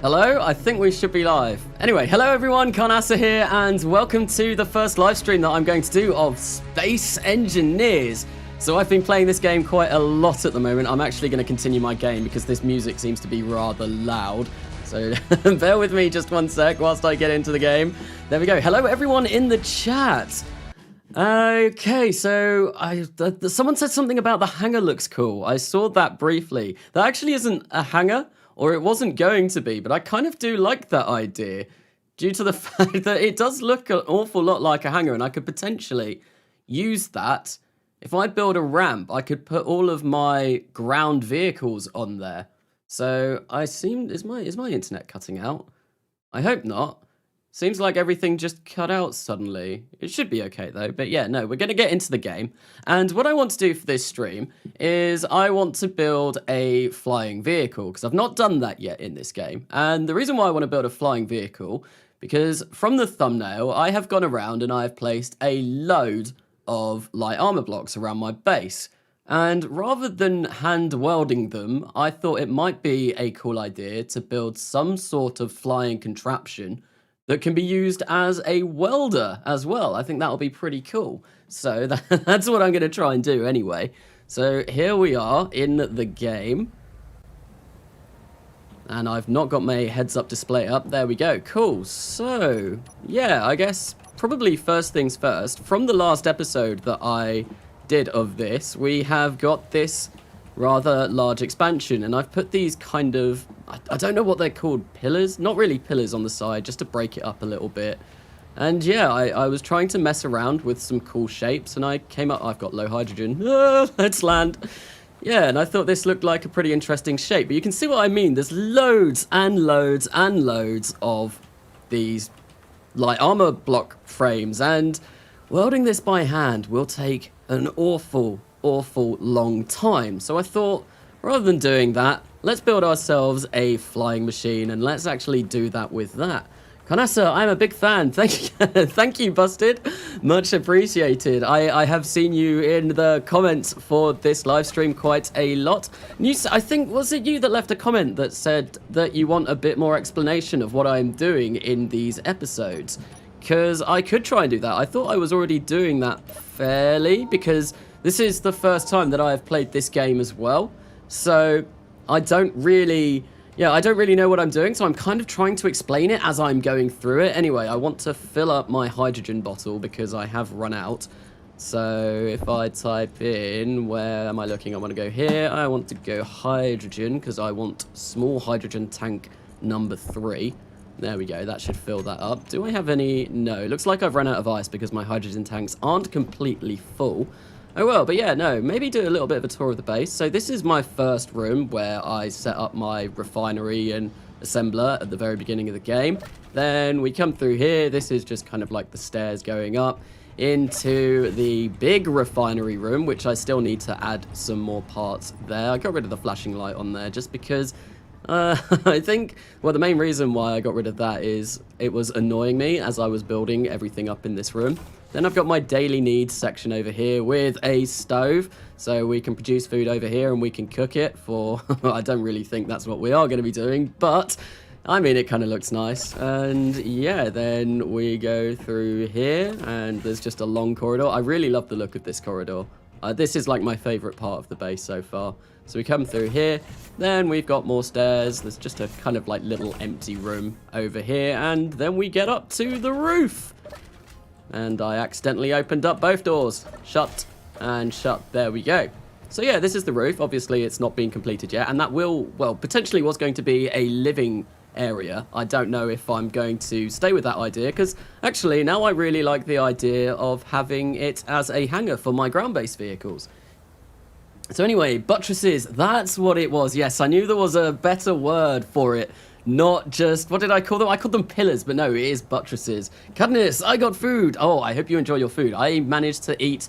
Hello, I think we should be live. Anyway, hello everyone, Carnasa here, and welcome to the first live stream that I'm going to do of Space Engineers. So I've been playing this game quite a lot at the moment. I'm actually going to continue my game because this music seems to be rather loud. So bear with me just one sec whilst I get into the game. There we go. Hello everyone in the chat. Okay, so someone said something about the hangar looks cool. I saw that briefly. That actually isn't a hangar. Or it wasn't going to be, but I kind of do like that idea due to the fact that it does look an awful lot like a hangar, and I could potentially use that. If I build a ramp, I could put all of my ground vehicles on there. So is my internet cutting out? I hope not. Seems like everything just cut out suddenly. It should be okay though, but yeah, no, we're going to get into the game. And what I want to do for this stream is I want to build a flying vehicle, because I've not done that yet in this game. And the reason why I want to build a flying vehicle, because from the thumbnail, I have gone around and I have placed a load of light armor blocks around my base. And rather than hand welding them, I thought it might be a cool idea to build some sort of flying contraption that can be used as a welder as well. I think that'll be pretty cool. So that's what I'm going to try and do anyway. So here we are in the game. And I've not got my heads-up display up. There we go. Cool. So, yeah, I guess probably first things first. From the last episode that I did of this, we have got this rather large expansion, and I've put these kind of, I don't know what they're called, pillars? Not really pillars on the side, just to break it up a little bit. And yeah, I was trying to mess around with some cool shapes, and I came up, I've got low hydrogen, let's land. Yeah, and I thought this looked like a pretty interesting shape, but you can see what I mean. There's loads and loads and loads of these light armor block frames, and welding this by hand will take an awful long time. So I thought, rather than doing that, let's build ourselves a flying machine, and let's actually do that with that. Carnasa, I'm a big fan. Thank you, thank you, Busted. Much appreciated. I have seen you in the comments for this live stream quite a lot. I think, was it you that left a comment that said that you want a bit more explanation of what I'm doing in these episodes? Because I could try and do that. I thought I was already doing that fairly, because this is the first time that I have played this game as well. So I don't really know what I'm doing. So I'm kind of trying to explain it as I'm going through it. Anyway, I want to fill up my hydrogen bottle because I have run out. So if I type in, where am I looking? I want to go here. I want to go hydrogen because I want small hydrogen tank number 3. There we go, that should fill that up. Do I have any? No, it looks like I've run out of ice because my hydrogen tanks aren't completely full. Oh well, but yeah, no, maybe do a little bit of a tour of the base. So this is my first room where I set up my refinery and assembler at the very beginning of the game. Then we come through here. This is just kind of like the stairs going up into the big refinery room, which I still need to add some more parts there. I got rid of the flashing light on there just because I think, well, the main reason why I got rid of that is it was annoying me as I was building everything up in this room. Then I've got my daily needs section over here with a stove, so we can produce food over here and we can cook it for, I don't really think that's what we are going to be doing, but I mean, it kind of looks nice. And yeah, then we go through here and there's just a long corridor. I really love the look of this corridor. This is like my favorite part of the base so far. So we come through here, then we've got more stairs. There's just a kind of like little empty room over here, and then we get up to the roof. And I accidentally opened up both doors. Shut and shut. There we go. So yeah, this is the roof. Obviously, it's not been completed yet, and that will, well, potentially was going to be a living area. I don't know if I'm going to stay with that idea, because actually now I really like the idea of having it as a hangar for my ground-based vehicles. So anyway, buttresses, that's what it was. Yes, I knew there was a better word for it. Not just, what did I call them? I called them pillars, but no, it is buttresses. Cadmus, I got food. Oh, I hope you enjoy your food. I managed to eat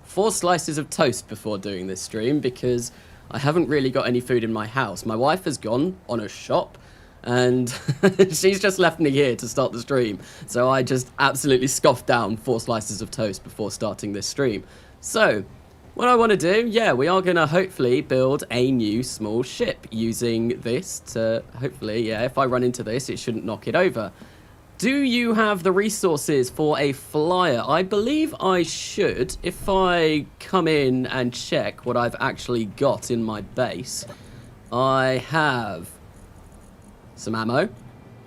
4 slices of toast before doing this stream because I haven't really got any food in my house. My wife has gone on a shop and she's just left me here to start the stream. So I just absolutely scoffed down 4 slices of toast before starting this stream. So what I want to do, yeah, we are going to hopefully build a new small ship using this to hopefully, yeah, if I run into this, it shouldn't knock it over. Do you have the resources for a flyer? I believe I should. If I come in and check what I've actually got in my base, I have some ammo.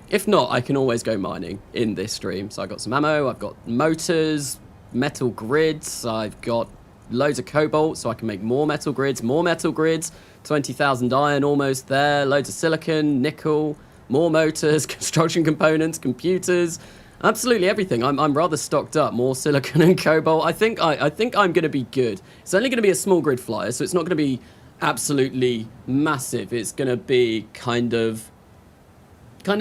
If not, I can always go mining in this stream. So I've got some ammo, I've got motors, metal grids, I've got loads of cobalt so I can make more metal grids, 20,000 iron almost there, loads of silicon, nickel, more motors, construction components, computers, absolutely everything. I'm rather stocked up, more silicon and cobalt. I think I'm going to be good. It's only going to be a small grid flyer, so it's not going to be absolutely massive. It's going to be kind of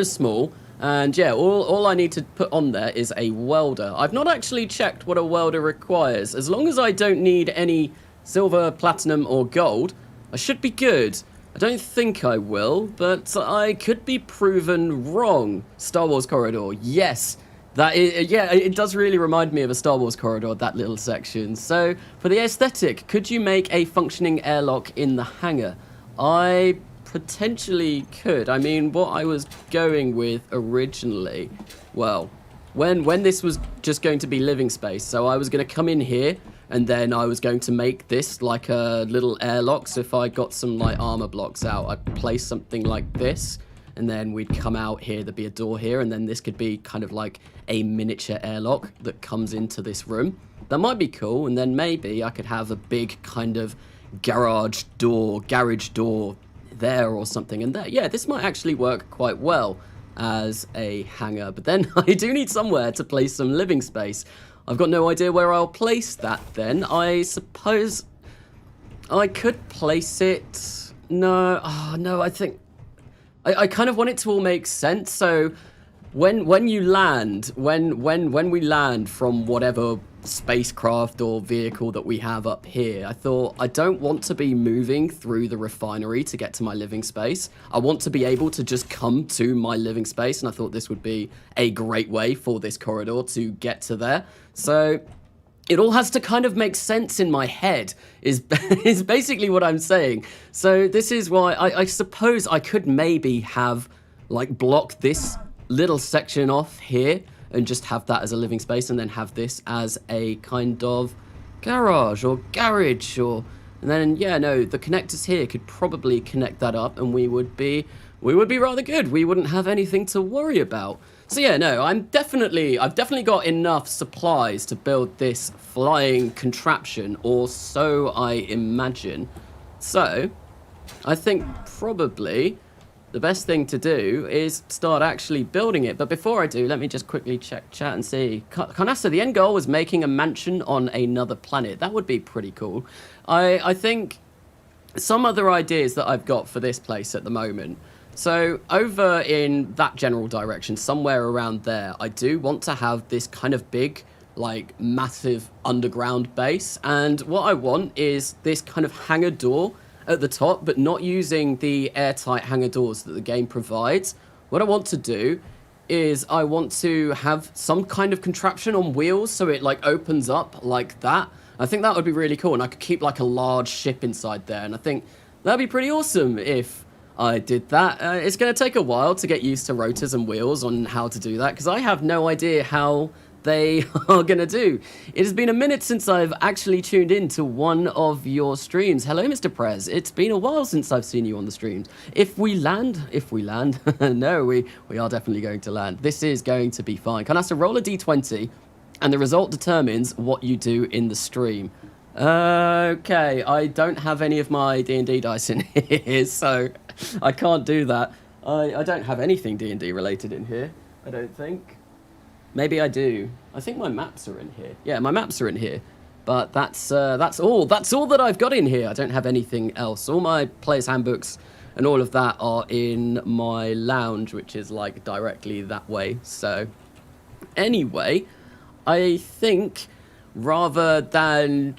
small. And yeah, all I need to put on there is a welder. I've not actually checked what a welder requires. As long as I don't need any silver, platinum, or gold, I should be good. I don't think I will, but I could be proven wrong. Star Wars corridor, yes. That is, yeah, it does really remind me of a Star Wars corridor, that little section. So, for the aesthetic, could you make a functioning airlock in the hangar? I potentially could. I mean, what I was going with originally, well, when this was just going to be living space, so I was going to come in here, and then I was going to make this like a little airlock. So if I got some like armor blocks out, I'd place something like this, and then we'd come out here, there'd be a door here, and then this could be kind of like a miniature airlock that comes into this room. That might be cool, and then maybe I could have a big kind of garage door there or something, and there, yeah, this might actually work quite well as a hangar. But then I do need somewhere to place some living space. I've got no idea where I'll place that then. I suppose I could place it. No, no, I think I kind of want it to all make sense. So when you land, when we land from whatever spacecraft or vehicle that we have up here, I thought I don't want to be moving through the refinery to get to my living space. I want to be able to just come to my living space, and I thought this would be a great way for this corridor to get to there. So it all has to kind of make sense in my head, is basically what I'm saying. So this is why I suppose I could maybe have like block this little section off here and just have that as a living space, and then have this as a kind of garage or garage, or and then yeah, no, the connectors here could probably connect that up, and we would be rather good. We wouldn't have anything to worry about. So yeah, no, I've definitely got enough supplies to build this flying contraption, or so I imagine. So I think probably the best thing to do is start actually building it. But before I do, let me just quickly check chat and see. Carnasa, the end goal was making a mansion on another planet. That would be pretty cool. I think some other ideas that I've got for this place at the moment. So over in that general direction, somewhere around there, I do want to have this kind of big, like massive underground base. And what I want is this kind of hangar door at the top, but not using the airtight hangar doors that the game provides. What I want to do is I want to have some kind of contraption on wheels, so it like opens up like that. I think that would be really cool, and I could keep like a large ship inside there, and I think that'd be pretty awesome if I did that. It's going to take a while to get used to rotors and wheels on how to do that, because I have no idea how they are going to do. It has been a minute since I've actually tuned in to one of your streams. Hello, Mr. Prez. It's been a while since I've seen you on the streams. If we land, no, we are definitely going to land. This is going to be fine. Carnasa, roll a d20, and the result determines what you do in the stream. Okay, I don't have any of my D&D dice in here, so I can't do that. I don't have anything D&D related in here, I don't think. Maybe I do. I think my maps are in here. Yeah, my maps are in here. But that's all. That's all that I've got in here. I don't have anything else. All my players' handbooks and all of that are in my lounge, which is like directly that way. So anyway, I think rather than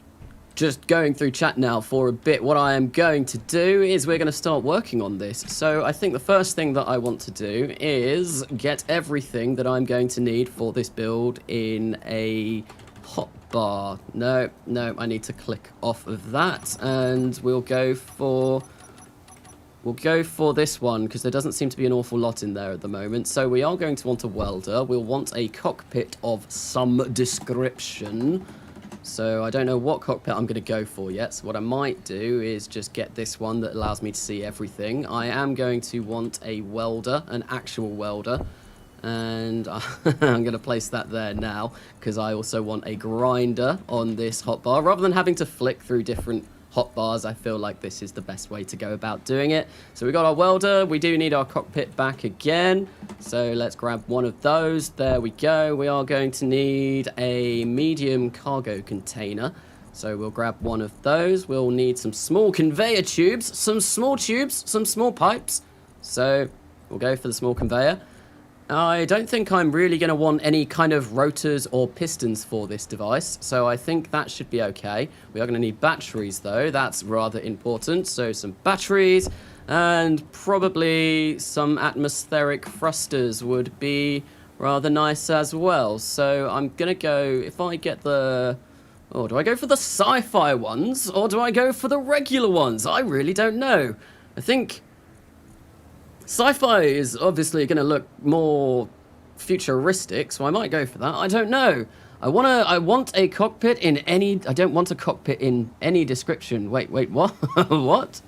just going through chat now for a bit, what I am going to do is we're going to start working on this. So I think the first thing that I want to do is get everything that I'm going to need for this build in a hot bar. No, I need to click off of that, and we'll go for this one, because there doesn't seem to be an awful lot in there at the moment. So we are going to want a welder. We'll want a cockpit of some description. So I don't know what cockpit I'm going to go for yet. So what I might do is just get this one that allows me to see everything. I am going to want a welder, an actual welder. And I'm going to place that there now, because I also want a grinder on this hotbar. Rather than having to flick through different hotbars, I feel like this is the best way to go about doing it. So we got our welder. We do need our cockpit back again. So let's grab one of those. There we go. We are going to need a medium cargo container. So we'll grab one of those. We'll need some small conveyor tubes, some small pipes. So we'll go for the small conveyor. I don't think I'm really going to want any kind of rotors or pistons for this device, so I think that should be okay. We are going to need batteries, though. That's rather important. So some batteries and probably some atmospheric thrusters would be rather nice as well. So I'm going to go, if I get the... Oh, do I go for the sci-fi ones or do I go for the regular ones? I really don't know. I think... Sci-fi is obviously going to look more futuristic, so I might go for that. I don't know. I want a cockpit in any... I don't want a cockpit in any description. Wait, what? What?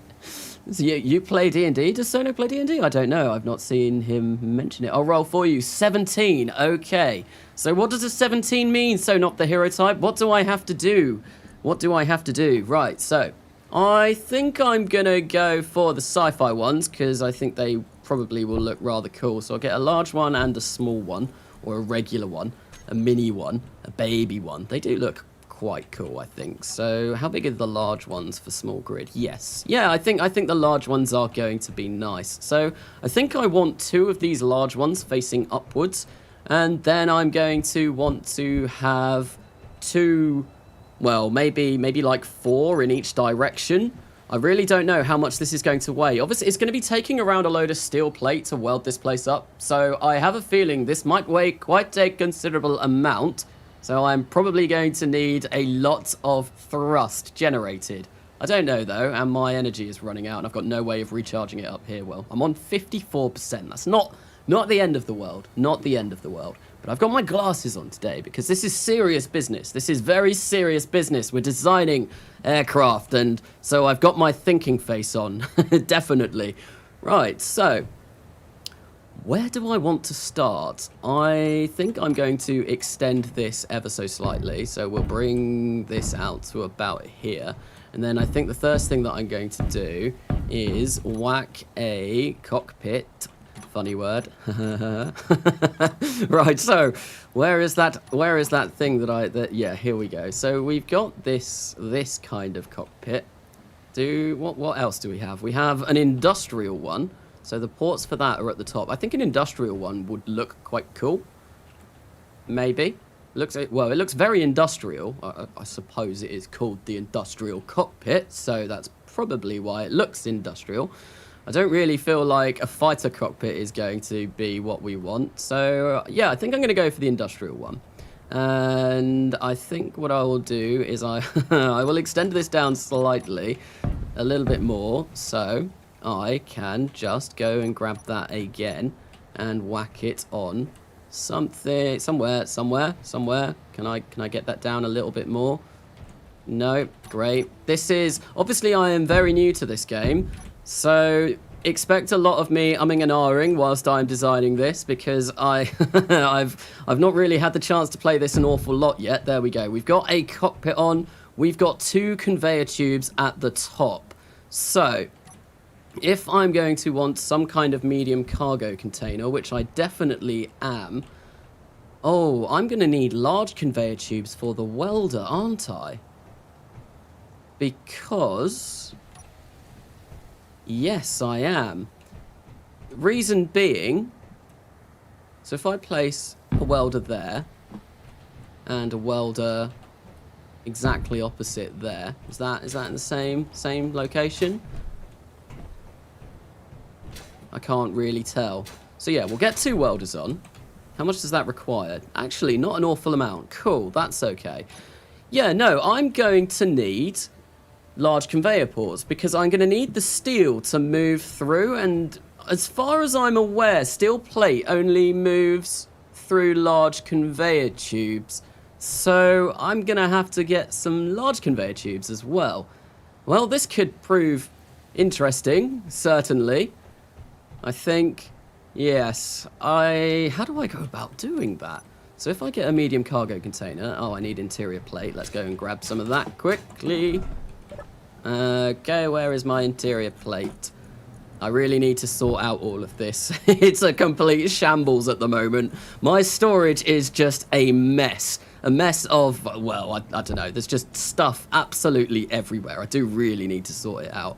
So you play D&D? Does Sono play D&D? I don't know. I've not seen him mention it. I'll roll for you. 17. Okay. So what does a 17 mean? So not the hero type. What do I have to do? What do I have to do? Right, so... I think I'm going to go for the sci-fi ones, because I think they probably will look rather cool. So I'll get a large one and a small one, or a regular one, a mini one, a baby one. They do look quite cool, I think. So how big are the large ones for small grid? Yes. Yeah, I think the large ones are going to be nice. So I think I want 2 of these large ones facing upwards, and then I'm going to want to have 2... Well, maybe like 4 in each direction. I really don't know how much this is going to weigh. Obviously, it's going to be taking around a load of steel plate to weld this place up. So I have a feeling this might weigh quite a considerable amount. So I'm probably going to need a lot of thrust generated. I don't know, though, and my energy is running out, and I've got no way of recharging it up here. Well, I'm on 54%. That's not the end of the world. Not the end of the world. But I've got my glasses on today because this is serious business. This is very serious business. We're designing aircraft, and so I've got my thinking face on. Definitely. Right, so where do I want to start? I think I'm going to extend this ever so slightly. So we'll bring this out to about here. And then I think the first thing that I'm going to do is whack a cockpit. Funny word. Right, so where is that thing that yeah, here we go. So we've got this kind of cockpit. What else do we have? We have an industrial one. So the ports for that are at the top. I think an industrial one would look quite cool. Maybe. It looks very industrial. I suppose it is called the industrial cockpit, so that's probably why it looks industrial. I don't really feel like a fighter cockpit is going to be what we want. So, yeah, I think I'm going to go for the industrial one. And I think what I will do is I will extend this down slightly, a little bit more, so I can just go and grab that again and whack it on something, somewhere. Can I get that down a little bit more? No, great. This is, obviously I am very new to this game. So expect a lot of me umming and ahhing whilst I'm designing this, because I've not really had the chance to play this an awful lot yet. There we go. We've got a cockpit on. We've got 2 conveyor tubes at the top. So if I'm going to want some kind of medium cargo container, which I definitely am, oh, I'm going to need large conveyor tubes for the welder, aren't I? Because... yes, I am. Reason being, so if I place a welder there and a welder exactly opposite there, is that in the same location? I can't really tell. So yeah, we'll get 2 welders on. How much does that require? Actually, not an awful amount. Cool, that's okay. Yeah, no, I'm going to need large conveyor ports because I'm going to need the steel to move through, and as far as I'm aware, steel plate only moves through large conveyor tubes. So I'm going to have to get some large conveyor tubes as well. Well, this could prove interesting, certainly. I think, yes, how do I go about doing that? So if I get a medium cargo container, oh, I need interior plate. Let's go and grab some of that quickly. Okay, where is my interior plate? I really need to sort out all of this. It's a complete shambles at the moment. My storage is just a mess. A mess of, well, I don't know. There's just stuff absolutely everywhere. I do really need to sort it out.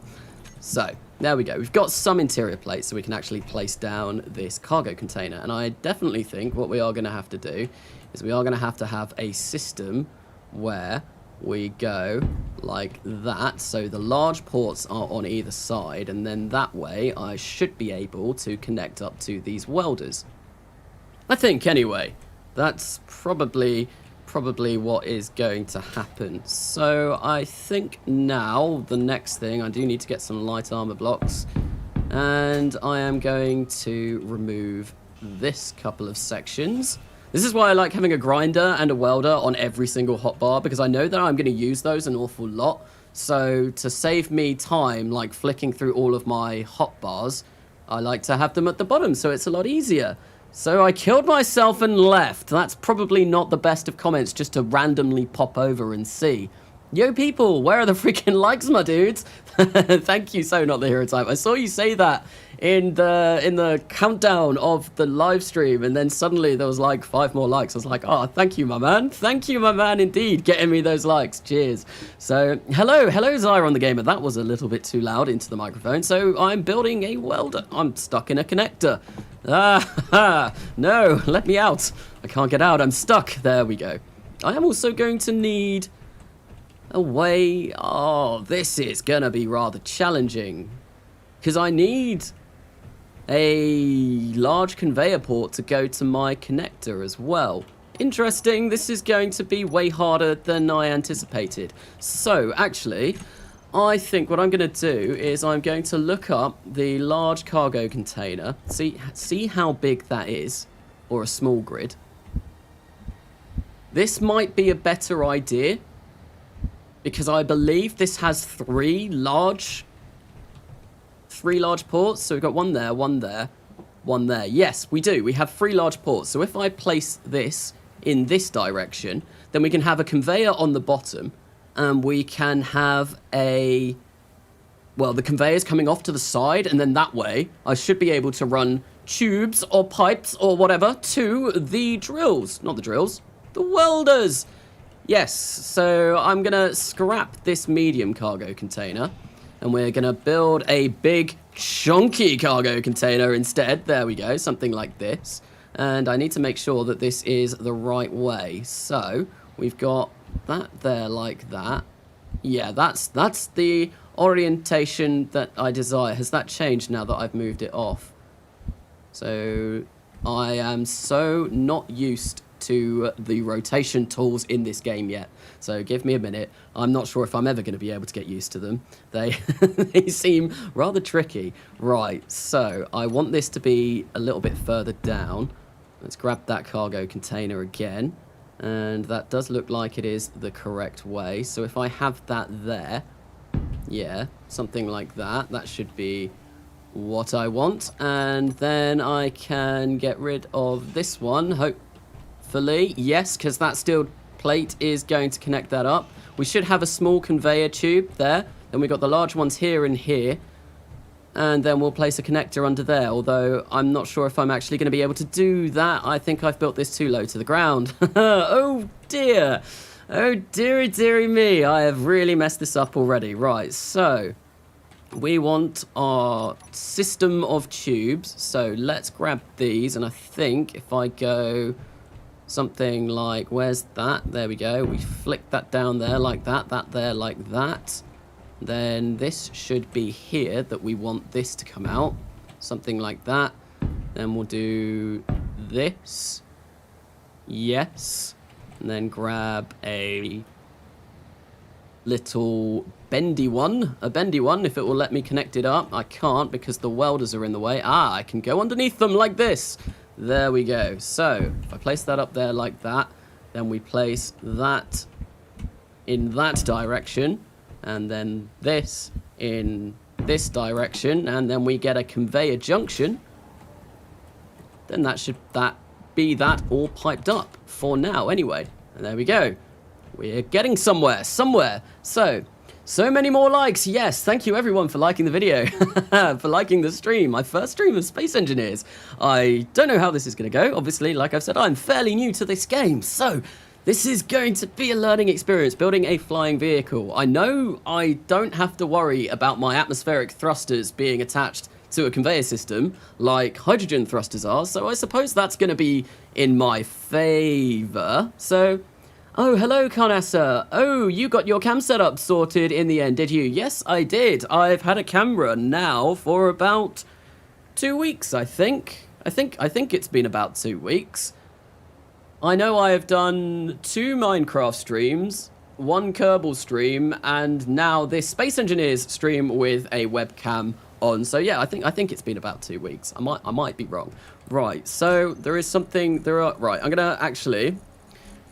So, there we go. We've got some interior plates so we can actually place down this cargo container. And I definitely think what we are going to have to do is we are going to have a system where we go like that. So the large ports are on either side. And then that way I should be able to connect up to these welders. I think anyway. That's probably what is going to happen. So I think now the next thing, I do need to get some light armor blocks, and I am going to remove this couple of sections. This is why I like having a grinder and a welder on every single hotbar, because I know that I'm going to use those an awful lot. So to save me time, like flicking through all of my hotbars, I like to have them at the bottom so it's a lot easier. So I killed myself and left. That's probably not the best of comments just to randomly pop over and see. Yo, people, where are the freaking likes, my dudes? Thank you, so not the hero type. I saw you say that in the countdown of the live stream, and then suddenly there was like 5 more likes. I was like, oh, thank you, my man. Thank you, my man, indeed, getting me those likes. Cheers. So, hello, Zyron the Gamer. That was a little bit too loud into the microphone. So I'm building a welder. I'm stuck in a connector. No, let me out. I can't get out. I'm stuck. There we go. I am also going to need a way. Oh, this is gonna be rather challenging because I need a large conveyor port to go to my connector as well. Interesting. This is going to be way harder than I anticipated. So actually, I think what I'm going to do is I'm going to look up the large cargo container, see how big that is, or a small grid. This might be a better idea, because I believe this has 3 large ports. So we've got one there, one there, one there. Yes, we do. We have 3 large ports. So if I place this in this direction, then we can have a conveyor on the bottom, and we can have the conveyor's coming off to the side, and then that way I should be able to run tubes or pipes or whatever to the drills. Not the drills, the welders. Yes, so I'm going to scrap this medium cargo container, and we're going to build a big chunky cargo container instead. There we go, something like this. And I need to make sure that this is the right way. So we've got that there like that. Yeah, that's the orientation that I desire. Has that changed now that I've moved it off? So I am so not used to the rotation tools in this game yet. So give me a minute. I'm not sure if I'm ever going to be able to get used to them. They seem rather tricky. Right, so I want this to be a little bit further down. Let's grab that cargo container again. And that does look like it is the correct way. So if I have that there, yeah, something like that, that should be what I want. And then I can get rid of this one, hopefully. Yes, because that steel plate is going to connect that up. We should have a small conveyor tube there. Then we've got the large ones here and here. And then we'll place a connector under there, although I'm not sure if I'm actually going to be able to do that. I think I've built this too low to the ground. Oh dear. Oh dearie, dearie me. I have really messed this up already. Right, so we want our system of tubes. So let's grab these, and I think if I go something like, where's that? There we go. We flick that down there like that, that there like that. Then this should be here that we want this to come out. Something like that. Then we'll do this. Yes. And then grab a little bendy one. A bendy one, if it will let me connect it up. I can't because the welders are in the way. Ah, I can go underneath them like this. There we go. So, if I place that up there like that, then we place that in that direction, and then this in this direction, and then we get a conveyor junction. Then that should be that all piped up for now anyway. And there we go. We're getting somewhere. So many more likes. Yes, thank you everyone for liking the video, for liking the stream. My first stream of Space Engineers. I don't know how this is going to go. Obviously, like I've said, I'm fairly new to this game. So this is going to be a learning experience, building a flying vehicle. I know I don't have to worry about my atmospheric thrusters being attached to a conveyor system like hydrogen thrusters are. So I suppose that's going to be in my favor. So... oh, hello, Carnasa. Oh, you got your cam setup sorted in the end, did you? Yes, I did. I've had a camera now for about 2 weeks, I think. I think it's been about 2 weeks. I know I have done 2 Minecraft streams, 1 Kerbal stream, and now this Space Engineers stream with a webcam on. So yeah, I think it's been about 2 weeks. I might be wrong. Right, so there is something right, I'm gonna actually,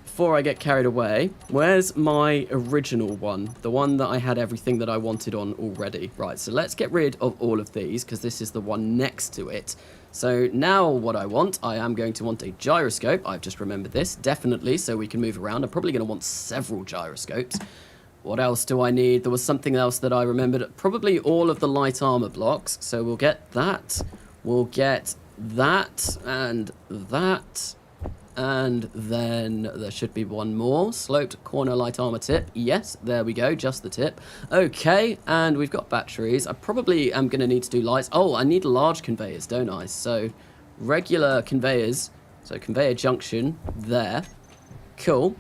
before I get carried away, where's my original one? The one that I had everything that I wanted on already. Right, so let's get rid of all of these, because this is the one next to it. So now what I am going to want a gyroscope. I've just remembered this, definitely, so we can move around. I'm probably going to want several gyroscopes. What else do I need? There was something else that I remembered. Probably all of the light armor blocks. So we'll get that. We'll get that and that. And then there should be one more. Sloped corner light armor tip. Yes, there we go. Just the tip. Okay, and we've got batteries. I probably am going to need to do lights. Oh, I need large conveyors, don't I? So regular conveyors. So conveyor junction there. Cool.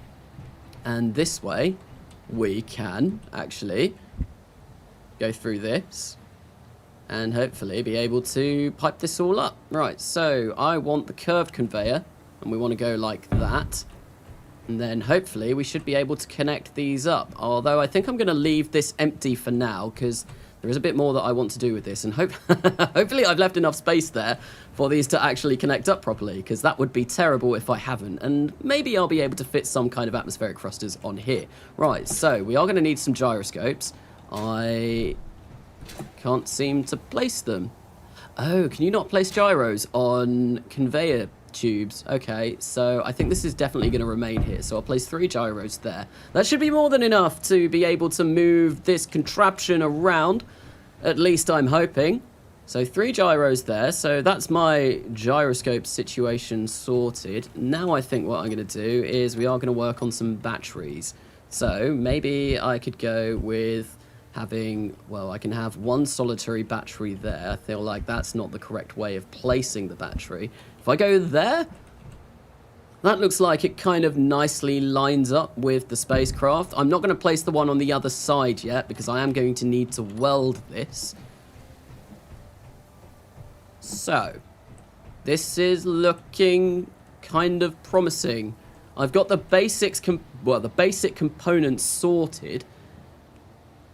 And this way we can actually go through this and hopefully be able to pipe this all up. Right, so I want the curved conveyor. And we want to go like that. And then hopefully we should be able to connect these up. Although I think I'm going to leave this empty for now, because there is a bit more that I want to do with this. And hopefully I've left enough space there for these to actually connect up properly, because that would be terrible if I haven't. And maybe I'll be able to fit some kind of atmospheric thrusters on here. Right, so we are going to need some gyroscopes. I can't seem to place them. Oh, can you not place gyros on conveyor tubes? Okay, so I think this is definitely going to remain here, so I'll place 3 gyros there. That should be more than enough to be able to move this contraption around, at least I'm hoping. So 3 gyros there, so that's my gyroscope situation sorted. Now I think what I'm going to do is we are going to work on some batteries. So maybe I could go with having, well, I can have 1 solitary battery there. I feel like that's not the correct way of placing the battery. If I go there, that looks like it kind of nicely lines up with the spacecraft. I'm not going to place the one on the other side yet, because I am going to need to weld this. So, this is looking kind of promising. I've got the basic components sorted.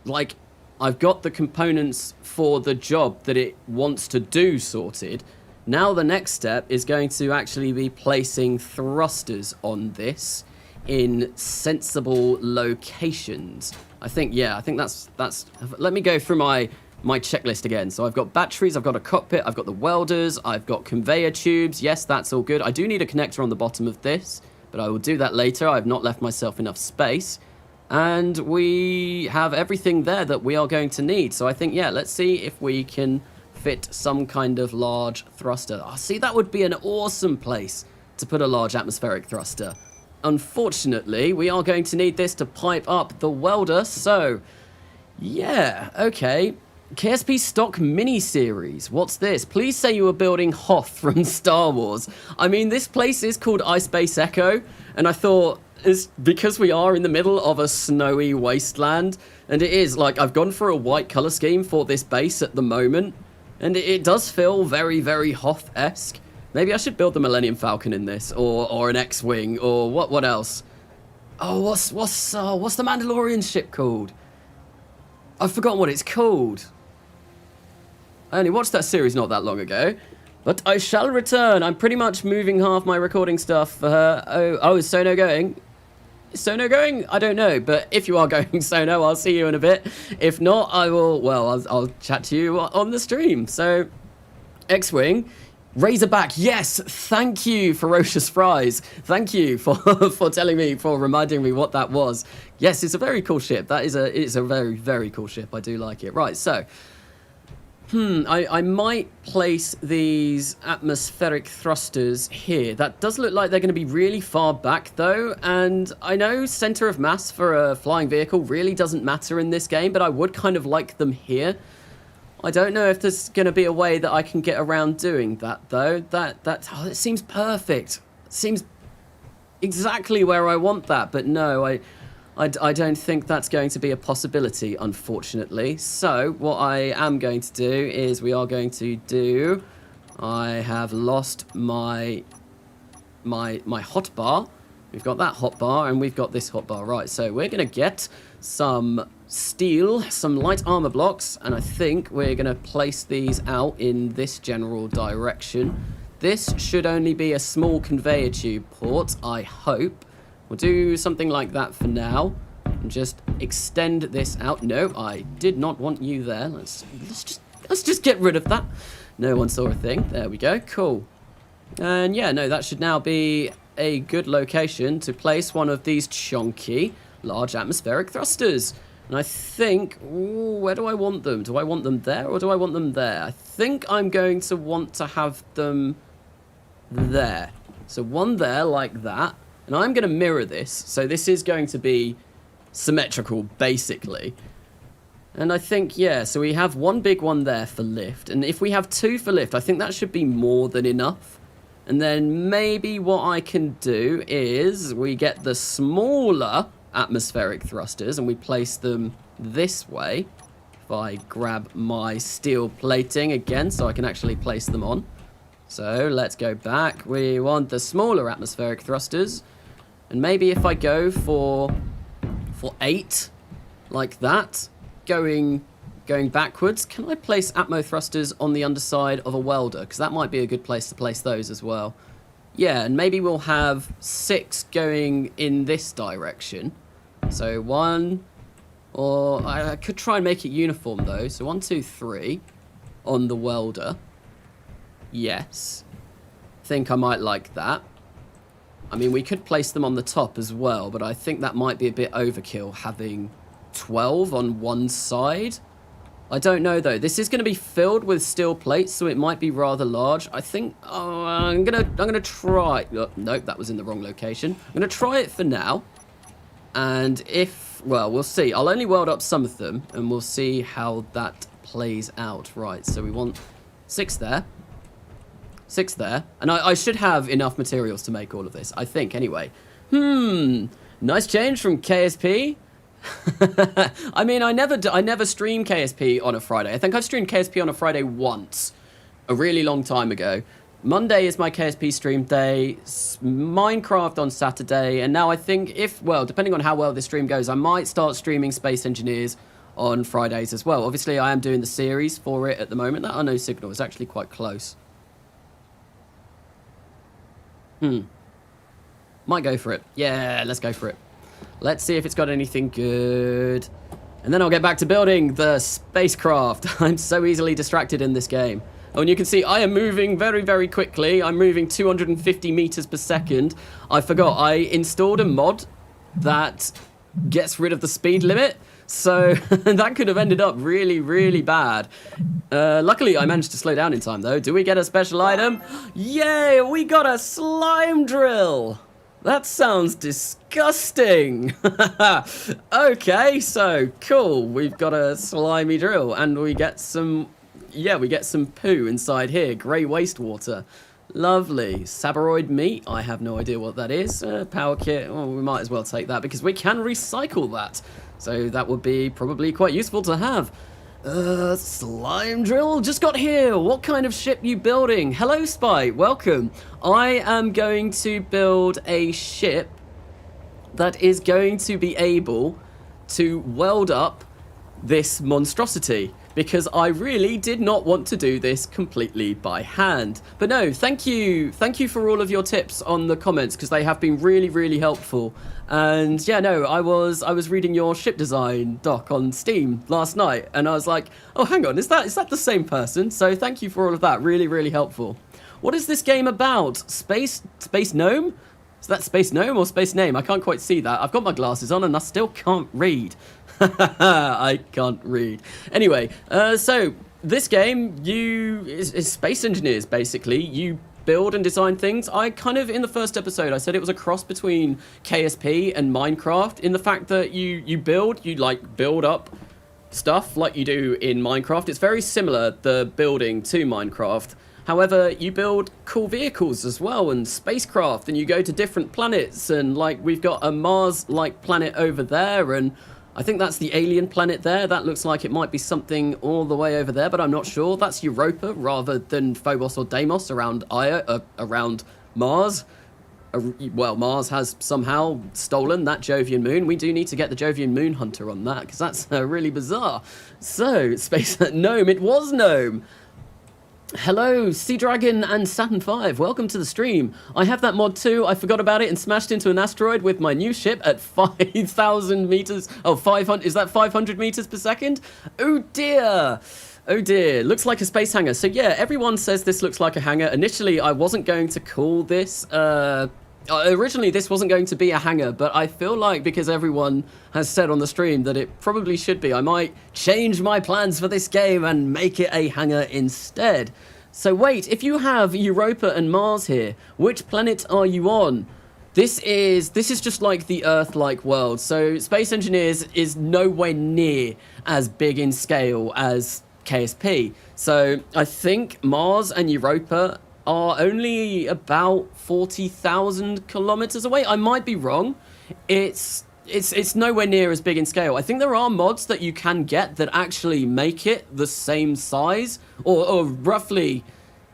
Like, I've got the components for the job that it wants to do sorted. Now the next step is going to actually be placing thrusters on this in sensible locations. I think that's, let me go through my checklist again. So I've got batteries, I've got a cockpit, I've got the welders, I've got conveyor tubes. Yes, that's all good. I do need a connector on the bottom of this, but I will do that later. I've not left myself enough space. And we have everything there that we are going to need. So I think, yeah, let's see if we can fit some kind of large thruster. Oh, see, that would be an awesome place to put a large atmospheric thruster. Unfortunately, we are going to need this to pipe up the welder. So, yeah, okay. KSP stock mini-series. What's this? Please say you were building Hoth from Star Wars. I mean, this place is called Ice Base Echo, and I thought, is because we are in the middle of a snowy wasteland, and it is, like, I've gone for a white color scheme for this base at the moment, and it does feel very, very Hoth-esque. Maybe I should build the Millennium Falcon in this, or an X-Wing, or what else? Oh, what's the Mandalorian ship called? I've forgotten what it's called. I only watched that series not that long ago. But I shall return. I'm pretty much moving half my recording stuff for her. Oh, is Sono going? Is Sono going? I don't know. But if you are going, Sono, I'll see you in a bit. If not, I will, well, I'll chat to you on the stream. So, X-Wing, Razorback, yes, thank you, Ferocious Fries. Thank you for telling me, for reminding me what that was. Yes, it's a very cool ship. It's a very, very cool ship. I do like it. Right, so... I might place these atmospheric thrusters here. That does look like they're going to be really far back, though. And I know center of mass for a flying vehicle really doesn't matter in this game, but I would kind of like them here. I don't know if there's going to be a way that I can get around doing that, though. It seems perfect. It seems exactly where I want that, but no, I don't think that's going to be a possibility, unfortunately. So, what I am going to do is we are going to do... I have lost my hotbar. We've got that hotbar, and we've got this hotbar. Right, so we're going to get some steel, some light armor blocks, and I think we're going to place these out in this general direction. This should only be a small conveyor tube port, I hope. We'll do something like that for now and just extend this out. No, I did not want you there. Let's just get rid of that. No one saw a thing. There we go. Cool. And yeah, no, that should now be a good location to place one of these chunky large atmospheric thrusters. And I think, ooh, where do I want them? Do I want them there or do I want them there? I think I'm going to want to have them there. So one there like that. And I'm going to mirror this, so this is going to be symmetrical, basically. And I think, yeah, so we have one big one there for lift. And if we have two for lift, I think that should be more than enough. And then maybe what I can do is we get the smaller atmospheric thrusters and we place them this way. If I grab my steel plating again so I can actually place them on. So let's go back. We want the smaller atmospheric thrusters. And maybe if I go for 8, like that, going backwards, can I place atmo thrusters on the underside of a welder? Because that might be a good place to place those as well. Yeah, and maybe we'll have 6 going in this direction. So 1, or I could try and make it uniform though. So 1, 2, 3 on the welder. Yes. I think I might like that. I mean, we could place them on the top as well, but I think that might be a bit overkill, having 12 on one side. I don't know, though. This is going to be filled with steel plates, so it might be rather large. I think... Oh, I'm gonna try... Oh, nope, that was in the wrong location. I'm going to try it for now. And if... Well, we'll see. I'll only weld up some of them, and we'll see how that plays out. Right, so we want 6 there. 6 there. And I should have enough materials to make all of this. I think, anyway. Nice change from KSP. I mean, I never stream KSP on a Friday. I think I've streamed KSP on a Friday once. A really long time ago. Monday is my KSP stream day. Minecraft on Saturday. And now I think if, well, depending on how well this stream goes, I might start streaming Space Engineers on Fridays as well. Obviously, I am doing the series for it at the moment. That unknown signal is actually quite close. Might go for it. Yeah, let's go for it. Let's see if it's got anything good. And then I'll get back to building the spacecraft. I'm so easily distracted in this game. Oh, and you can see I am moving very, very quickly. I'm moving 250 meters per second. I forgot, I installed a mod that gets rid of the speed limit. So that could have ended up really, really bad. Luckily, I managed to slow down in time, though. Do we get a special item? Yay, we got a slime drill. That sounds disgusting. Okay, so cool. We've got a slimy drill, and we get some... Yeah, we get some poo inside here. Grey wastewater. Lovely. Sabaroid meat. I have no idea what that is. Power kit. Well, we might as well take that because we can recycle that. So that would be probably quite useful to have. Slime drill just got here. What kind of ship you building? Hello, Spy. Welcome. I am going to build a ship that is going to be able to weld up this monstrosity, because I really did not want to do this completely by hand. But no, thank you for all of your tips on the comments, because they have been really, really helpful. And yeah, no, I was reading your ship design doc on Steam last night, and I was like, oh, hang on, is that the same person? So thank you for all of that, really, really helpful. What is this game about? Space Gnome? Is that Space Gnome or Space Name? I can't quite see that. I've got my glasses on and I still can't read. I can't read. Anyway, so this game is space engineers, basically. You build and design things. I kind of, in the first episode, I said it was a cross between KSP and Minecraft, in the fact that you build up stuff like you do in Minecraft. It's very similar, the building, to Minecraft. However, you build cool vehicles as well, and spacecraft, and you go to different planets, and like we've got a Mars-like planet over there, and I think that's the alien planet there. That looks like it might be something all the way over there, but I'm not sure. That's Europa rather than Phobos or Deimos around Mars. Well, Mars has somehow stolen that Jovian moon. We do need to get the Jovian moon hunter on that, because that's really bizarre. So, Space Gnome, it was Gnome. Hello, Sea Dragon and Saturn 5. Welcome to the stream. I have that mod too. I forgot about it and smashed into an asteroid with my new ship at 5,000 meters. Oh, 500. Is that 500 meters per second? Oh dear. Oh dear. Looks like a space hangar. So yeah, everyone says this looks like a hangar. Initially, I wasn't going to call this. Originally, this wasn't going to be a hangar, but I feel like because everyone has said on the stream that it probably should be, I might change my plans for this game and make it a hangar instead. So wait, if you have Europa and Mars here, which planet are you on? This is just like the Earth-like world. So Space Engineers is nowhere near as big in scale as KSP. So I think Mars and Europa are only about 40,000 kilometers away. I might be wrong. It's nowhere near as big in scale. I think there are mods that you can get that actually make it the same size, or roughly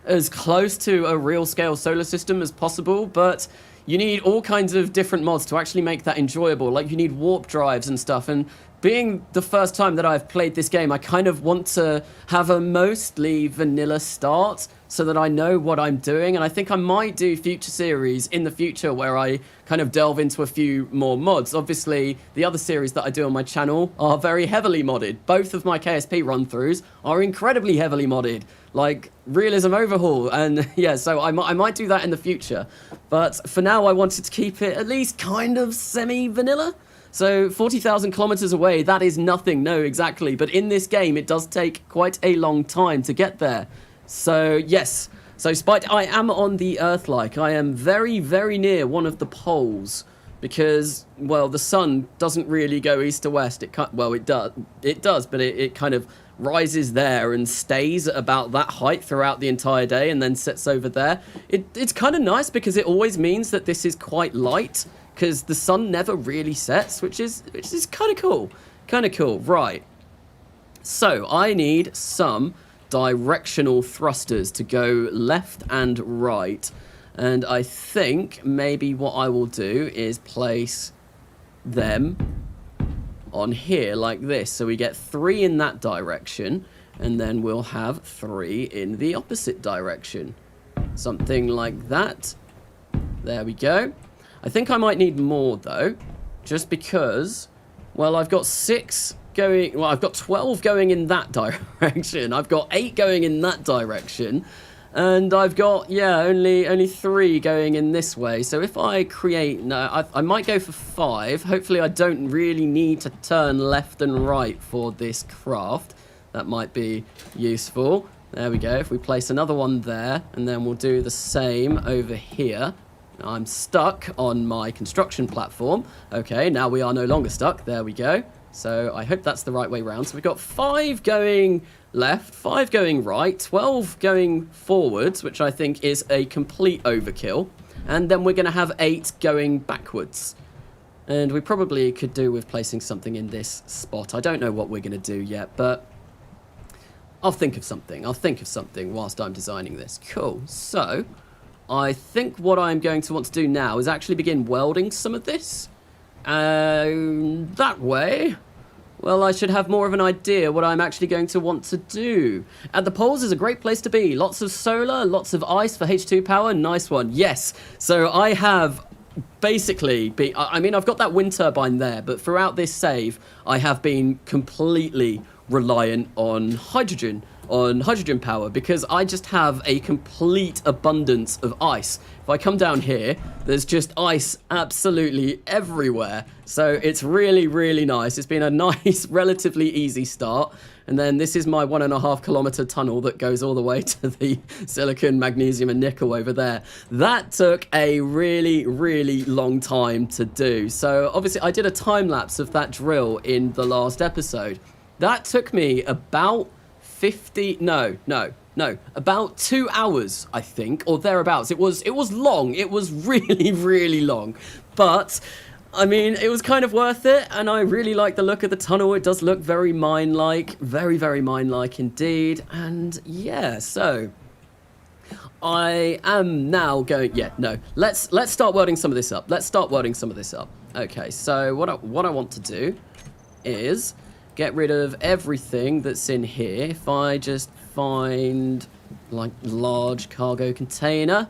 as close to a real scale solar system as possible, but you need all kinds of different mods to actually make that enjoyable. Like you need warp drives and stuff, and being the first time that I've played this game, I kind of want to have a mostly vanilla start so that I know what I'm doing, and I think I might do future series in the future where I kind of delve into a few more mods. Obviously, the other series that I do on my channel are very heavily modded. Both of my KSP run-throughs are incredibly heavily modded, like Realism Overhaul, and yeah, so I might do that in the future. But for now, I wanted to keep it at least kind of semi-vanilla. So 40,000 kilometers away, that is nothing, no, exactly. But in this game, it does take quite a long time to get there. So yes, so Spite, I am on the Earth-like. I am very, very near one of the poles because, well, the sun doesn't really go east to west. Well, it does, but it kind of rises there and stays at about that height throughout the entire day and then sets over there. It's kind of nice because it always means that this is quite light, because the sun never really sets, which is kind of cool. Kind of cool. Right. So I need some directional thrusters to go left and right. And I think maybe what I will do is place them on here like this. So we get 3 in that direction, and then we'll have 3 in the opposite direction. Something like that. There we go. I think I might need more, though, just because, well, I've got 6 going, well, I've got 12 going in that direction, I've got 8 going in that direction, and I've got, yeah, only 3 going in this way. So if I create, no, I might go for 5. Hopefully I don't really need to turn left and right for this craft. That might be useful. There we go. If we place another one there, and then we'll do the same over here. I'm stuck on my construction platform. Okay, now we are no longer stuck. There we go. So I hope that's the right way round. So we've got 5 going left, 5 going right, 12 going forwards, which I think is a complete overkill. And then we're going to have 8 going backwards. And we probably could do with placing something in this spot. I don't know what we're going to do yet, but I'll think of something. I'll think of something whilst I'm designing this. Cool. So I think what I'm going to want to do now is actually begin welding some of this. That way, well, I should have more of an idea what I'm actually going to want to do. At the poles is a great place to be. Lots of solar, lots of ice for H2 power. Nice one. Yes. So I have basically I mean, I've got that wind turbine there, but throughout this save, I have been completely reliant on hydrogen power, because I just have a complete abundance of ice. If I come down here, there's just ice absolutely everywhere. So it's really, really nice. It's been a nice, relatively easy start. And then this is my 1.5 kilometer tunnel that goes all the way to the silicon, magnesium, and nickel over there. That took a really, really long time to do. So obviously I did a time lapse of that drill in the last episode. That took me about about 2 hours, I think, or thereabouts. It was long. It was really, really long. But I mean, it was kind of worth it, and I really like the look of the tunnel. It does look very mine-like, very, very mine-like indeed. And yeah, so I am now going. Yeah, no. Let's start welding some of this up. Okay, so what I want to do is get rid of everything that's in here. If I just find like large cargo container,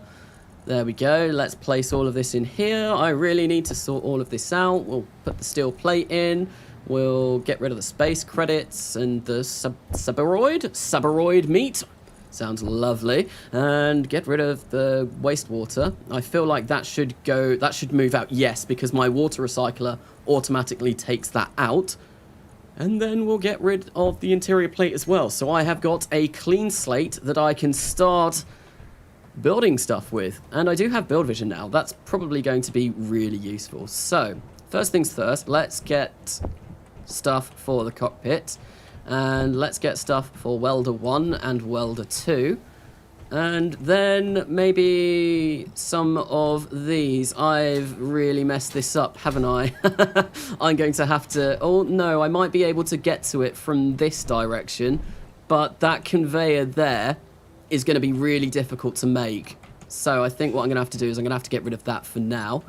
there we go. Let's place all of this in here. I really need to sort all of this out. We'll put the steel plate in. We'll get rid of the space credits and the suberoid meat. Sounds lovely. And get rid of the wastewater. I feel like that should move out. Yes, because my water recycler automatically takes that out. And then we'll get rid of the interior plate as well. So I have got a clean slate that I can start building stuff with. And I do have build vision now. That's probably going to be really useful. So first things first, let's get stuff for the cockpit. And let's get stuff for Welder 1 and Welder 2. And then maybe some of these. I've really messed this up, haven't I? I'm going to have to... Oh, no, I might be able to get to it from this direction. But that conveyor there is going to be really difficult to make. So I think what I'm going to have to do is I'm going to have to get rid of that for now.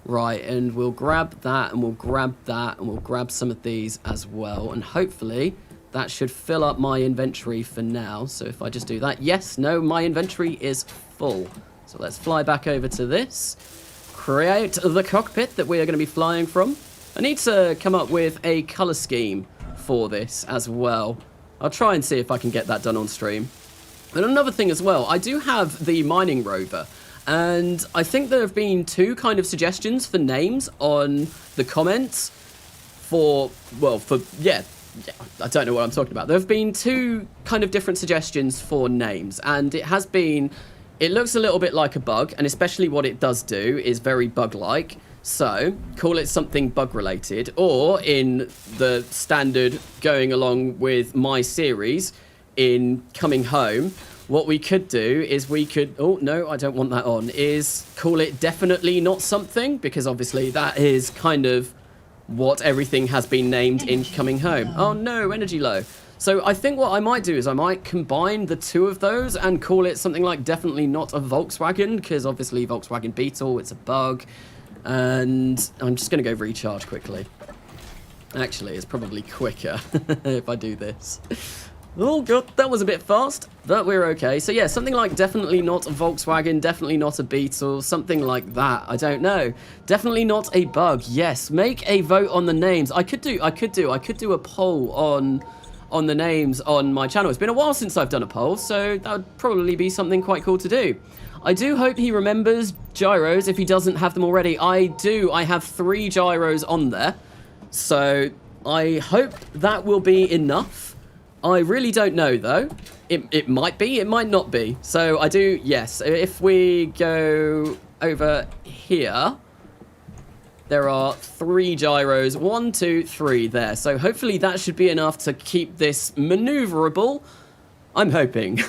Right, and we'll grab that, and we'll grab that, and we'll grab some of these as well. And hopefully that should fill up my inventory for now. So if I just do that, yes, no, my inventory is full. So let's fly back over to this. Create the cockpit that we are going to be flying from. I need to come up with a color scheme for this as well. I'll try and see if I can get that done on stream. And another thing as well, I do have the mining rover. And I think there have been two kind of suggestions for names on the comments yeah, I don't know what I'm talking about. There have been two kind of different suggestions for names, and it looks a little bit like a bug, and especially what it does do is very bug-like. So call it something bug-related, or in the standard going along with my series in Coming Home, what we could do is oh no, I don't want that on, is call it definitely not something, because obviously that is kind of what everything has been named in Coming Home. Oh no, energy low. So I think what I might do is I might combine the two of those and call it something like definitely not a Volkswagen, because obviously Volkswagen Beetle, it's a bug. And I'm just going to go recharge quickly. Actually, it's probably quicker if I do this. Oh god, that was a bit fast, but we're okay. So yeah, something like definitely not a Volkswagen, definitely not a Beetle, something like that. I don't know. Definitely not a bug. Yes, make a vote on the names. I could do a poll on the names on my channel. It's been a while since I've done a poll, so that would probably be something quite cool to do. I do hope he remembers gyros if he doesn't have them already. I do. I have 3 gyros on there, so I hope that will be enough. I really don't know, though. It might be, it might not be. So I do, yes. If we go over here, there are 3 gyros. 1, 2, 3 there. So hopefully that should be enough to keep this maneuverable. I'm hoping.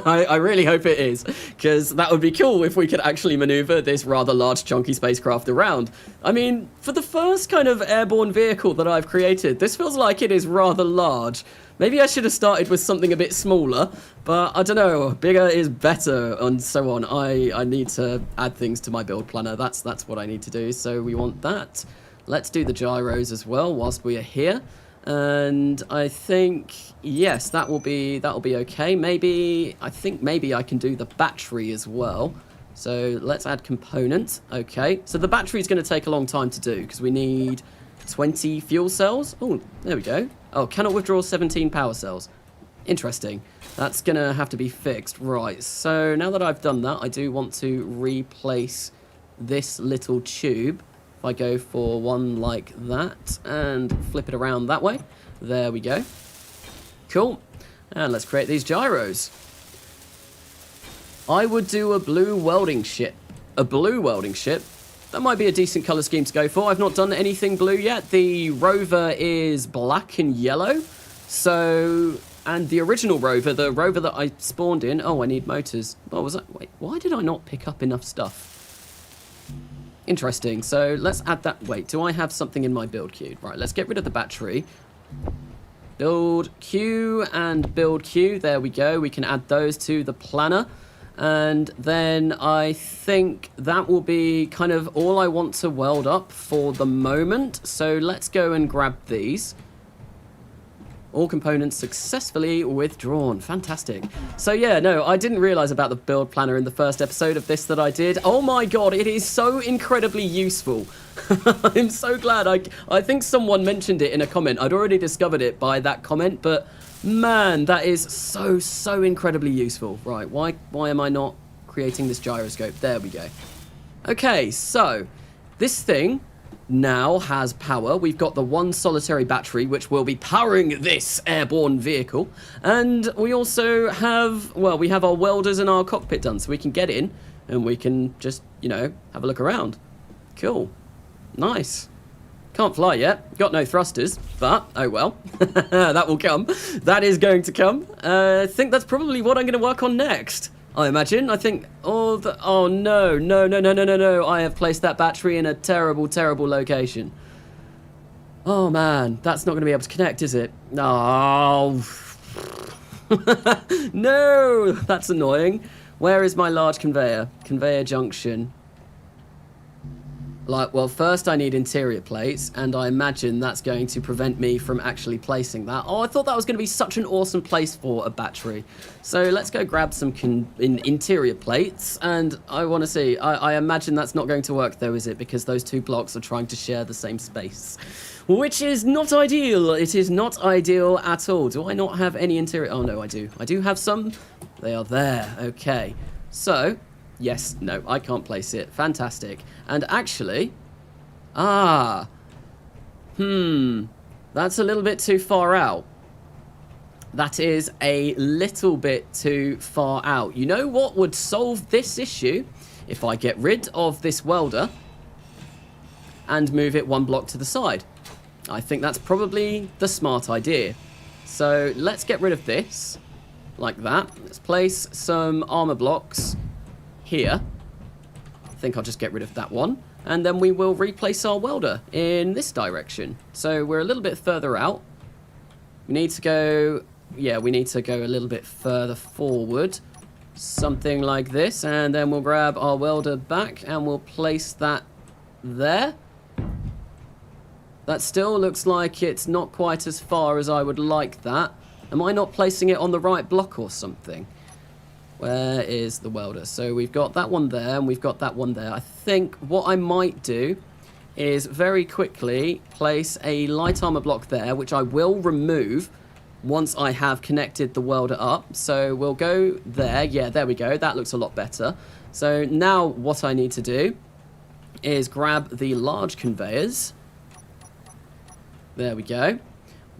I really hope it is, because that would be cool if we could actually maneuver this rather large chunky spacecraft around. I mean, for the first kind of airborne vehicle that I've created, this feels like it is rather large. Maybe I should have started with something a bit smaller, but I don't know, bigger is better and so on. I need to add things to my build planner. That's what I need to do. So we want that. let's do the gyros as well whilst we are here. And I think, yes, that will be okay. I think maybe I can do the battery as well. So let's add components. Okay, so the battery is going to take a long time to do because we need 20 fuel cells. Oh, there we go. Oh, cannot withdraw 17 power cells. Interesting. That's going to have to be fixed. Right, so now that I've done that, I do want to replace this little tube. If I go for one like that and flip it around that way. There we go. Cool. And let's create these gyros. I would do a blue welding ship. A blue welding ship? That might be a decent colour scheme to go for. I've not done anything blue yet. The rover is black and yellow. So, and the original rover, the rover that I spawned in... Oh, I need motors. What was that? Wait, why did I not pick up enough stuff? Interesting. So let's add that. Wait, do I have something in my build queue? Right, let's get rid of the battery. Build queue and build queue. There we go. We can add those to the planner. And then I think that will be kind of all I want to weld up for the moment. So let's go and grab these. All components successfully withdrawn. Fantastic. So yeah, no, I didn't realize about the build planner in the first episode of this that I did. Oh my god, it is so incredibly useful. I'm so glad. I think someone mentioned it in a comment. I'd already discovered it by that comment, but man, that is so incredibly useful. Right, why am I not creating this gyroscope? There we go. Okay, so this thing now has power. We've got the one solitary battery which will be powering this airborne vehicle, and we also have, well, we have our welders and our cockpit done, so we can get in and we can just, you know, have a look around. Cool. Nice. Can't fly yet, got no thrusters, but oh well. That will come. That is going to come. I think that's probably what I'm going to work on next, I imagine. I think all the... Oh, no. I have placed that battery in a terrible location. Oh, man. That's not going to be able to connect, is it? Oh. No. That's annoying. Where is my large conveyor? Conveyor junction. Like, well, first I need interior plates, and I imagine that's going to prevent me from actually placing that. Oh, I thought that was going to be such an awesome place for a battery. So let's go grab some interior plates, and I want to see. I imagine that's not going to work, though, is it? Because those two blocks are trying to share the same space, which is not ideal. It is not ideal at all. Do I not have any interior? Oh, no, I do. I do have some. They are there. Okay. So... Yes, no, I can't place it. Fantastic. And actually... that's a little bit too far out. That is a little bit too far out. You know what would solve this issue? If I get rid of this welder and move it one block to the side. I think that's probably the smart idea. So let's get rid of this. Like that. Let's place some armor blocks here. I think I'll just get rid of that one, and then we will replace our welder in this direction. So we're a little bit further out. We need to go, yeah, we need to go a little bit further forward, something like this, and then we'll grab our welder back and we'll place that there. That still looks like it's not quite as far as I would like that. Am I not placing it on the right block or something? Where is the welder? So we've got that one there, and we've got that one there. I think what I might do is very quickly place a light armor block there, which I will remove once I have connected the welder up. So we'll go there. Yeah, there we go. That looks a lot better. So now what I need to do is grab the large conveyors. There we go.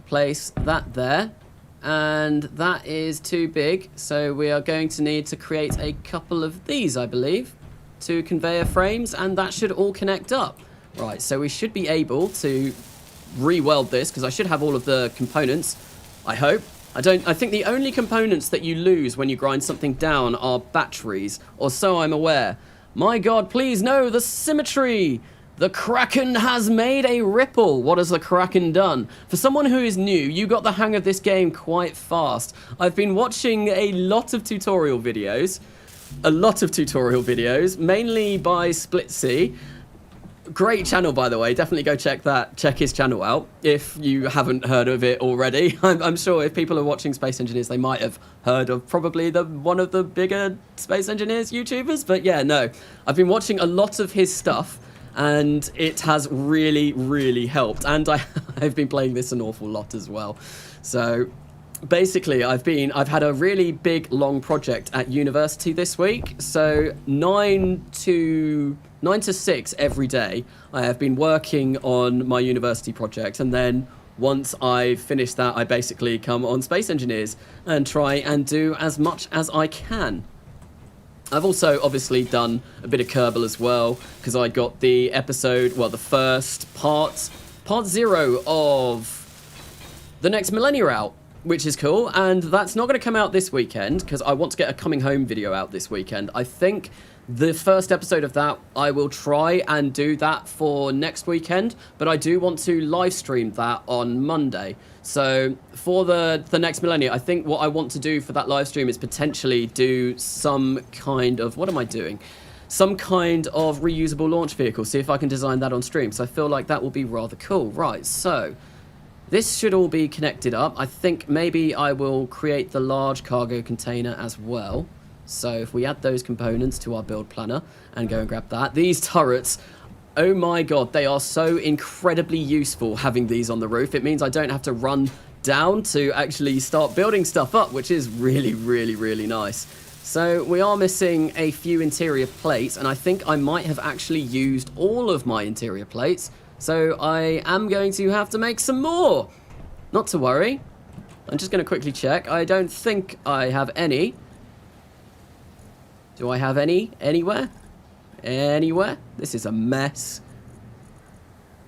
Place that there. And that is too big, so we are going to need to create a couple of these, I believe, 2 conveyor frames, and that should all connect up. Right, so we should be able to re-weld this, because I should have all of the components, I hope. I think the only components that you lose when you grind something down are batteries, or so I'm aware. My god, please, no, the symmetry! The Kraken has made a ripple. What has the Kraken done? For someone who is new, you got the hang of this game quite fast. I've been watching a lot of tutorial videos. Mainly by Splitsy, Great channel, by the way. Definitely go check his channel out if you haven't heard of it already. I'm sure if people are watching Space Engineers, they might have heard of probably one of the bigger Space Engineers YouTubers. But yeah, no, I've been watching a lot of his stuff, and it has really, really helped. And I've been playing this an awful lot as well. So basically, I've had a really big, long project at university this week. So 9 to 6 every day, I have been working on my university project, and then once I've finished that, I basically come on Space Engineers and try and do as much as I can. I've also obviously done a bit of Kerbal as well, because I got the episode, well, the first part 0 of the next millennia out, which is cool, and that's not going to come out this weekend, because I want to get a coming home video out this weekend. I think the first episode of that, I will try and do that for next weekend, but I do want to live stream that on Monday. So for the next millennia, I think what I want to do for that live stream is potentially do some kind of, what am I doing? Some kind of reusable launch vehicle, see if I can design that on stream. So I feel like that will be rather cool. Right, so this should all be connected up. I think maybe I will create the large cargo container as well. So if we add those components to our build planner and go and grab that. These turrets, oh my god, they are so incredibly useful having these on the roof. It means I don't have to run down to actually start building stuff up, which is really, really, really nice. So we are missing a few interior plates, and I think I might have actually used all of my interior plates. So I am going to have to make some more. Not to worry. I'm just going to quickly check. I don't think I have any. Do I have any anywhere? Anywhere? This is a mess.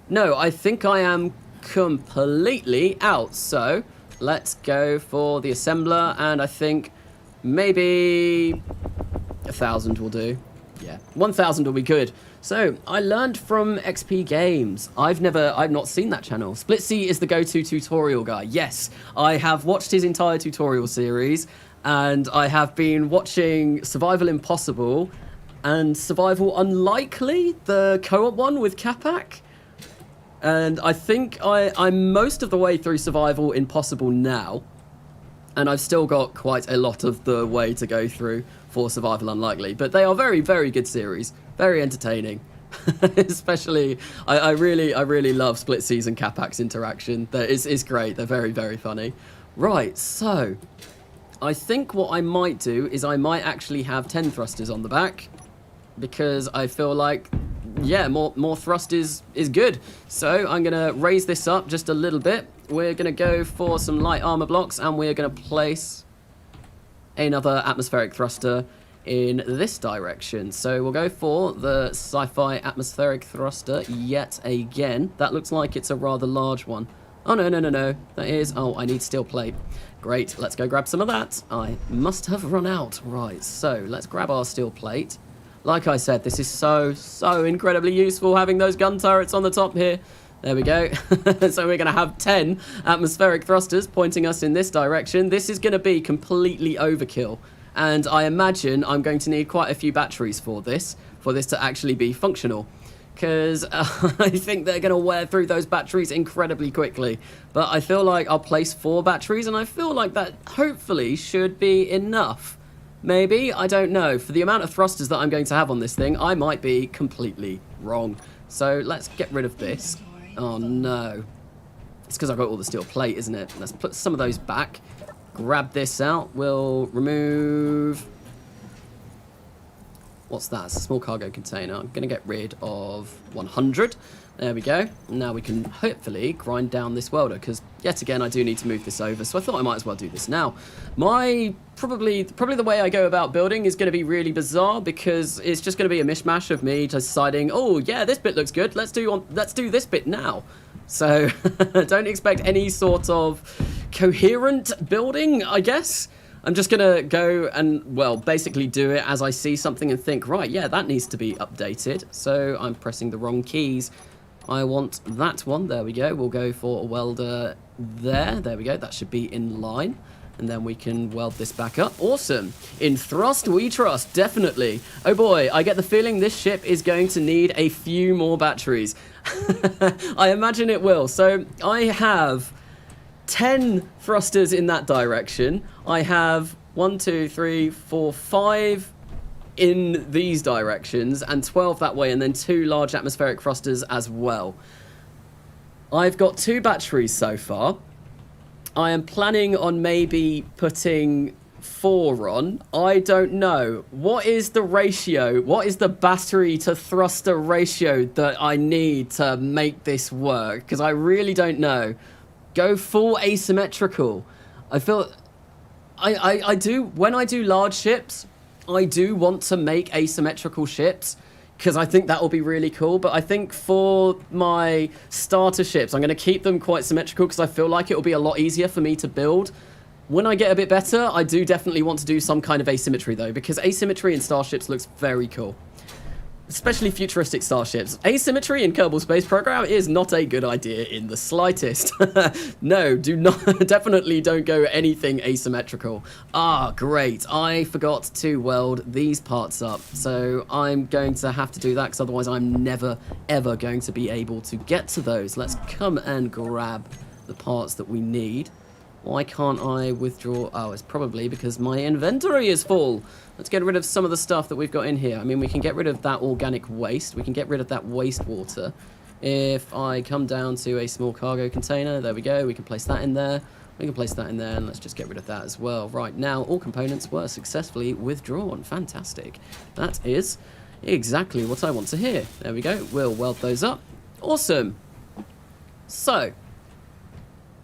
No, I think I am completely out. So let's go for the assembler, and I think maybe 1,000 will do. Yeah, 1,000 will be good. So I learned from XP Games. I've not seen that channel. Splitsy is the go-to tutorial guy. Yes, I have watched his entire tutorial series, and I have been watching Survival Impossible and Survival Unlikely, the co-op one with Capac. And I think I'm most of the way through Survival Impossible now, and I've still got quite a lot of the way to go through for Survival Unlikely. But they are very, very good series, very entertaining. Especially, I really love Splitsy's and Capac's interaction. It's great. They're very, very funny. Right, so I think what I might do is I might actually have 10 thrusters on the back, because I feel like, yeah, more thrust is good. So I'm going to raise this up just a little bit. We're going to go for some light armor blocks, and we're going to place another atmospheric thruster in this direction. So we'll go for the sci-fi atmospheric thruster yet again. That looks like it's a rather large one. Oh, no. That is... Oh, I need steel plate. Great, let's go grab some of that. I must have run out. Right, so let's grab our steel plate. Like I said, this is so incredibly useful, having those gun turrets on the top here. There we go. So we're going to have 10 atmospheric thrusters pointing us in this direction. This is going to be completely overkill. And I imagine I'm going to need quite a few batteries for this to actually be functional. Because I think they're going to wear through those batteries incredibly quickly. But I feel like I'll place 4 batteries, and I feel like that hopefully should be enough. Maybe, I don't know. For the amount of thrusters that I'm going to have on this thing, I might be completely wrong. So let's get rid of this. Oh no. It's because I've got all the steel plate, isn't it? Let's put some of those back. Grab this out. We'll remove... What's that? It's a small cargo container. I'm going to get rid of 100. There we go. Now we can hopefully grind down this welder, because yet again I do need to move this over, so I thought I might as well do this now. Probably the way I go about building is going to be really bizarre, because it's just going to be a mishmash of me deciding, oh yeah, this bit looks good, let's do this bit now. So don't expect any sort of coherent building, I guess. I'm just going to go and, well, basically do it as I see something and think, right, yeah, that needs to be updated. So I'm pressing the wrong keys. I want that one. There we go. We'll go for a welder there. There we go. That should be in line. And then we can weld this back up. Awesome. In thrust we trust, definitely. Oh boy, I get the feeling this ship is going to need a few more batteries. I imagine it will. So I have 10 thrusters in that direction. I have 1, 2, 3, 4, 5 in these directions and 12 that way, and then 2 large atmospheric thrusters as well. I've got 2 batteries so far. I am planning on maybe putting 4 on. I don't know. What is the ratio? What is the battery to thruster ratio that I need to make this work? Because I really don't know. Go full asymmetrical. I feel... I do... When I do large ships, I do want to make asymmetrical ships, because I think that will be really cool. But I think for my starter ships, I'm going to keep them quite symmetrical because I feel like it will be a lot easier for me to build. When I get a bit better, I do definitely want to do some kind of asymmetry though, because asymmetry in starships looks very cool. Especially futuristic starships. Asymmetry in Kerbal Space Program is not a good idea in the slightest. No, do not, definitely don't go anything asymmetrical. Ah, great. I forgot to weld these parts up. So I'm going to have to do that because otherwise I'm never, ever going to be able to get to those. Let's come and grab the parts that we need. Why can't I withdraw? Oh, it's probably because my inventory is full. Let's get rid of some of the stuff that we've got in here. I mean, we can get rid of that organic waste. We can get rid of that wastewater. If I come down to a small cargo container, there we go. We can place that in there. We can place that in there, and let's just get rid of that as well. Right, now all components were successfully withdrawn. Fantastic. That is exactly what I want to hear. There we go. We'll weld those up. Awesome. So...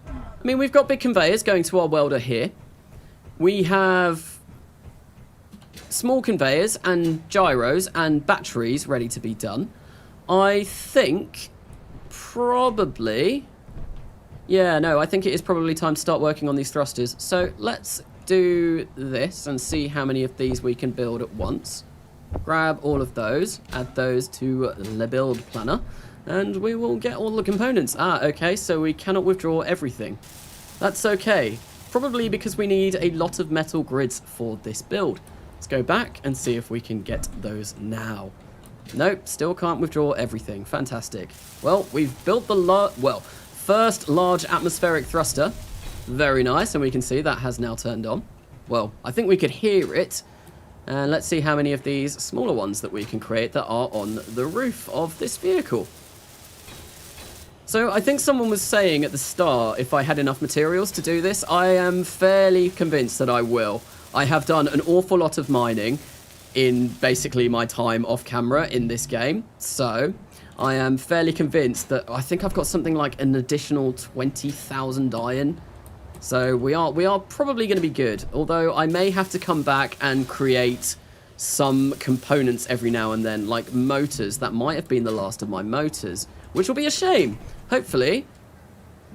I mean, we've got big conveyors going to our welder here. We have small conveyors and gyros and batteries ready to be done. I think probably... Yeah, no, I think it is probably time to start working on these thrusters. So let's do this and see how many of these we can build at once. Grab all of those, add those to the build planner. And we will get all the components. Ah, okay, so we cannot withdraw everything. That's okay. Probably because we need a lot of metal grids for this build. Let's go back and see if we can get those now. Nope, still can't withdraw everything. Fantastic. Well, we've built the first large atmospheric thruster. Very nice, and we can see that has now turned on. Well, I think we could hear it. And let's see how many of these smaller ones that we can create that are on the roof of this vehicle. So I think someone was saying at the start if I had enough materials to do this. I am fairly convinced that I will. I have done an awful lot of mining in basically my time off camera in this game. So I am fairly convinced that I think I've got something like an additional 20,000 iron. So we are probably going to be good. Although I may have to come back and create some components every now and then, like motors. That might have been the last of my motors, which will be a shame. Hopefully.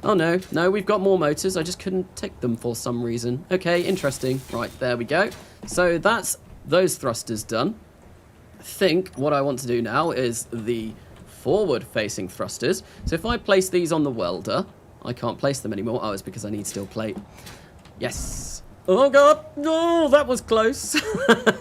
Oh no, we've got more motors. I just couldn't take them for some reason. Okay, interesting. Right, there we go. So that's those thrusters done. I think what I want to do now is the forward-facing thrusters. So if I place these on the welder, I can't place them anymore. Oh, it's because I need steel plate. Yes. Oh god, no, that was close.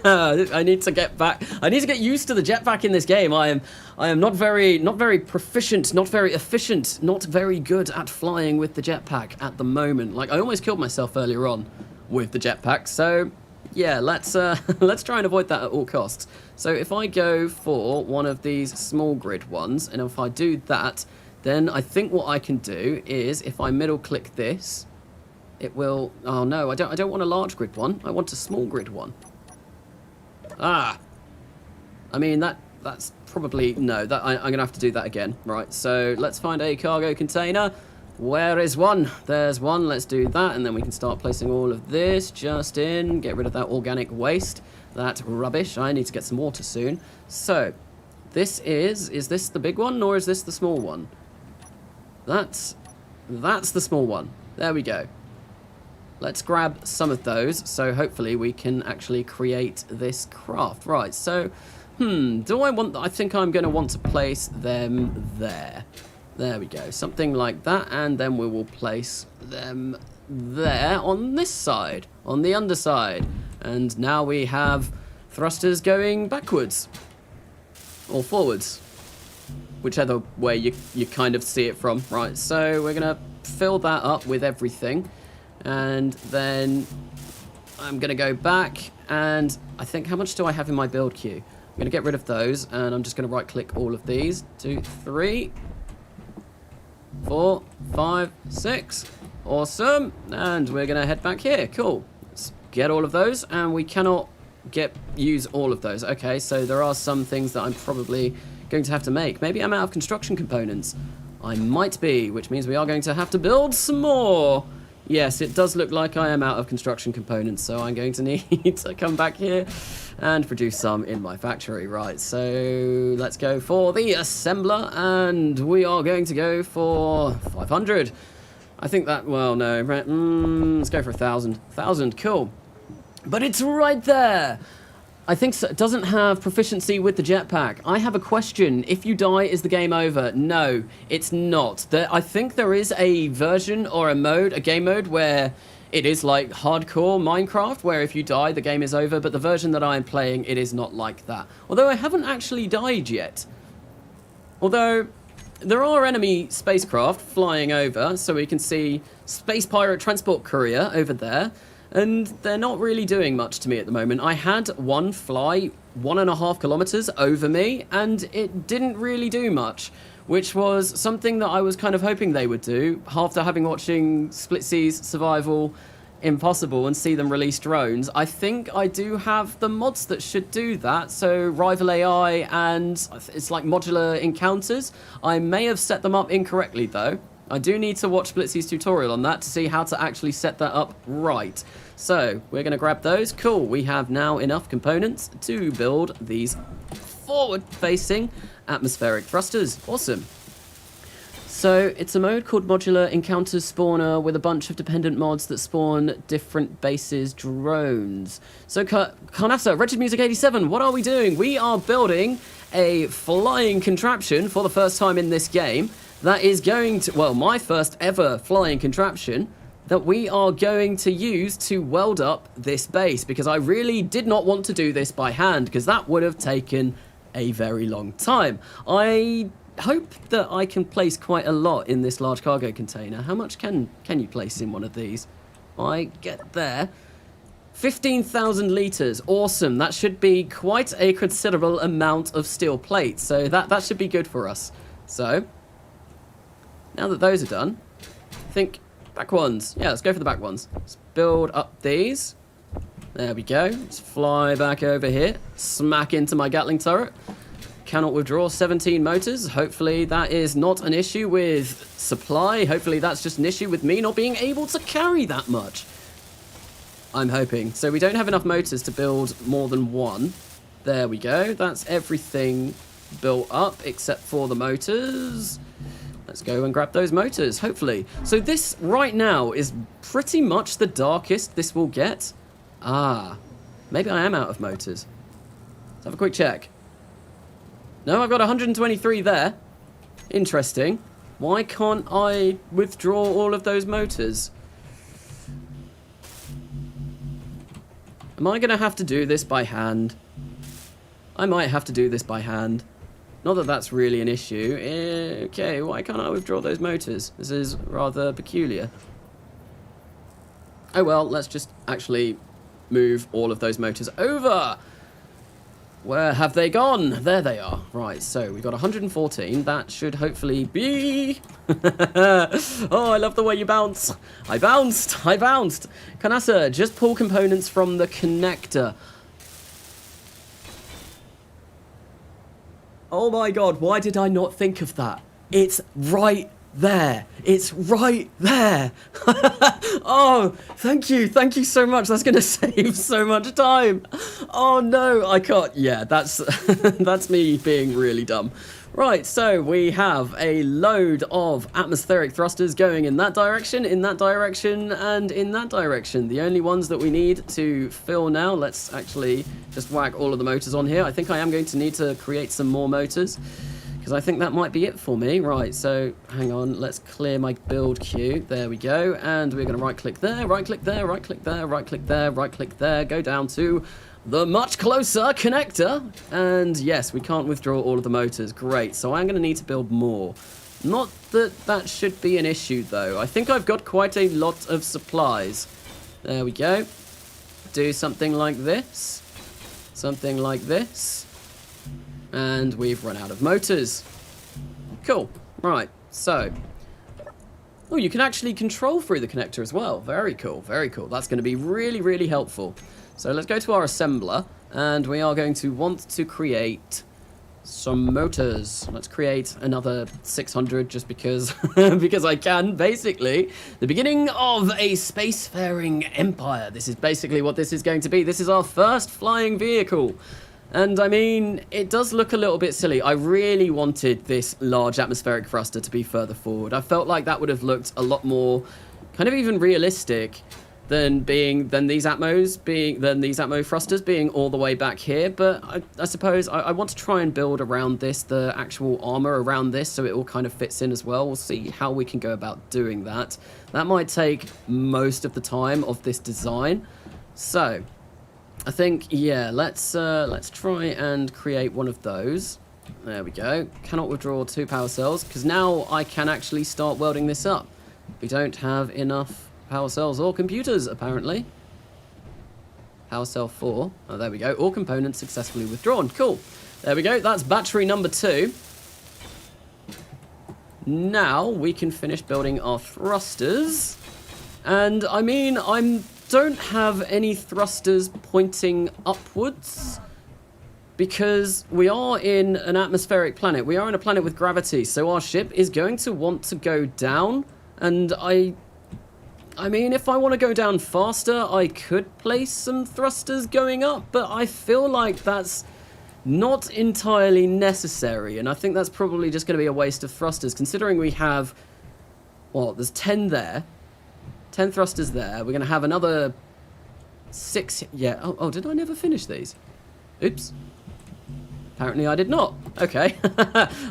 I need to get back. I need to get used to the jetpack in this game. I am not very proficient, not very efficient, not very good at flying with the jetpack at the moment. Like I almost killed myself earlier on with the jetpack. So yeah, let's try and avoid that at all costs. So if I go for one of these small grid ones, and if I do that, then I think what I can do is if I middle click this, it will... Oh no, I don't want a large grid one. I want a small grid one. Ah. I mean, that's probably... No, I'm going to have to do that again. Right, so let's find a cargo container. Where is one? There's one. Let's do that, and then we can start placing all of this just in. Get rid of that organic waste. That rubbish. I need to get some water soon. So, this is this the big one, or is this the small one? That's the small one. There we go. Let's grab some of those, so hopefully we can actually create this craft. Right, so, do I want... I think I'm going to want to place them there. There we go, something like that, and then we will place them there on this side, on the underside. And now we have thrusters going backwards or forwards, whichever way you kind of see it from. Right, so we're going to fill that up with everything. And then I'm going to go back and I think, how much do I have in my build queue? I'm going to get rid of those and I'm just going to right click all of these. 2, 3, 4, 5, 6. Awesome. And we're going to head back here. Cool. Let's get all of those, and we cannot use all of those. Okay, so there are some things that I'm probably going to have to make. Maybe I'm out of construction components. I might be, which means we are going to have to build some more. Yes, it does look like I am out of construction components, so I'm going to need to come back here and produce some in my factory. Right, so let's go for the assembler, and we are going to go for 500. I think that, well, no, let's go for 1,000. 1,000, cool. But it's right there. I think so. It doesn't have proficiency with the jetpack. I have a question. If you die, is the game over? No, it's not. I think there is a version or a game mode where it is like hardcore Minecraft, where if you die, the game is over. But the version that I am playing, it is not like that. Although I haven't actually died yet. Although there are enemy spacecraft flying over, so we can see Space Pirate Transport Courier over there. And they're not really doing much to me at the moment. I had one fly 1.5 kilometers over me, and it didn't really do much, which was something that I was kind of hoping they would do after having watching Split Seas Survival Impossible and see them release drones. I think I do have the mods that should do that. So Rival AI and it's like modular encounters. I may have set them up incorrectly though. I do need to watch Blitzy's tutorial on that to see how to actually set that up right. So, we're going to grab those. Cool, we have now enough components to build these forward-facing atmospheric thrusters. Awesome. So, it's a mode called Modular Encounters Spawner with a bunch of dependent mods that spawn different bases drones. So, Carnasa, Wretched Music 87, what are we doing? We are building a flying contraption for the first time in this game. That is going to, well, my first ever flying contraption that we are going to use to weld up this base, because I really did not want to do this by hand, because that would have taken a very long time. I hope that I can place quite a lot in this large cargo container. How much can you place in one of these? I get there. 15,000 litres. Awesome. That should be quite a considerable amount of steel plate, so that should be good for us. So now that those are done, I think back ones. Yeah, let's go for the back ones. Let's build up these. There we go. Let's fly back over here. Smack into my Gatling turret. Cannot withdraw 17 motors. Hopefully that is not an issue with supply. Hopefully that's just an issue with me not being able to carry that much. I'm hoping. So we don't have enough motors to build more than one. There we go. That's everything built up except for the motors. Let's go and grab those motors, hopefully. So this right now is pretty much the darkest this will get. Ah, maybe I am out of motors. Let's have a quick check. No, I've got 123 there. Interesting. Why can't I withdraw all of those motors? Am I going to have to do this by hand? I might have to do this by hand. Not that that's really an issue. Okay, why can't I withdraw those motors? This is rather peculiar. Oh well, let's just actually move all of those motors over. Where have they gone? There they are. Right, so we've got 114. That should hopefully be... Oh, I love the way you bounce. I bounced. I bounced. Carnasa, just pull components from the connector. Oh my god, why did I not think of that? It's right there. It's right there. Oh, thank you so much. That's going to save so much time. Oh no, I can't. Yeah, that's that's me being really dumb. Right, so we have a load of atmospheric thrusters going in that direction, and in that direction. The only ones that we need to fill now, let's actually just whack all of the motors on here. I think I am going to need to create some more motors, because because I think that might be it for me. Right, so hang on, let's clear my build queue. There we go, and we're going to right-click there, right-click there, right-click there, right-click there, right-click there, go down to the much closer connector, and yes, we can't withdraw all of the motors. Great, so I'm going to need to build more. Not that that should be an issue, though. I think I've got quite a lot of supplies. There we go. Do something like this. Something like this. And we've run out of motors. Cool. Right, so. Oh, you can actually control through the connector as well. Very cool, very cool. That's going to be really, really helpful. So let's go to our assembler, and we are going to want to create some motors. Let's create another 600 just because because I can. Basically, the beginning of a spacefaring empire. This is basically what this is going to be. This is our first flying vehicle. And I mean, it does look a little bit silly. I really wanted this large atmospheric thruster to be further forward. I felt like that would have looked a lot more kind of even realistic than these atmo thrusters being all the way back here. But I suppose I want to try and build around this, the actual armor around this, so it all kind of fits in as well. We'll see how we can go about doing that. That might take most of the time of this design. So I think, yeah, let's try and create one of those. There we go. Cannot withdraw 2 power cells, because now I can actually start welding this up. We don't have enough power cells or computers, apparently. Power cell 4. Oh, there we go. All components successfully withdrawn. Cool. There we go. That's battery number 2. Now we can finish building our thrusters. And, I mean, don't have any thrusters pointing upwards because we are in an atmospheric planet. We are in a planet with gravity, so our ship is going to want to go down. And I mean, if I want to go down faster, I could place some thrusters going up, but I feel like that's not entirely necessary, and I think that's probably just going to be a waste of thrusters, considering we have, well, there's 10 there, 10 thrusters there. We're going to have another 6, yeah, oh, did I never finish these? Oops. Apparently I did not. Okay,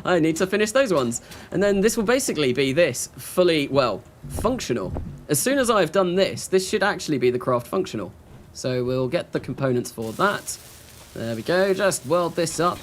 I need to finish those ones. And then this will basically be this, fully, well, functional. As soon as I've done this, this should actually be the craft functional. So we'll get the components for that. There we go, just weld this up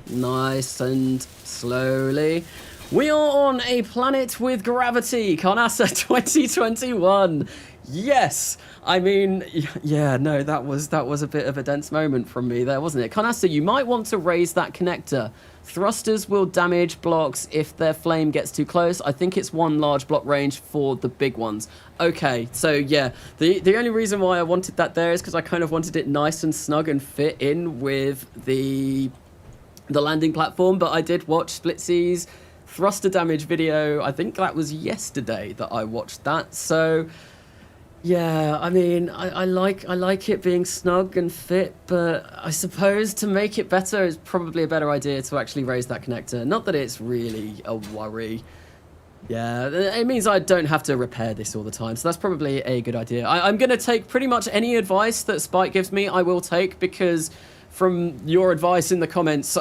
nice and slowly. We are on a planet with gravity, Carnasa 2021. Yes, I mean, yeah, no, that was a bit of a dense moment from me there, wasn't it? Carnasa, you might want to raise that connector. Thrusters will damage blocks if their flame gets too close. I think it's 1 large block range for the big ones. Okay, so yeah, the only reason why I wanted that there is because I kind of wanted it nice and snug and fit in with the landing platform, but I did watch Splitsy's thruster damage video. I think that was yesterday that I watched that, so yeah, I mean, I like it being snug and fit, but I suppose to make it better is probably a better idea to actually raise that connector. Not that it's really a worry. Yeah, it means I don't have to repair this all the time, so that's probably a good idea. I'm going to take pretty much any advice that Spike gives me, I will take, because from your advice in the comments,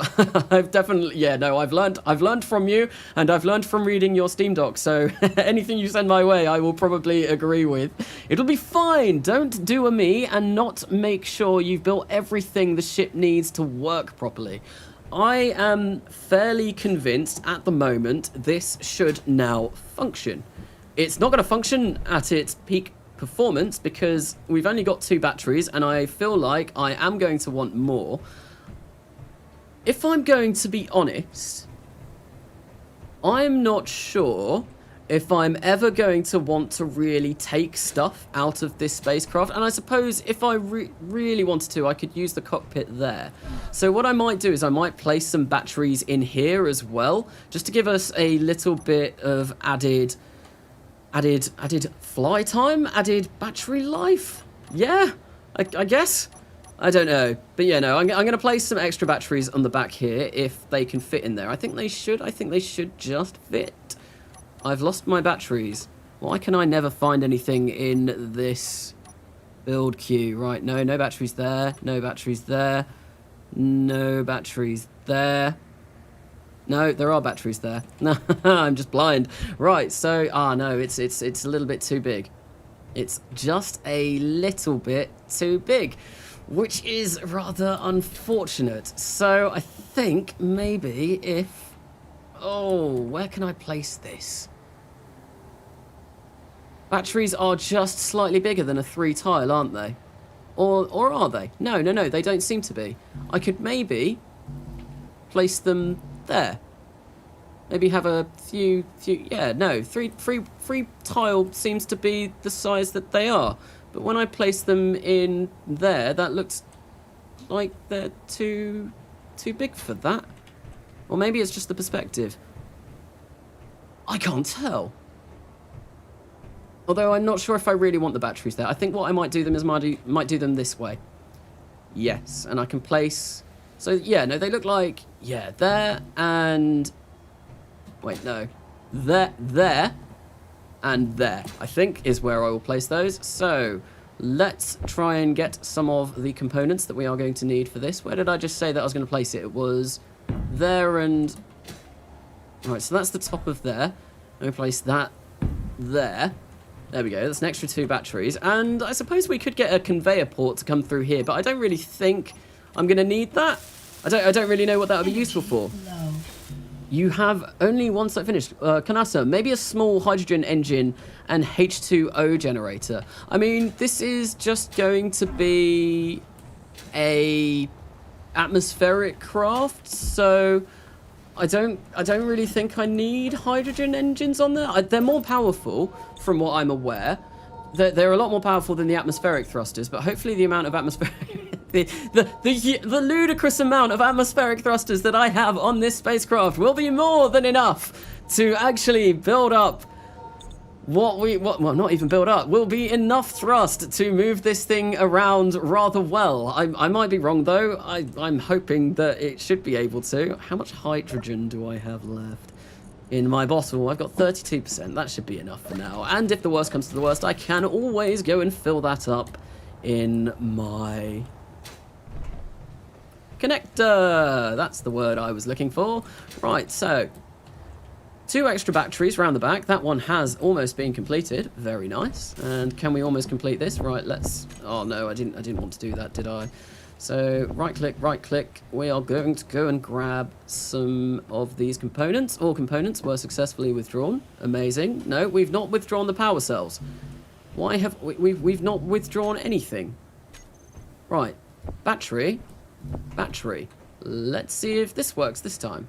I've definitely, yeah, no, I've learned from you, and I've learned from reading your Steam doc, so anything you send my way, I will probably agree with. It'll be fine. Don't do a me and not make sure you've built everything the ship needs to work properly. I am fairly convinced at the moment this should now function. It's not going to function at its peak performance because we've only got 2 batteries and I feel like I am going to want more. If I'm going to be honest, I'm not sure if I'm ever going to want to really take stuff out of this spacecraft, and I suppose if I really wanted to, I could use the cockpit there. So what I might do is I might place some batteries in here as well, just to give us a little bit of added fly time, added battery life. Yeah, I guess. I don't know, but yeah, no, I'm going to place some extra batteries on the back here if they can fit in there. I think they should just fit. I've lost my batteries. Why can I never find anything in this build queue? Right, no batteries there, no batteries there, no batteries there. No, there are batteries there. No, I'm just blind. Right, so, no, it's a little bit too big. It's just a little bit too big, which is rather unfortunate. So I think maybe if... Oh, where can I place this? Batteries are just slightly bigger than a 3 tile, aren't they? Or are they? No, they don't seem to be. I could maybe place them there. Maybe have a few, yeah, no, three tile seems to be the size that they are. But when I place them in there, that looks like they're too big for that. Or maybe it's just the perspective. I can't tell. Although I'm not sure if I really want the batteries there. I think what I might do them is might do them this way. Yes, and I can place... So, yeah, no, they look like... Yeah, there and... Wait, no. There, and there, I think, is where I will place those. So, let's try and get some of the components that we are going to need for this. Where did I just say that I was going to place it? It was there and... Right, so that's the top of there. I'm going to place that there. There we go, that's an extra 2 batteries. And I suppose we could get a conveyor port to come through here, but I don't really think I'm going to need that. I don't really know what that would be useful for. You have only one site finished. Carnasa, maybe a small hydrogen engine and H2O generator. I mean, this is just going to be a atmospheric craft, so I don't really think I need hydrogen engines on there. They're more powerful, from what I'm aware. They're a lot more powerful than the atmospheric thrusters, but hopefully the amount of atmospheric... the ludicrous amount of atmospheric thrusters that I have on this spacecraft will be more than enough to actually build up well, not even build up, will be enough thrust to move this thing around rather well. I might be wrong, though. I'm hoping that it should be able to. How much hydrogen do I have left in my bottle? I've got 32%. That should be enough for now. And if the worst comes to the worst, I can always go and fill that up in my... connector! That's the word I was looking for. Right, so 2 extra batteries around the back. That one has almost been completed. Very nice. And can we almost complete this? Right, let's... Oh no, I didn't want to do that, did I? So right click. We are going to go and grab some of these components. All components were successfully withdrawn. Amazing. No, we've not withdrawn the power cells. Why have we've not withdrawn anything? Right, battery. Let's see if this works this time.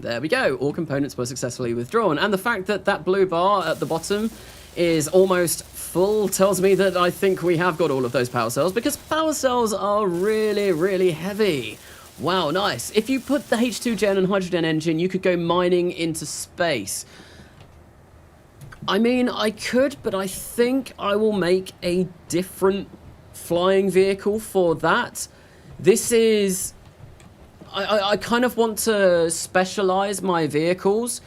There we go. All components were successfully withdrawn. And the fact that that blue bar at the bottom is almost full tells me that I think we have got all of those power cells, because power cells are really, really heavy. Wow, nice. If you put the H2 gen and hydrogen engine, you could go mining into space. I mean, I could, but I think I will make a different flying vehicle for that. This is... I kind of want to specialize my vehicles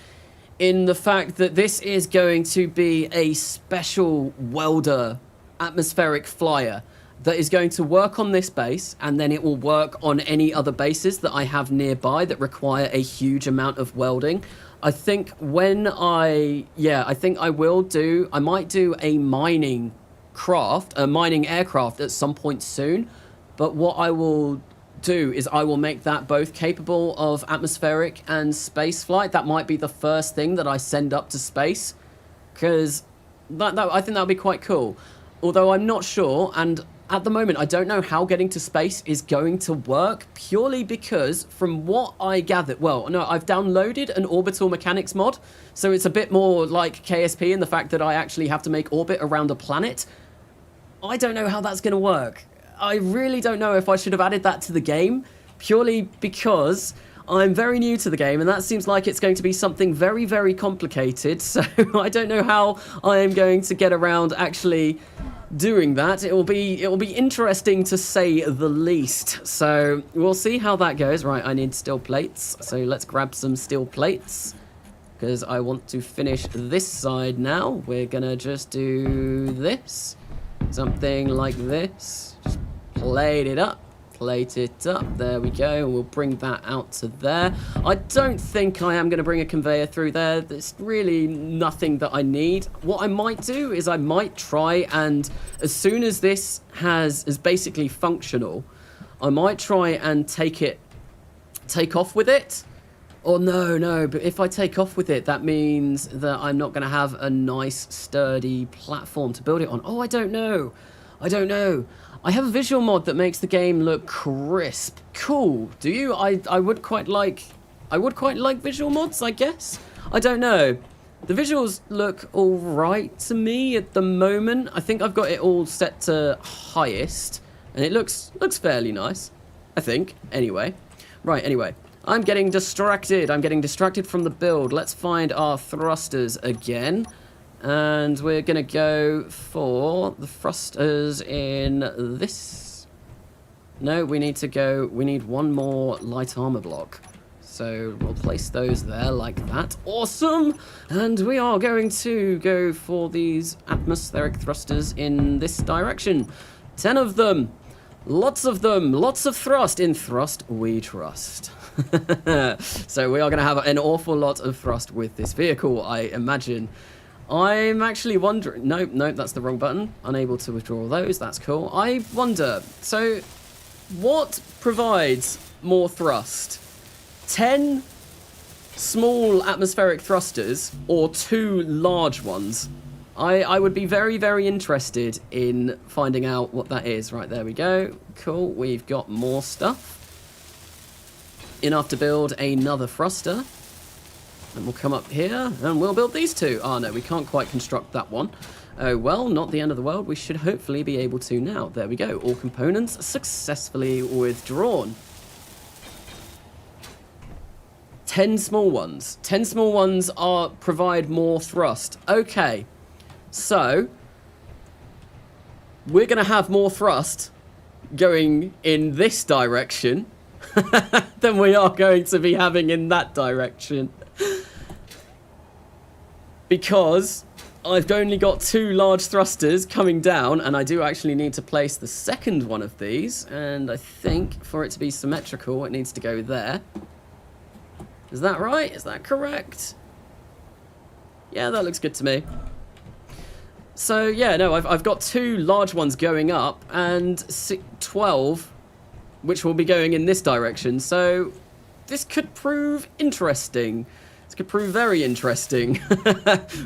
in the fact that this is going to be a special welder atmospheric flyer that is going to work on this base, and then it will work on any other bases that I have nearby that require a huge amount of welding. I think when I might do a mining aircraft at some point soon, but what I will do is I will make that both capable of atmospheric and space flight. That might be the first thing that I send up to space, because I think that would be quite cool. Although I'm not sure, and at the moment I don't know how getting to space is going to work, purely because from what I gathered, well, no, I've downloaded an orbital mechanics mod, so it's a bit more like KSP in the fact that I actually have to make orbit around a planet. I don't know how that's going to work. I really don't know if I should have added that to the game, purely because I'm very new to the game, and that seems like it's going to be something very, very complicated, so I don't know how I am going to get around actually doing that. It will be interesting to say the least, so we'll see how that goes. Right, I need steel plates, so let's grab some steel plates, because I want to finish this side now. We're gonna just do this, something like this. Just plate it up, plate it up. There we go. We'll bring that out to there. I don't think I am going to bring a conveyor through there. There's really nothing that I need. What I might do is I might try and, as soon as this is basically functional, I might try and take off with it. Or no, but if I take off with it, that means that I'm not going to have a nice, sturdy platform to build it on. Oh, I don't know. I have a visual mod that makes the game look crisp. Cool. Do you? I would quite like visual mods, I guess. I don't know. The visuals look all right to me at the moment. I think I've got it all set to highest, and it looks fairly nice, I think. Anyway. I'm getting distracted. I'm getting distracted from the build. Let's find our thrusters again. And we're going to go for the thrusters in this. No, we need one more light armor block. So we'll place those there like that. Awesome! And we are going to go for these atmospheric thrusters in this direction. 10 of them. Lots of them. Lots of thrust. In thrust we trust. So we are going to have an awful lot of thrust with this vehicle, I imagine. I'm actually wondering... Nope, that's the wrong button. Unable to withdraw those. That's cool. I wonder, so what provides more thrust? 10 small atmospheric thrusters or 2 large ones? I would be very, very interested in finding out what that is. Right, there we go. Cool. We've got more stuff. Enough to build another thruster. And we'll come up here and we'll build these 2. Oh no, we can't quite construct that one. Oh well, not the end of the world. We should hopefully be able to now. There we go. All components successfully withdrawn. 10 small ones. 10 small ones provide more thrust. Okay. So, we're going to have more thrust going in this direction than we are going to be having in that direction. Because I've only got 2 large thrusters coming down, and I do actually need to place the second one of these, and I think for it to be symmetrical, it needs to go there. Is that right? Is that correct? Yeah, that looks good to me. So, yeah, no, I've got 2 large ones going up, and 12, which will be going in this direction, so this could prove interesting. This could prove very interesting.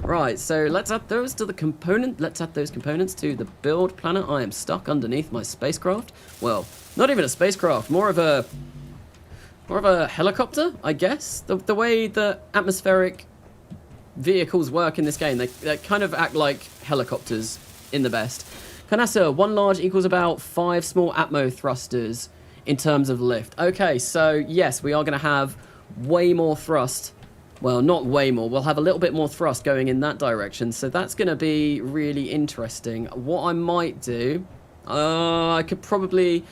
Right, so let's add those to the component. Let's add those components to the build planner. I am stuck underneath my spacecraft. Well, not even a spacecraft, more of a helicopter, I guess. The way the atmospheric vehicles work in this game, they kind of act like helicopters in the best. Carnasa, 1 large equals about 5 small atmo thrusters in terms of lift. Okay, so yes, we are going to have way more thrust. Well, not way more. We'll have a little bit more thrust going in that direction. So that's going to be really interesting. What I might do, I should probably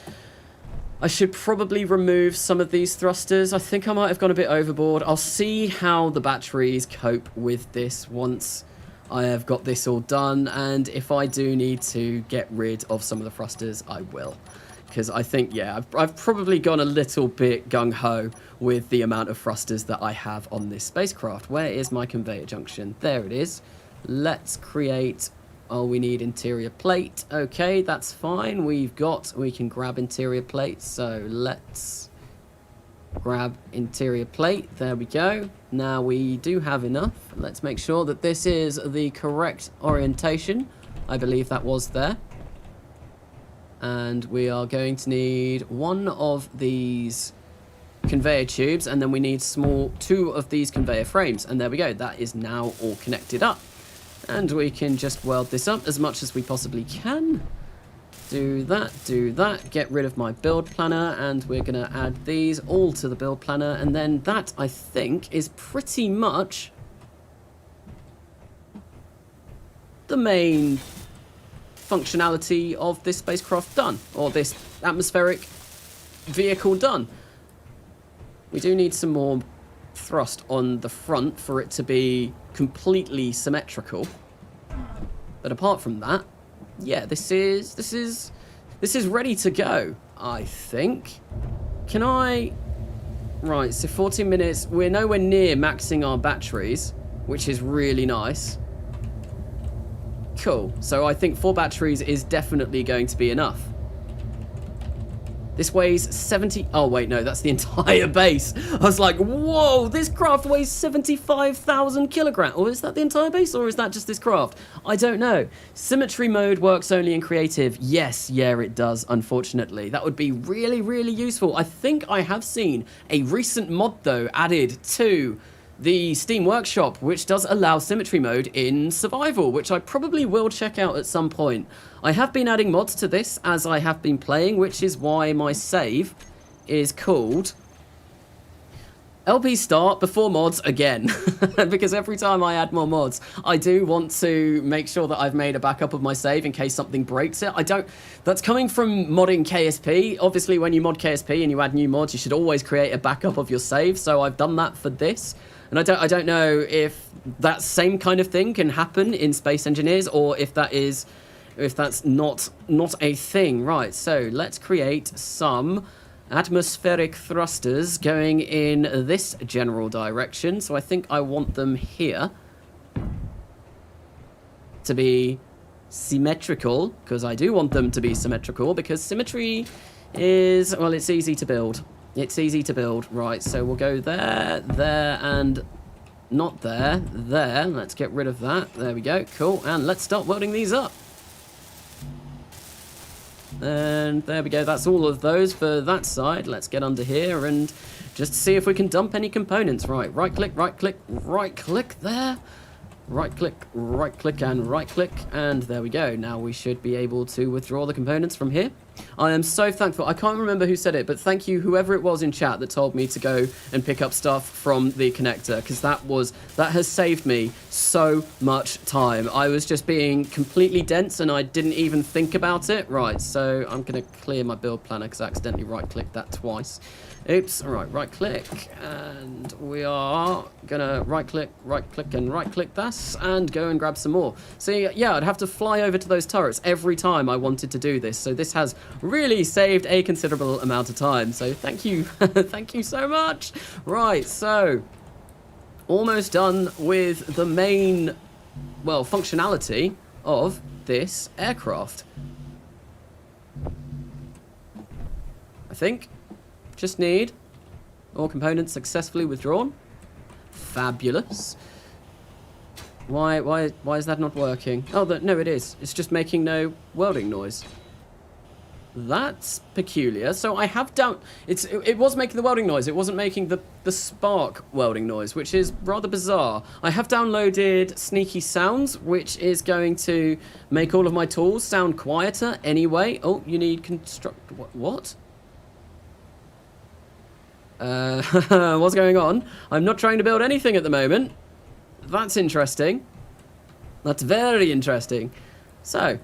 remove some of these thrusters. I think I might have gone a bit overboard. I'll see how the batteries cope with this once I have got this all done. And if I do need to get rid of some of the thrusters, I will. Because I think, yeah, I've probably gone a little bit gung-ho with the amount of thrusters that I have on this spacecraft. Where is my conveyor junction? There it is. Let's create... Oh, we need interior plate. Okay, that's fine. We can grab interior plate. So let's grab interior plate. There we go. Now we do have enough. Let's make sure that this is the correct orientation. I believe that was there. And we are going to need 1 of these conveyor tubes, and then we need 2 of these conveyor frames. And there we go. That is now all connected up. And we can just weld this up as much as we possibly can. Do that, get rid of my build planner, and we're going to add these all to the build planner. And then that, I think, is pretty much the main functionality of this spacecraft done, or this atmospheric vehicle done. We do need some more thrust on the front for it to be completely symmetrical, but apart from that, yeah, this is ready to go. I think. Can I... Right, so 14 minutes. We're nowhere near maxing our batteries, which is really nice. Cool. So I think 4 batteries is definitely going to be enough. This weighs 70... Oh, wait, no, that's the entire base. I was like, whoa, this craft weighs 75,000 kilograms. Or is that the entire base, or is that just this craft? I don't know. Symmetry mode works only in creative. Yes, yeah, it does, unfortunately. That would be really, really useful. I think I have seen a recent mod, though, added to the Steam Workshop, which does allow symmetry mode in survival, which I probably will check out at some point. I have been adding mods to this as I have been playing, which is why my save is called LP Start before mods again. Because every time I add more mods, I do want to make sure that I've made a backup of my save in case something breaks it. That's coming from modding KSP. Obviously, when you mod KSP and you add new mods, you should always create a backup of your save. So I've done that for this. And I don't know if that same kind of thing can happen in Space Engineers, or if that's not a thing. Right, so let's create some atmospheric thrusters going in this general direction. So I think I want them here to be symmetrical, because I do want them to be symmetrical, because symmetry is, well, it's easy to build. It's easy to build. Right, so we'll go there, there, and not there, there. Let's get rid of that. There we go. Cool. And let's start welding these up. And there we go. That's all of those for that side. Let's get under here and just see if we can dump any components. Right, right-click, right-click, right-click there. Right-click, right-click, and right-click. And there we go. Now we should be able to withdraw the components from here. I am so thankful. I can't remember who said it, but thank you, whoever it was in chat that told me to go and pick up stuff from the connector, because that has saved me so much time. I was just being completely dense and I didn't even think about it. Right, so I'm going to clear my build planner because I accidentally right-clicked that twice. Oops, all right, right-click, and we are going to right-click, and right-click that, and go and grab some more. So, yeah, I'd have to fly over to those turrets every time I wanted to do this, so this has really saved a considerable amount of time, so thank you. Thank you so much. Right, so, almost done with the main, well, functionality of this aircraft. I think. Just need all components successfully withdrawn. Fabulous. Why is that not working? Oh, no, it is. It's just making no welding noise. That's peculiar. So I have down... It was making the welding noise. It wasn't making the spark welding noise, which is rather bizarre. I have downloaded Sneaky Sounds, which is going to make all of my tools sound quieter anyway. Oh, you need construct... What? What's going on? I'm not trying to build anything at the moment. That's interesting. That's very interesting. So,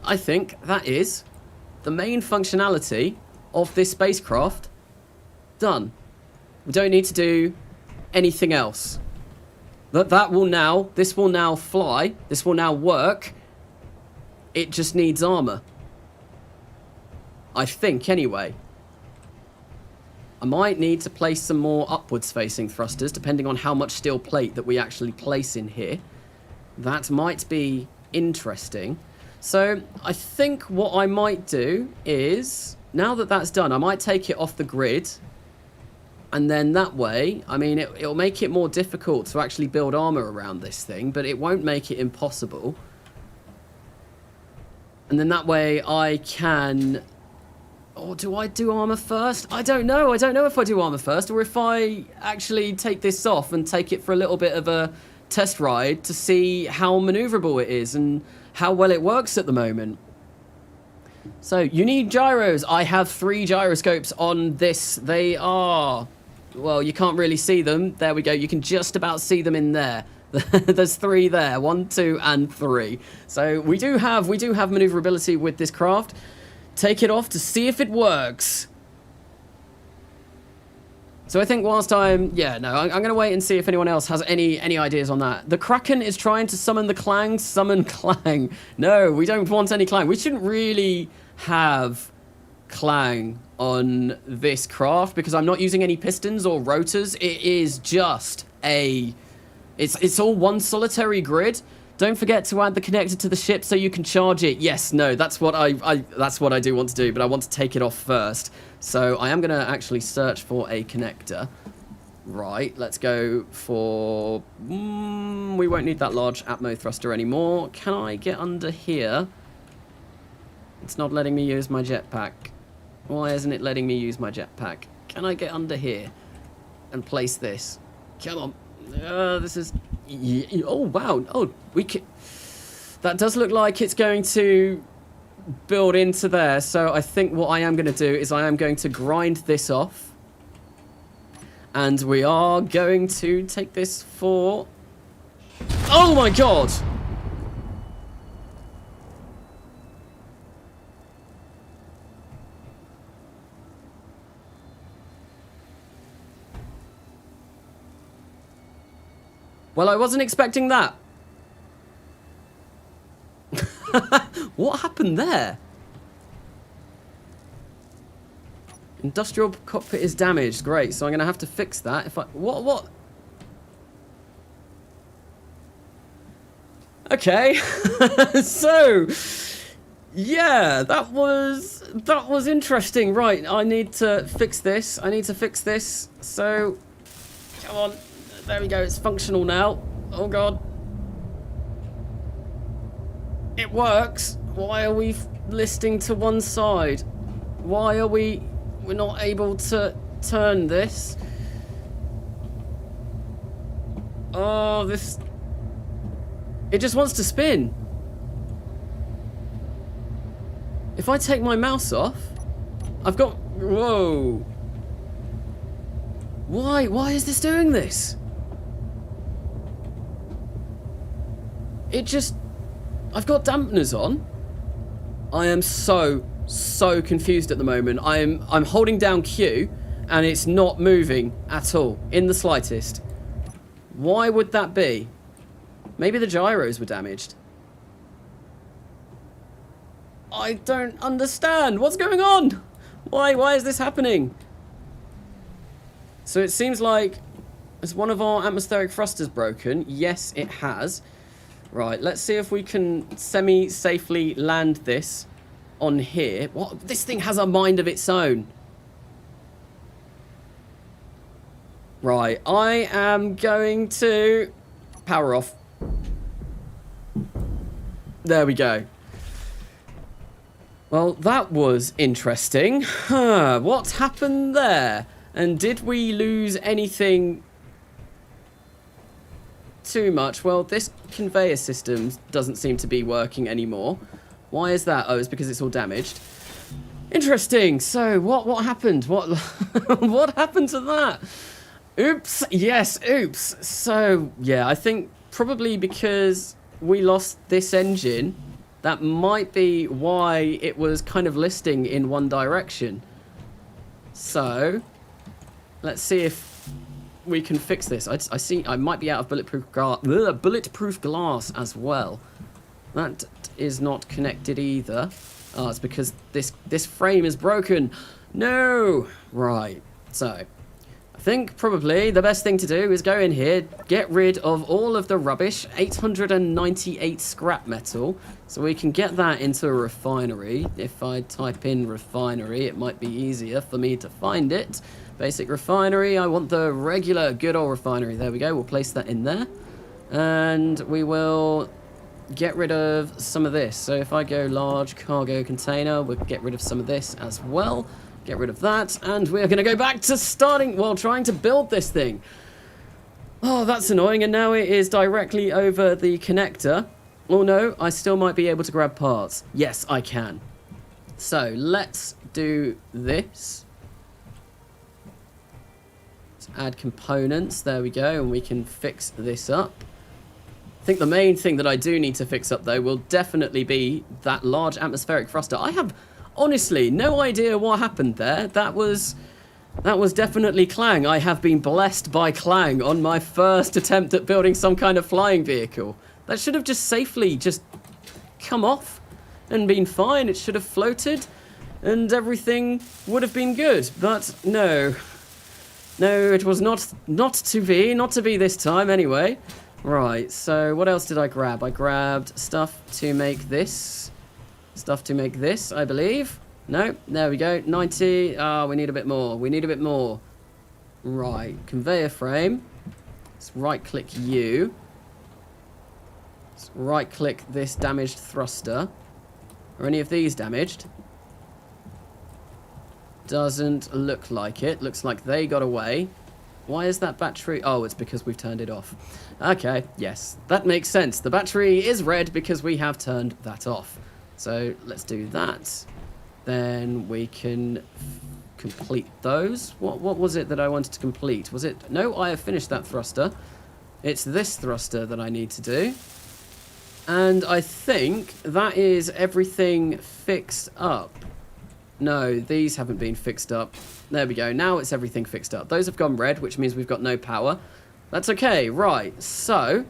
I think that is the main functionality of this spacecraft done. We don't need to do anything else. This will now fly. This will now work. It just needs armor. I think, anyway. I might need to place some more upwards facing thrusters, depending on how much steel plate that we actually place in here. That might be interesting. So I think what I might do is, now that that's done, I might take it off the grid. And then that way, I mean, it'll make it more difficult to actually build armor around this thing, but it won't make it impossible. And then that way I can... Or do I do armor first? I don't know. I don't know if I do armor first or if I actually take this off and take it for a little bit of a test ride to see how maneuverable it is and how well it works at the moment. So, you need gyros. I have 3 gyroscopes on this. They are... Well, you can't really see them. There we go. You can just about see them in there. There's 3 there. 1, 2, and 3. So, we do have maneuverability with this craft. Take it off to see if it works. So I think whilst I'm going to wait and see if anyone else has any ideas on that. The Kraken is trying to summon the Clang. Summon Clang. No, we don't want any Clang. We shouldn't really have clang on this craft because I'm not using any pistons or rotors. It is just it's all one solitary grid. Don't forget to add the connector to the ship so you can charge it. Yes, no, that's what that's what I do want to do, but I want to take it off first. So I am going to actually search for a connector. Right, let's go for... we won't need that large Atmo thruster anymore. Can I get under here? It's not letting me use my jetpack. Why isn't it letting me use my jetpack? Can I get under here and place this? Come on. This is... oh, wow. Oh, we can... That does look like it's going to build into there. So I think what I am going to do is I am going to grind this off. And we are going to take this for... oh, my God! Well, I wasn't expecting that. What happened there? Industrial cockpit is damaged. Great, so I'm going to have to fix that. If I... What? Okay. So... yeah, that was interesting. Right, I need to fix this. So... come on. There we go. It's functional now. Oh, God. It works. Why are we listing to one side? Why are we... we're not able to turn this? Oh, this... it just wants to spin. If I take my mouse off, I've got... whoa. Why is this doing this? It just... I've got dampeners on. I am so confused at the moment. I'm holding down Q and it's not moving at all in the slightest. Why would that be? Maybe the gyros were damaged. I don't understand. What's going on? Why is this happening? So it seems like as one of our atmospheric thrusters broken. Yes, it has. Right, let's see if we can semi-safely land this on here. What? This thing has a mind of its own. Right, I am going to power off. There we go. Well, that was interesting. What happened there? And did we lose anything too much? Well, this conveyor system doesn't seem to be working anymore. Why is that? Oh, it's because it's all damaged. Interesting. So, what happened? What what happened to that? Oops. Yes, oops. So, yeah, I think probably because we lost this engine, that might be why it was kind of listing in one direction. So, let's see if we can fix this. I see I might be out of bulletproof glass as well. That is not connected either. Oh, it's because this frame is broken. No! Right. So, I think probably the best thing to do is go in here, get rid of all of the rubbish, 898 scrap metal, so we can get that into a refinery. If I type in refinery, it might be easier for me to find it. Basic refinery, I want the regular good old refinery. There we go, we'll place that in there. And we will get rid of some of this. So if I go large cargo container, we'll get rid of some of this as well. Get rid of that, and we're going to go back to starting, well, trying to build this thing. Oh, that's annoying, and now it is directly over the connector. Oh no, I still might be able to grab parts. Yes, I can. So, let's do this. Add components, there we go, and we can fix this up. I think the main thing that I do need to fix up though will definitely be that large atmospheric thruster. I have honestly no idea what happened there. That was definitely Clang. I have been blessed by Clang on my first attempt at building some kind of flying vehicle. That should have just safely just come off and been fine. It should have floated. and everything would have been good. But no. No, it was not to be this time anyway. Right, so what else did I grab? I grabbed stuff to make this. Stuff to make this, I believe. No, there we go. 90. Ah, we need a bit more. We need a bit more. Right, conveyor frame. Let's right-click you. Let's right-click this damaged thruster. Are any of these damaged? Doesn't look like it. Looks like they got away. Why is that battery? Oh, it's because we've turned it off. Okay, yes, that makes sense. The battery is red because we have turned that off. So let's do that. Then we can complete those. What was it that I wanted to complete? Was it... No, I have finished that thruster. It's this thruster that I need to do. And I think that is everything fixed up. No, these haven't been fixed up. There we go. Now it's everything fixed up. Those have gone red, which means we've got no power. That's okay. Right. So,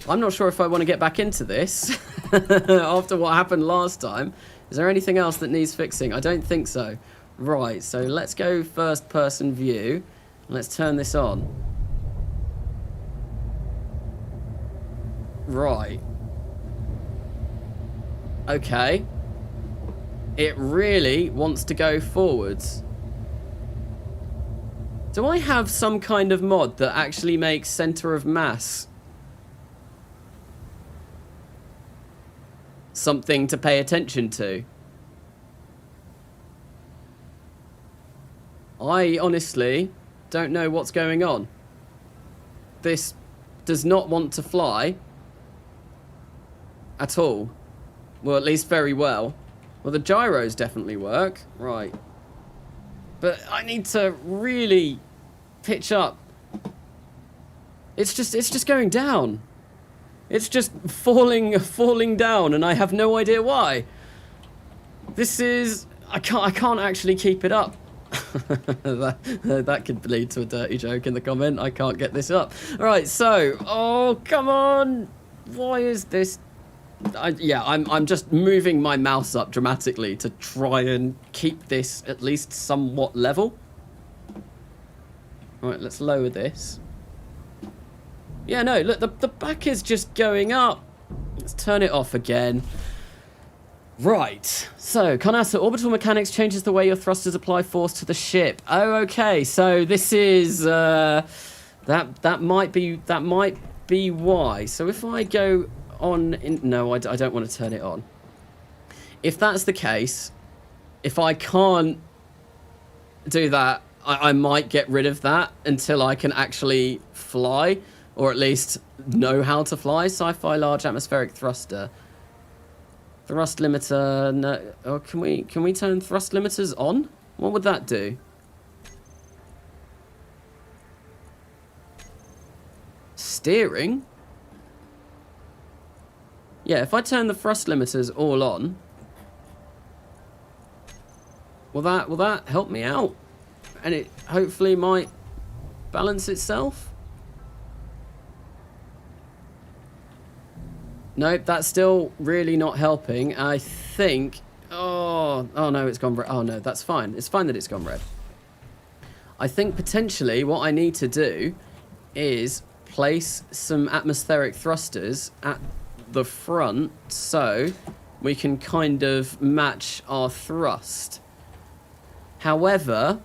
I'm not sure if I want to get back into this after what happened last time. Is there anything else that needs fixing? I don't think so. Right. So, let's go first person view. Let's turn this on. Right. Okay. It really wants to go forwards. Do I have some kind of mod that actually makes center of mass something to pay attention to? I honestly don't know what's going on. This does not want to fly at all. Well, at least very well. Well, the gyros definitely work. Right. But I need to really pitch up. It's just going down. It's just falling down, and I have no idea why. This is... I can't actually keep it up. that could lead to a dirty joke in the comment. I can't get this up. Right, so... Oh, come on! Why is this... I'm just moving my mouse up dramatically to try and keep this at least somewhat level. Alright, let's lower this. Yeah, no, look, the back is just going up. Let's turn it off again. Right, so Carnasa orbital mechanics changes the way your thrusters apply force to the ship. Oh, okay, so this is that might be why. So if I go on no, I don't want to turn it on. If that's the case, if I can't do that, I might get rid of that until I can actually fly, or at least know how to fly. Sci-fi large atmospheric thruster. Thrust limiter, no. Oh, can we turn thrust limiters on? What would that do? Steering? Yeah, if I turn the thrust limiters all on, will that help me out? And it hopefully might balance itself? Nope, that's still really not helping. I think... Oh no, it's gone red. Oh no, that's fine. It's fine that it's gone red. I think potentially what I need to do is place some atmospheric thrusters at the front so we can kind of match our thrust. However,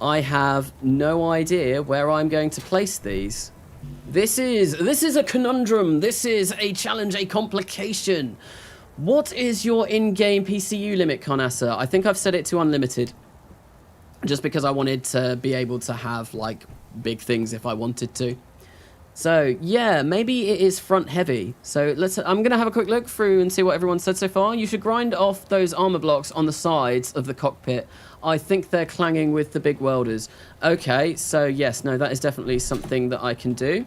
I have no idea where I'm going to place these. This is a conundrum. This is a challenge, a complication. What is your in-game PCU limit, Carnasa? I think I've set it to unlimited, just because I wanted to be able to have like big things if I wanted to. So yeah, maybe it is front heavy. So I'm gonna have a quick look through and see what everyone said so far. You should grind off those armor blocks on the sides of the cockpit. I think they're clanging with the big welders. Okay, so yes, no, that is definitely something that I can do.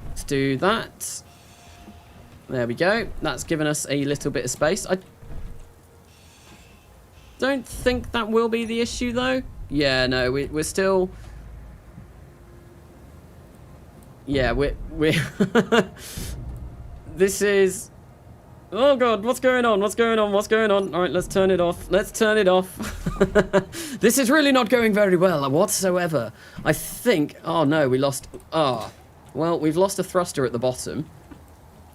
Let's do that. There we go. That's given us a little bit of space. I don't think that will be the issue though. Yeah, no, we're still... Yeah, we're this is Oh god, what's going on? What's going on? What's going on? Alright, let's turn it off. Let's turn it off. This is really not going very well whatsoever. I think... Oh no, we lost... Ah. Well, we've lost a thruster at the bottom.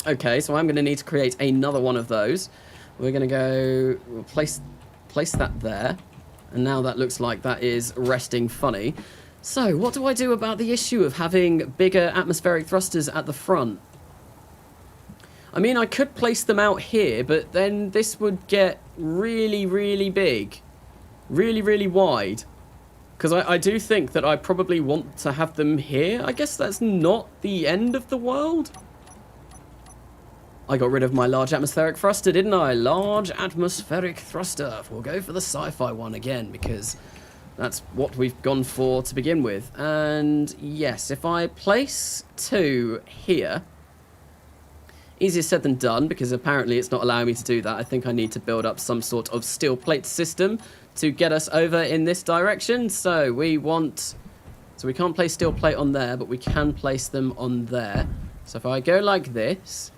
Okay, so I'm going to need to create another one of those. We're going to go... We'll place that there. And now that looks like that is resting funny. So, what do I do about the issue of having bigger atmospheric thrusters at the front? I mean, I could place them out here, but then this would get really, really big. Really, really wide. Because I do think that I probably want to have them here. I guess that's not the end of the world. I got rid of my large atmospheric thruster, didn't I? Large atmospheric thruster. We'll go for the sci-fi one again, because that's what we've gone for to begin with. And yes, if I place 2 here... Easier said than done, because apparently it's not allowing me to do that. I think I need to build up some sort of steel plate system to get us over in this direction. So we want... So we can't place steel plate on there, but we can place them on there. So if I go like this,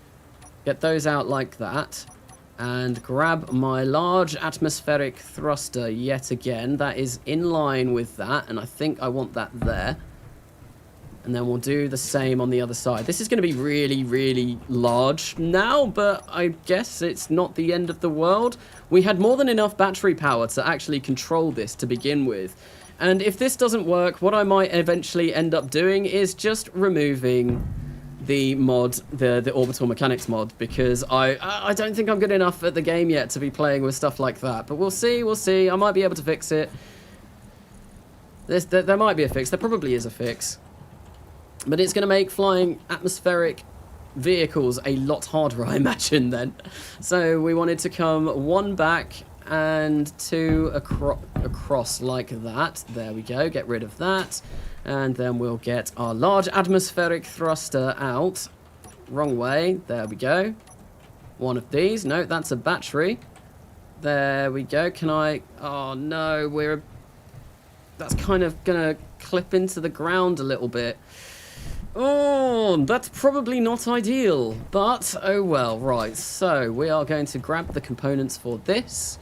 get those out like that, and grab my large atmospheric thruster yet again. That is in line with that, and I think I want that there. And then we'll do the same on the other side. This is going to be really, really large now, but I guess it's not the end of the world. We had more than enough battery power to actually control this to begin with. And if this doesn't work, what I might eventually end up doing is just removing the mod, the orbital mechanics mod, because I don't think I'm good enough at the game yet to be playing with stuff like that. But we'll see, we'll see. I might be able to fix it. There might be a fix. There probably is a fix. But it's going to make flying atmospheric vehicles a lot harder, I imagine, then. So we wanted to come 1 back and 2 across like that. There we go. Get rid of that. And then we'll get our large atmospheric thruster out. Wrong way. There we go. One of these. No, that's a battery. There we go. Can I... Oh, no. That's kind of going to clip into the ground a little bit. Oh, that's probably not ideal, but oh well. Right, so we are going to grab the components for this.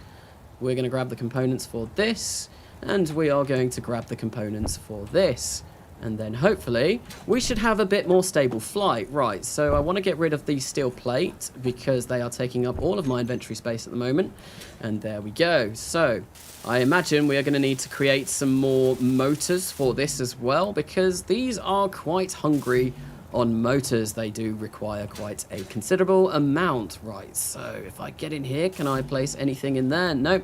We're going to grab the components for this. And we are going to grab the components for this. And then hopefully we should have a bit more stable flight. Right, so I want to get rid of these steel plate because they are taking up all of my inventory space at the moment. And there we go. So I imagine we are going to need to create some more motors for this as well, because these are quite hungry on motors. They do require quite a considerable amount. Right, so if I get in here, can I place anything in there? Nope.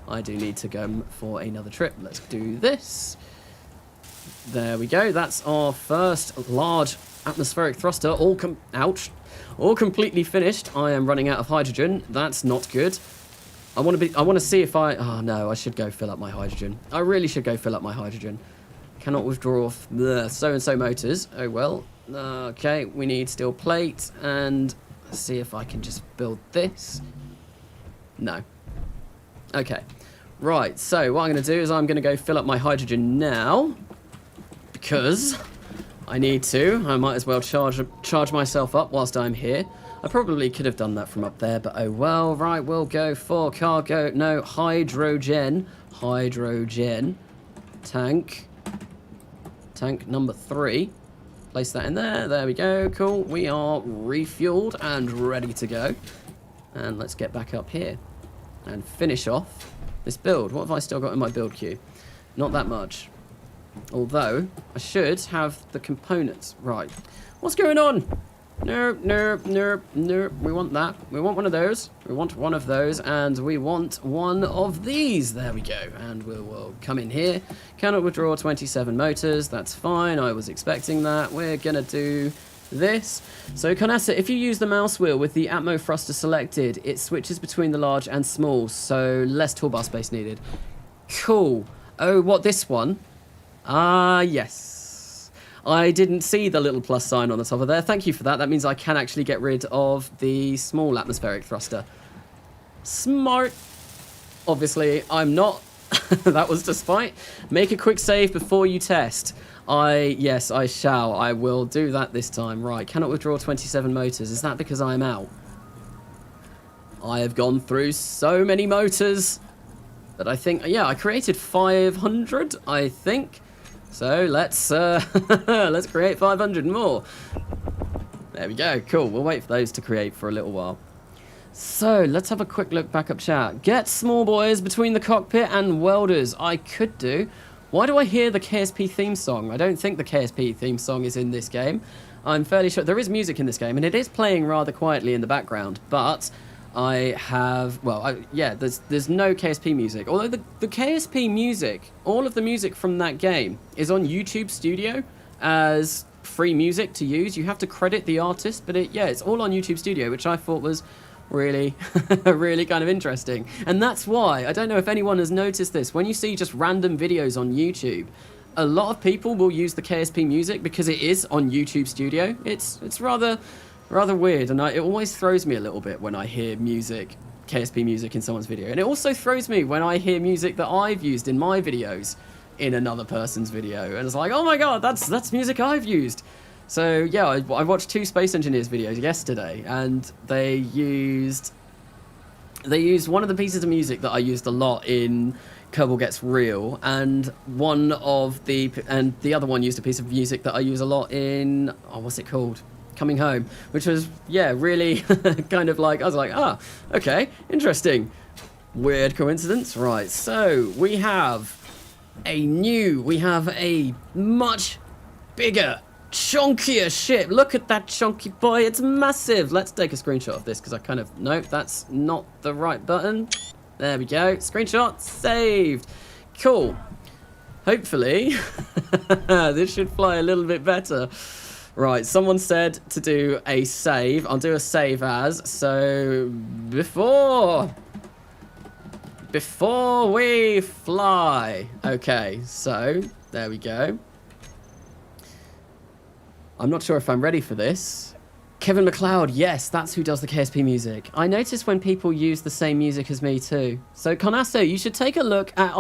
I do need to go for another trip. Let's do this. There we go. That's our first large atmospheric thruster. All completely finished. I am running out of hydrogen. That's not good. I want to see if I... Oh, no. I should go fill up my hydrogen. I really should go fill up my hydrogen. Cannot withdraw the so-and-so motors. Oh, well. Okay. We need steel plate. And let's see if I can just build this. No. Okay. Right. So what I'm going to do is I'm going to go fill up my hydrogen now. Because I need to. I might as well charge myself up whilst I'm here. I probably could have done that from up there, but oh well. Right, we'll go for cargo. No, hydrogen. Hydrogen. Tank. Tank number 3. Place that in there. There we go. Cool. We are refueled and ready to go. And let's get back up here and finish off this build. What have I still got in my build queue? Not that much. Although, I should have the components. Right. What's going on? Nope, nope, nope, nope. We want that. We want one of those. We want one of those. And we want one of these. There we go. And we'll come in here. Cannot withdraw 27 motors. That's fine. I was expecting that. We're going to do this. So, Carnasa, if you use the mouse wheel with the Atmo thruster selected, it switches between the large and small. So, less toolbar space needed. Cool. Oh, what, this one? Ah, yes. I didn't see the little plus sign on the top of there. Thank you for that. That means I can actually get rid of the small atmospheric thruster. Smart. Obviously, I'm not. That was to spite. Make a quick save before you test. Yes, I shall. I will do that this time. Right, cannot withdraw 27 motors. Is that because I'm out? I have gone through so many motors that I think, yeah, I created 500, I think. So let's let's create 500 more. There we go. Cool. We'll wait for those to create for a little while. So let's have a quick look back up chat. Get small boys between the cockpit and welders. I could do. Why do I hear the KSP theme song? I don't think the KSP theme song is in this game. I'm fairly sure there is music in this game, and it is playing rather quietly in the background. But I have, well, yeah, there's no KSP music. Although the KSP music, all of the music from that game is on YouTube Studio as free music to use. You have to credit the artist, but it's all on YouTube Studio, which I thought was really really kind of interesting. And that's why, I don't know if anyone has noticed this, when you see just random videos on YouTube, a lot of people will use the KSP music because it is on YouTube Studio. It's rather weird, and it always throws me a little bit when I hear music, KSP music in someone's video. And it also throws me when I hear music that I've used in my videos in another person's video, and it's like, oh my god, that's music I've used. So yeah, I watched 2 Space Engineers videos yesterday, and they used one of the pieces of music that I used a lot in Kerbal Gets Real, and the other one used a piece of music that I use a lot in, oh, what's it called? Coming Home, which was, yeah, really kind of like, I was like, ah, okay, interesting. Weird coincidence. Right, so we have a much bigger, chunkier ship. Look at that chunky boy, it's massive. Let's take a screenshot of this because I kind of, nope, that's not the right button. There we go, screenshot saved. Cool. Hopefully this should fly a little bit better. Right, someone said to do a save. I'll do a save as. So before we fly. Okay, so there we go. I'm not sure if I'm ready for this. Kevin MacLeod, yes, that's who does the KSP music. I notice when people use the same music as me too. So Carnasa, you should take a look at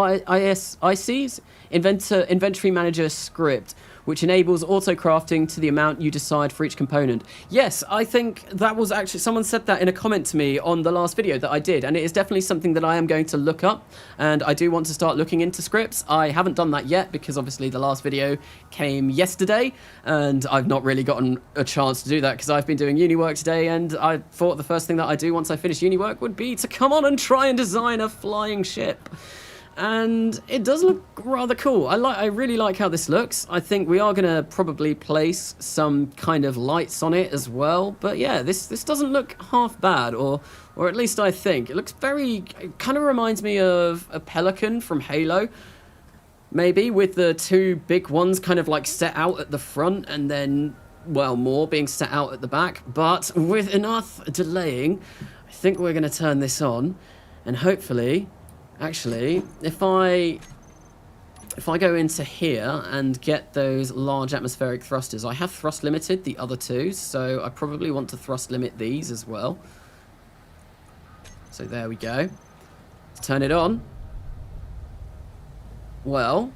IC's Inventory Manager script, which enables auto-crafting to the amount you decide for each component. Yes, I think that was actually, someone said that in a comment to me on the last video that I did, and it is definitely something that I am going to look up, and I do want to start looking into scripts. I haven't done that yet, because obviously the last video came yesterday, and I've not really gotten a chance to do that, because I've been doing uni work today, and I thought the first thing that I do once I finish uni work would be to come on and try and design a flying ship. And it does look rather cool. I really like how this looks. I think we are going to probably place some kind of lights on it as well. But yeah, this doesn't look half bad, or at least I think. It looks it kind of reminds me of a pelican from Halo. Maybe with the 2 big ones kind of like set out at the front and then, well, more being set out at the back. But with enough delaying, I think we're going to turn this on, and hopefully... Actually, if I go into here and get those large atmospheric thrusters, I have thrust limited the other 2, so I probably want to thrust limit these as well. So there we go. Let's turn it on. Well,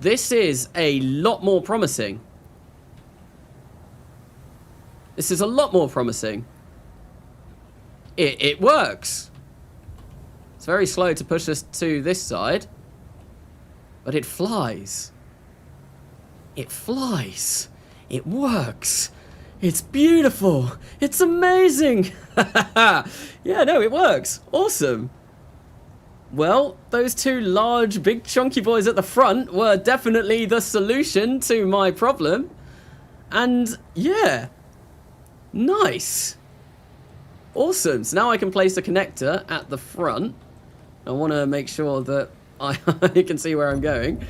this is a lot more promising. This is a lot more promising. It works. It's very slow to push us to this side, but it flies. It flies. It works. It's beautiful. It's amazing. Yeah, no, it works. Awesome. Well, those 2 large, big, chunky boys at the front were definitely the solution to my problem. And yeah, nice. Awesome. So now I can place a connector at the front. I want to make sure that I can see where I'm going.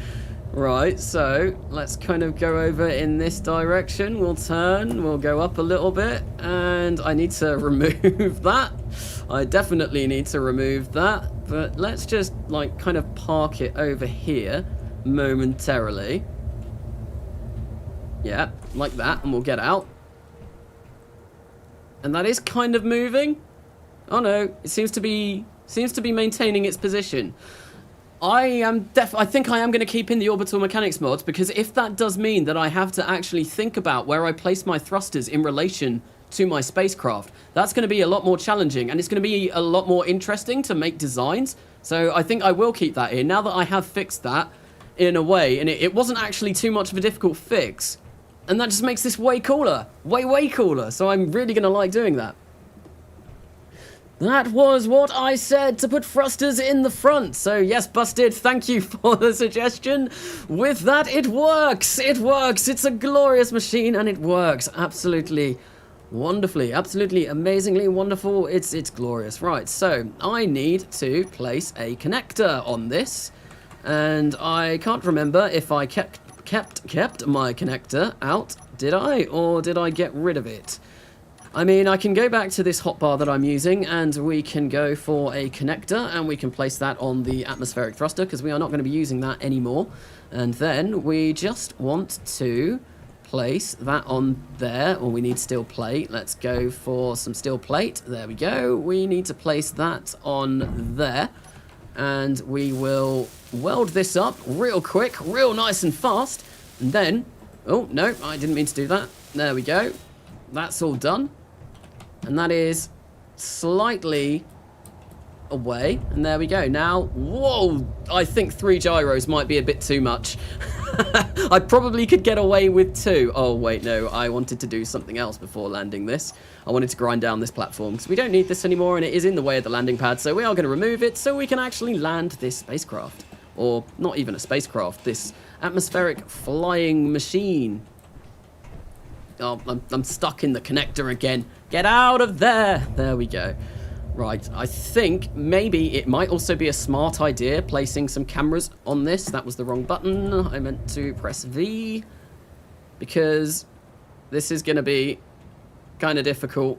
Right, so let's kind of go over in this direction. We'll turn, we'll go up a little bit, and I need to remove that. I definitely need to remove that, but let's just like kind of park it over here momentarily. Yeah, like that, and we'll get out. And that is kind of moving. Oh no, it seems to be maintaining its position. I think I am going to keep in the orbital mechanics mod, because if that does mean that I have to actually think about where I place my thrusters in relation to my spacecraft. That's going to be a lot more challenging, and it's going to be a lot more interesting to make designs. So I think I will keep that in, now that I have fixed that in a way, and it wasn't actually too much of a difficult fix. And that just makes this way cooler. Way cooler. So I'm really going to like doing that. That was what I said, to put thrusters in the front. So yes, Busted, thank you for the suggestion. With that, it works. It works. It's a glorious machine, and it works absolutely wonderfully, absolutely amazingly wonderful. It's glorious. Right, so I need to place a connector on this, and I can't remember if I kept my connector out. Did I, or did I get rid of it? I mean, I can go back to this hotbar that I'm using, and we can go for a connector, and we can place that on the atmospheric thruster, because we are not going to be using that anymore. And then we just want to place that on there, or we need steel plate. Let's go for some steel plate. There we go. We need to place that on there, and we will weld this up real quick, real nice and fast. And then, oh, no, I didn't mean to do that. There we go. That's all done. And that is slightly away. And there we go. Now, whoa, I think 3 gyros might be a bit too much. I probably could get away with 2. Oh, wait, no. I wanted to do something else before landing this. I wanted to grind down this platform because we don't need this anymore, and it is in the way of the landing pad. So we are going to remove it so we can actually land this spacecraft. Or not even a spacecraft, this atmospheric flying machine. Oh, I'm stuck in the connector again. Get out of there. There we go. Right, I think maybe it might also be a smart idea placing some cameras on this. That was the wrong button. I meant to press V, because this is going to be kind of difficult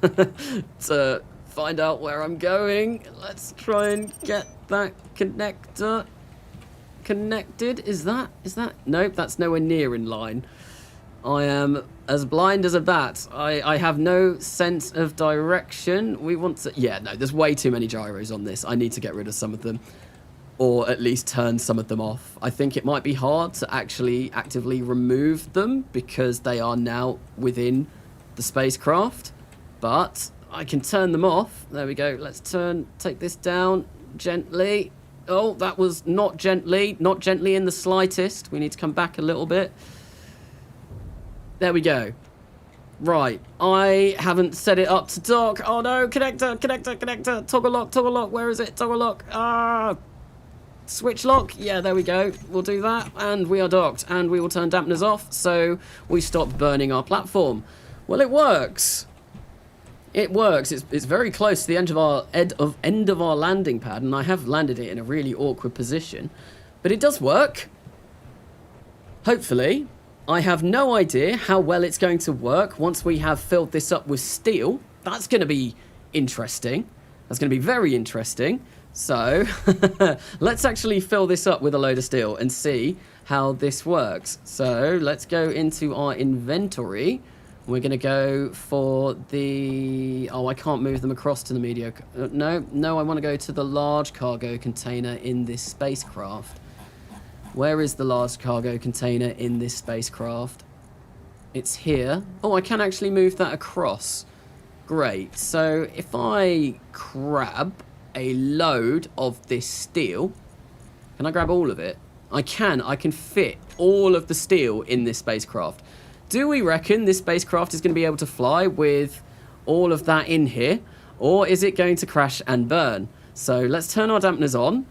to find out where I'm going. Let's try and get that connector connected. Is that? Nope, that's nowhere near in line. I am as blind as a bat. I have no sense of direction. We want to... Yeah, no, there's way too many gyros on this. I need to get rid of some of them. Or at least turn some of them off. I think it might be hard to actually actively remove them because they are now within the spacecraft. But I can turn them off. There we go. Let's take this down gently. Oh, that was not gently. Not gently in the slightest. We need to come back a little bit. There we go. Right, I haven't set it up to dock. Oh no, connector. Toggle lock, where is it? Toggle lock. Ah, switch lock. Yeah, there we go. We'll do that, and we are docked, and we will turn dampeners off, so we stop burning our platform. Well, it works. It works. It's very close to the end of our landing pad, and I have landed it in a really awkward position, but it does work. Hopefully. I have no idea how well it's going to work once we have filled this up with steel. That's going to be interesting. That's going to be very interesting. So, let's actually fill this up with a load of steel and see how this works. So, let's go into our inventory. We're going to go for the... Oh, I can't move them across to the medium. No, I want to go to the large cargo container in this spacecraft. Where is the large cargo container in this spacecraft? It's here. Oh, I can actually move that across. Great. So if I grab a load of this steel, can I grab all of it? I can fit all of the steel in this spacecraft. Do we reckon this spacecraft is going to be able to fly with all of that in here? Or is it going to crash and burn? So let's turn our dampeners on.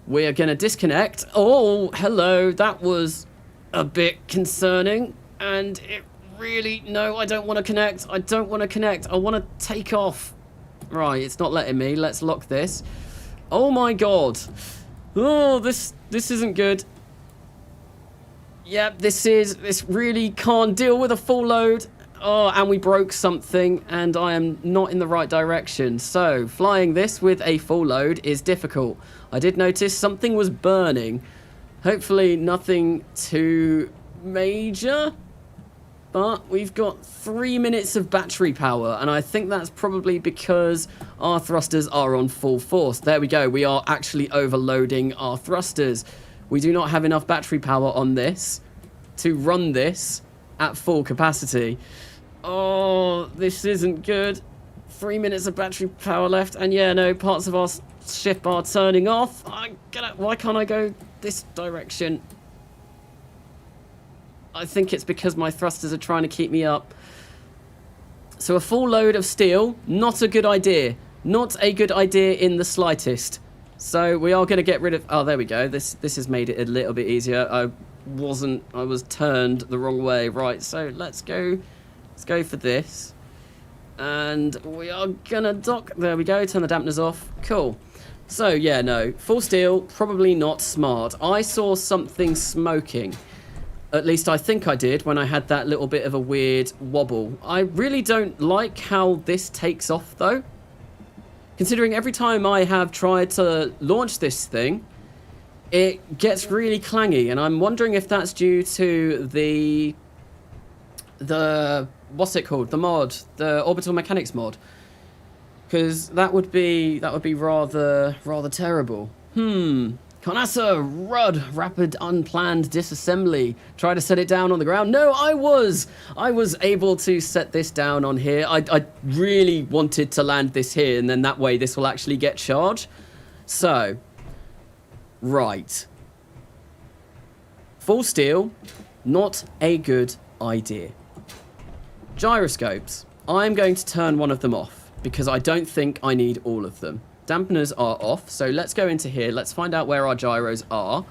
We're going to disconnect. Oh, hello. That was a bit concerning. And it really... No, I don't want to connect. I don't want to connect. I want to take off. Right, it's not letting me. Let's lock this. Oh, my God. Oh, this isn't good. Yep, this really can't deal with a full load. Oh, and we broke something, and I am not in the right direction. So, flying this with a full load is difficult. I did notice something was burning. Hopefully nothing too major. But we've got 3 minutes of battery power, and I think that's probably because our thrusters are on full force. There we go. We are actually overloading our thrusters. We do not have enough battery power on this to run this at full capacity. Oh, this isn't good. 3 minutes of battery power left, and yeah, no, parts of our ship are turning off. Why can't I go this direction? I think it's because my thrusters are trying to keep me up. So a full load of steel, not a good idea. Not a good idea in the slightest. So we are going to get rid of... Oh, there we go. This has made it a little bit easier. I was turned the wrong way. Right, so let's go for this. And we are going to dock. There we go. Turn the dampeners off. Cool. So, yeah, no. Full steel, probably not smart. I saw something smoking. At least I think I did when I had that little bit of a weird wobble. I really don't like how this takes off, though. Considering every time I have tried to launch this thing, it gets really clangy. And I'm wondering if that's due to the what's it called? The mod. The orbital mechanics mod. Because that would be rather terrible. Carnasa, RUD, rapid unplanned disassembly. Try to set it down on the ground. No, I was able to set this down on here. I really wanted to land this here, and then that way this will actually get charged. So, right. Full steel, not a good idea. Gyroscopes. I'm going to turn one of them off, because I don't think I need all of them. Dampeners are off, so let's go into here. Let's find out where our gyros are.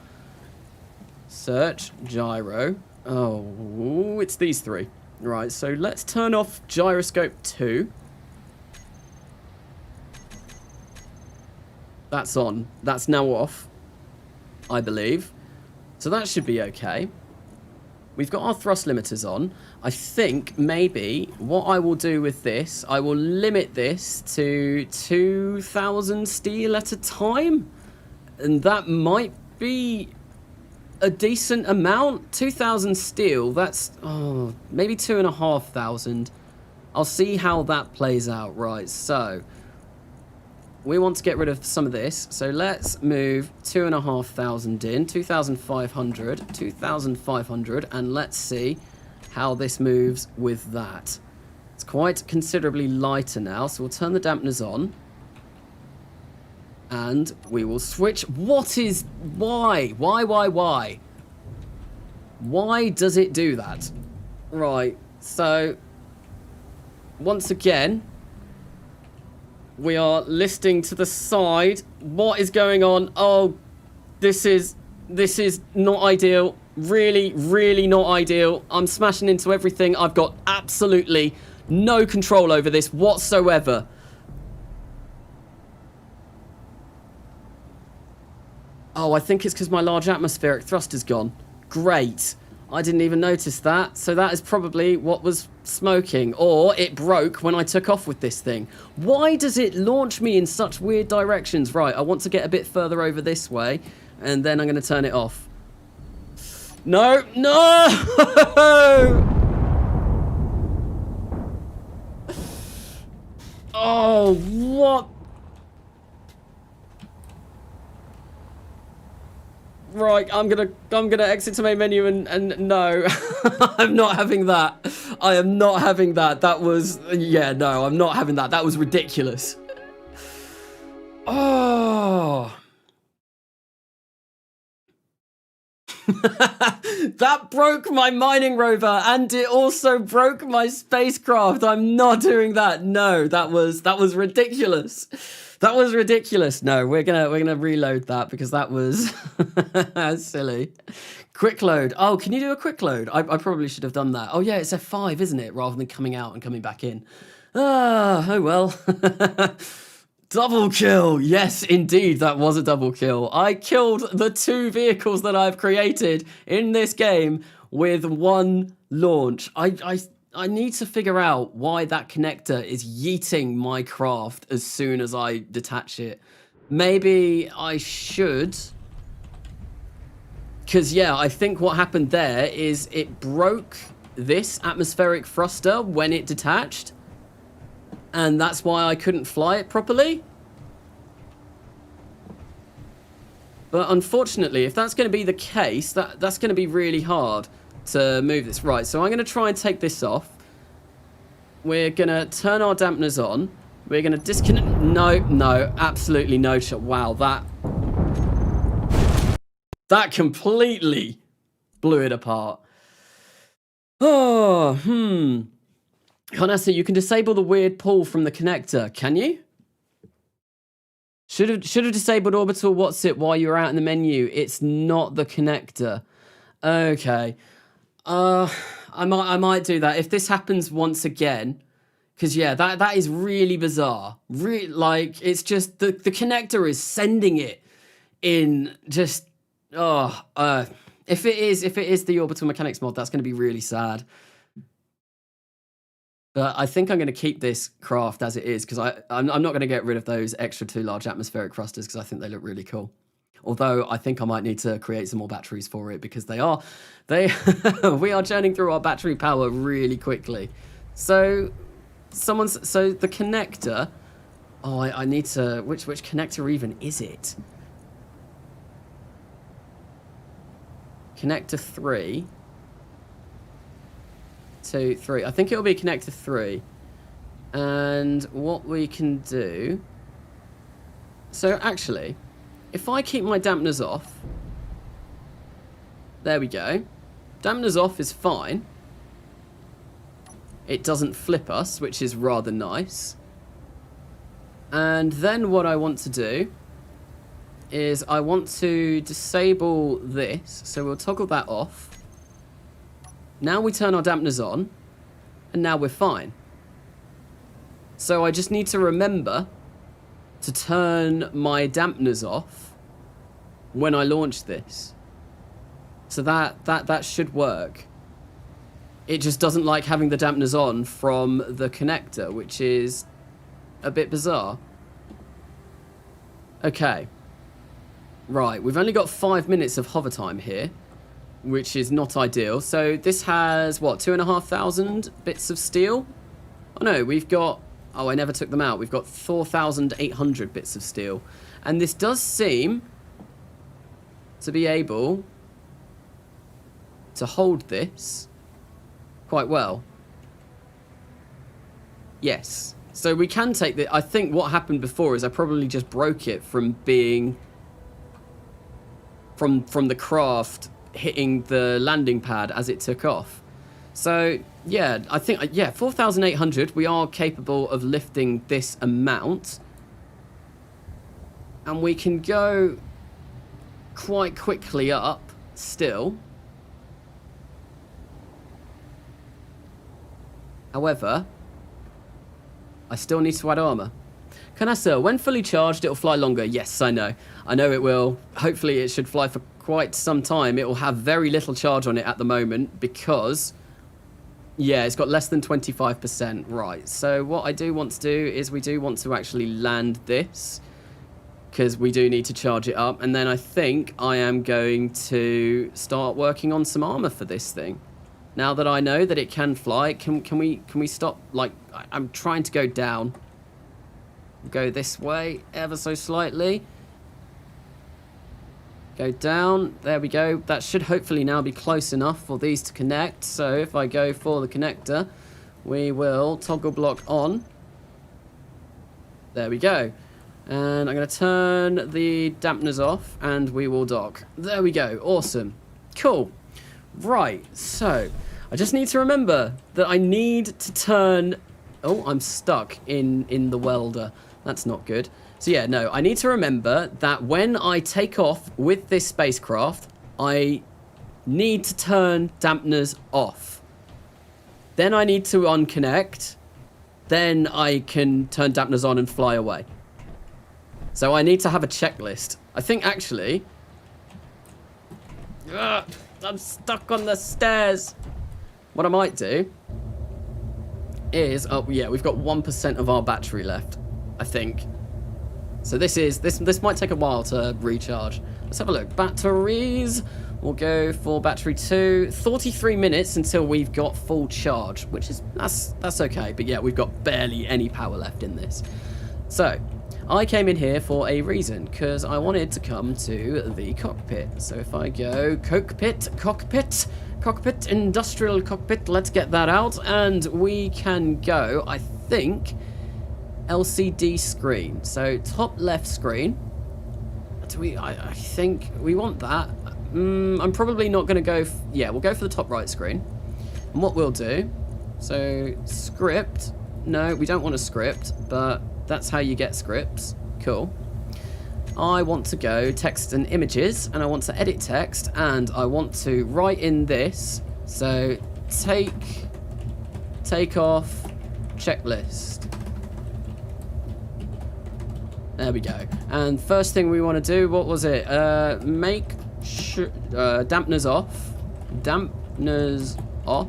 Search, gyro. Oh, it's these three. Right, so let's turn off gyroscope 2. That's on. That's now off, I believe. So that should be okay. We've got our thrust limiters on. I think maybe what I will do with this, I will limit this to 2,000 steel at a time. And that might be a decent amount. 2,000 steel, that's, oh, maybe 2,500. I'll see how that plays out. Right, so we want to get rid of some of this. So let's move 2,500 in, 2,500, 2,500, and let's see how this moves with that. It's quite considerably lighter now, so we'll turn the dampeners on. And we will switch. Why? Why? Why does it do that? Right, so once again, we are listing to the side. What is going on? Oh, this is not ideal. Really not ideal. I'm smashing into everything. I've got absolutely no control over this whatsoever. Oh, I think it's because my large atmospheric thruster's gone. Great. I didn't even notice that. So that is probably what was smoking. Or it broke when I took off with this thing. Why does it launch me in such weird directions? Right, I want to get a bit further over this way. And then I'm going to turn it off. No! Oh, what? Right, I'm gonna exit to main menu and no. I'm not having that. I am not having that. That was, yeah, no, I'm not having that. That was ridiculous. Oh. That broke my mining rover, and it also broke my spacecraft. I'm not doing that. No, that was ridiculous. That was ridiculous. No, we're gonna reload that because that was silly. Quick load. Oh, can you do a quick load? I probably should have done that. Oh yeah, it's F5, isn't it? Rather than coming out and coming back in. Ah, oh well. Double kill. Yes, indeed, that was a double kill. I killed the 2 vehicles that I've created in this game with one launch. I need to figure out why that connector is yeeting my craft as soon as I detach it. Maybe I should. Because, yeah, I think what happened there is it broke this atmospheric thruster when it detached. And that's why I couldn't fly it properly. But unfortunately, if that's going to be the case, that's going to be really hard to move this. Right, so I'm going to try and take this off. We're going to turn our dampeners on. We're going to disconnect. No, absolutely no shot. Wow, that completely blew it apart. Oh, Carnasa, you can disable the weird pull from the connector. Can you? Should have disabled orbital what's it while you were out in the menu. It's not the connector. Okay. I might do that if this happens once again. Because, yeah, that is really bizarre. Like, it's just the connector is sending it in just... if it is the orbital mechanics mod, that's going to be really sad. But I think I'm going to keep this craft as it is, because I'm not going to get rid of those extra 2 large atmospheric thrusters, because I think they look really cool. Although I think I might need to create some more batteries for it, because we are churning through our battery power really quickly. So the connector. Oh, I need to. Which connector even is it? Connector 3. 2, 3. I think it'll be connector 3. And what we can do. So actually, if I keep my dampeners off. There we go. Dampeners off is fine. It doesn't flip us, which is rather nice. And then what I want to do is I want to disable this. So we'll toggle that off. Now we turn our dampeners on. And now we're fine. So I just need to remember to turn my dampeners off when I launch this. So that should work. It just doesn't like having the dampeners on from the connector, which is a bit bizarre. Okay. Right, we've only got 5 minutes of hover time here, which is not ideal. So this has, what, 2,500 bits of steel? Oh no, we've got... Oh, I never took them out. We've got 4,800 bits of steel. And this does seem to be able to hold this quite well. Yes. So we can take the... I think what happened before is I probably just broke it from being... From the craft hitting the landing pad as it took off. So, yeah, I think... Yeah, 4,800. We are capable of lifting this amount. And we can go quite quickly up still. However, I still need to add armor. Carnasa, when fully charged, it'll fly longer. Yes, I know. I know it will. Hopefully, it should fly for quite some time. It will have very little charge on it at the moment because, yeah, it's got less than 25%. Right, so what I do want to do is we do want to actually land this because we do need to charge it up. And then I think I am going to start working on some armor for this thing. Now that I know that it can fly, can we stop? Like, I'm trying to go down. Go this way, ever so slightly. Go down. There we go. That should hopefully now be close enough for these to connect. So if I go for the connector, we will toggle block on. There we go. And I'm going to turn the dampeners off and we will dock. There we go. Awesome. Cool. Right, so I just need to remember that I need to turn... Oh, I'm stuck in the welder. That's not good. So yeah, no, I need to remember that when I take off with this spacecraft, I need to turn dampeners off. Then I need to unconnect. Then I can turn dampeners on and fly away. So I need to have a checklist. I think actually... Ugh, I'm stuck on the stairs. What I might do is... Oh, yeah, we've got 1% of our battery left, I think. So this might take a while to recharge. Let's have a look. Batteries. We'll go for battery 2. 43 minutes until we've got full charge, which is... That's okay. But yeah, we've got barely any power left in this. So... I came in here for a reason, because I wanted to come to the cockpit. So if I go cockpit, Cockpit, industrial cockpit. Let's get that out. And we can go, I think, LCD screen. So top left screen. I think we want that. I'm probably not going to go... yeah, we'll go for the top right screen. And what we'll do... so, script. No, we don't want a script, but that's how you get scripts. Cool. I want to go text and images, and I want to edit text, and I want to write in this. So, take off checklist. There we go. And first thing we want to do, what was it? Make sure dampeners off. Dampeners off.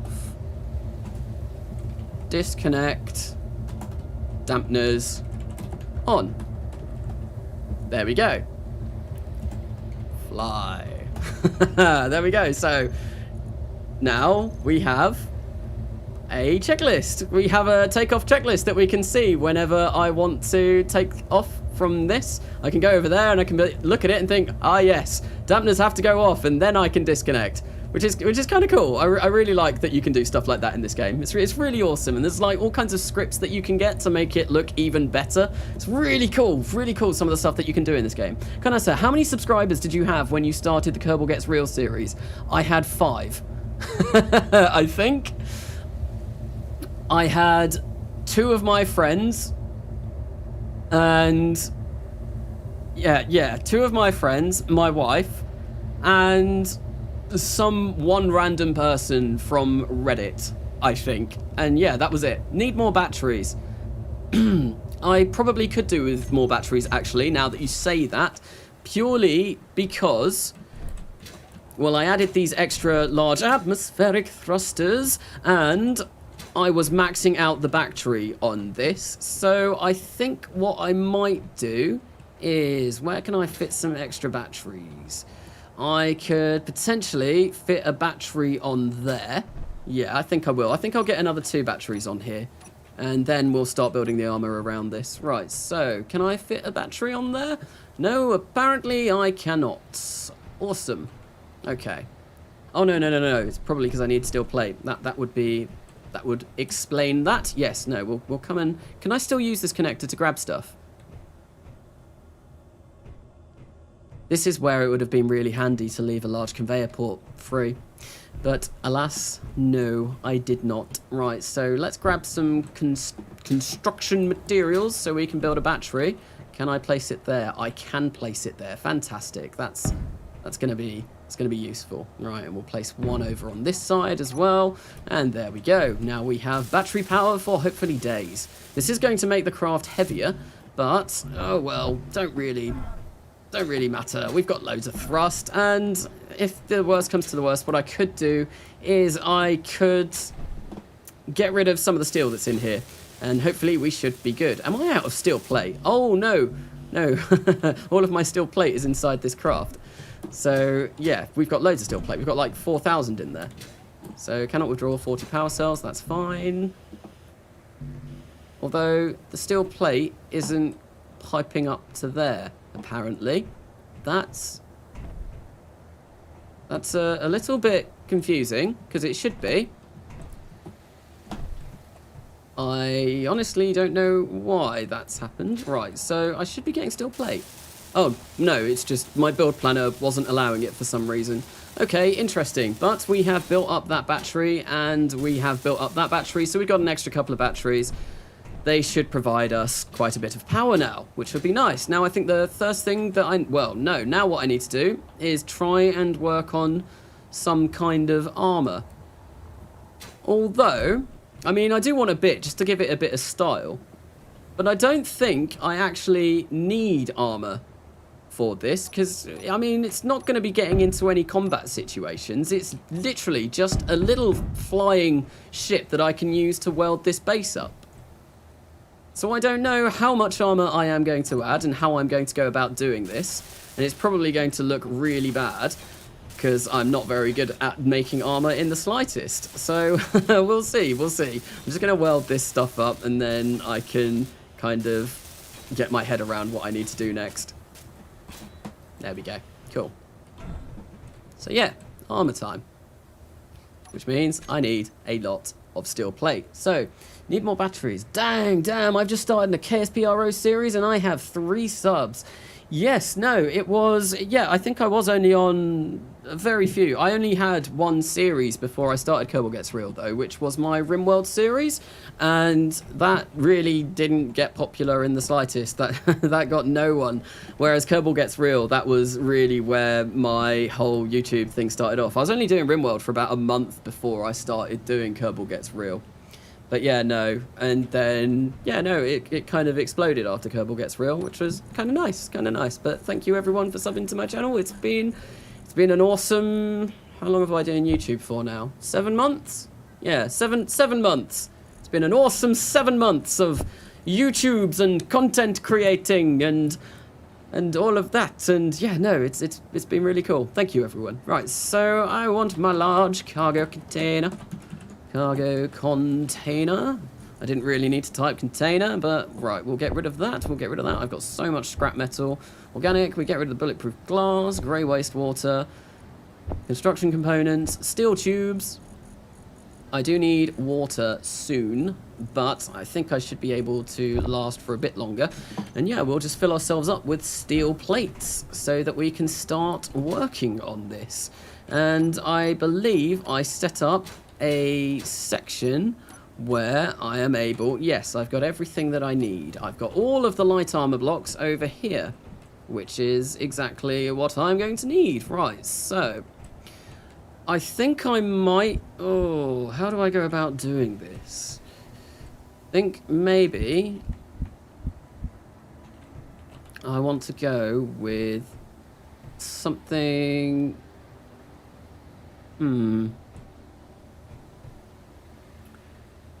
Disconnect. Dampeners on. There we go. Fly. There we go. So now we have a checklist. We have a takeoff checklist that we can see whenever I want to take off from this. I can go over there and I can look at it and think, ah yes, dampeners have to go off, and then I can disconnect. Which is kind of cool. I really like that you can do stuff like that in this game. It's really awesome, and there's like all kinds of scripts that you can get to make it look even better. It's really cool some of the stuff that you can do in this game. Carnasa, how many subscribers did you have when you started the Kerbal Gets Real series? I had 5. I think. I had 2 of my friends, and yeah, 2 of my friends, my wife, and one random person from Reddit, I think. And yeah, that was it. Need more batteries. I probably could do with more batteries, actually, now that you say that, purely because, well, I added these extra large atmospheric thrusters, and I was maxing out the battery on this. So I think what I might do is, where can I fit some extra batteries? I could potentially fit a battery on there. Yeah, I think I will. I think I'll get another 2 batteries on here. And then we'll start building the armor around this. Right, so can I fit a battery on there? No, apparently I cannot. Awesome. Okay. Oh, no. It's probably because I need steel plate. That would explain that. Yes, no, we'll come and... Can I still use this connector to grab stuff? This is where it would have been really handy to leave a large conveyor port free. But alas, no, I did not. Right, so let's grab some construction materials so we can build a battery. Can I place it there? I can place it there. Fantastic. That's going to be useful. Right, and we'll place one over on this side as well. And there we go. Now we have battery power for hopefully days. This is going to make the craft heavier, but oh well, don't really matter. We've got loads of thrust, and if the worst comes to the worst, what I could do is I could get rid of some of the steel that's in here, and hopefully we should be good. Am I out of steel plate? Oh, no. All of my steel plate is inside this craft. So, yeah, we've got loads of steel plate. We've got like 4,000 in there. So, cannot withdraw 40 power cells. That's fine. Although, the steel plate isn't piping up to there. Apparently, that's a little bit confusing, because it should be. I honestly don't know why that's happened. Right, so I should be getting steel plate. Oh, no, it's just my build planner wasn't allowing it for some reason. Okay, interesting. But we have built up that battery, and we have built up that battery, so we've got an extra couple of batteries. They should provide us quite a bit of power now, which would be nice. Now, I think the first thing that now what I need to do is try and work on some kind of armor. Although, I mean, I do want a bit, just to give it a bit of style. But I don't think I actually need armor for this, because, I mean, it's not going to be getting into any combat situations. It's literally just a little flying ship that I can use to weld this base up. So I don't know how much armor I am going to add and how I'm going to go about doing this. And it's probably going to look really bad, because I'm not very good at making armor in the slightest. So we'll see. I'm just going to weld this stuff up, and then I can kind of get my head around what I need to do next. There we go. Cool. So yeah, armor time. which means I need a lot of steel plate. So, need more batteries. Damn, I've just started a KSPRO series and I have 3 subs. Yes, no, it was, yeah, I think I was only on very few. I only had 1 series before I started Kerbal Gets Real, though, which was my RimWorld series, and that really didn't get popular in the slightest. That got no one. Whereas Kerbal Gets Real, that was really where my whole YouTube thing started off. I was only doing RimWorld for about a month before I started doing Kerbal Gets Real. But yeah, no, and then, yeah, no, it kind of exploded after Kerbal Gets Real, which was kind of nice, But thank you everyone for subbing to my channel. It's been an awesome, how long have I been doing YouTube for now? 7 months? Yeah, seven months. It's been an awesome 7 months of YouTubes and content creating and all of that. And yeah, no, it's been really cool. Thank you everyone. Right, so I want my large cargo container. Cargo container. I didn't really need to type container, but right, we'll get rid of that. I've got so much scrap metal. Organic, we get rid of the bulletproof glass, grey wastewater, construction components, steel tubes. I do need water soon, but I think I should be able to last for a bit longer. And yeah, we'll just fill ourselves up with steel plates so that we can start working on this. And I believe I set up a section where I am able, yes, I've got everything that I need. I've got all of the light armor blocks over here, which is exactly what I'm going to need. Right, so I think I might, how do I go about doing this? I think maybe I want to go with something,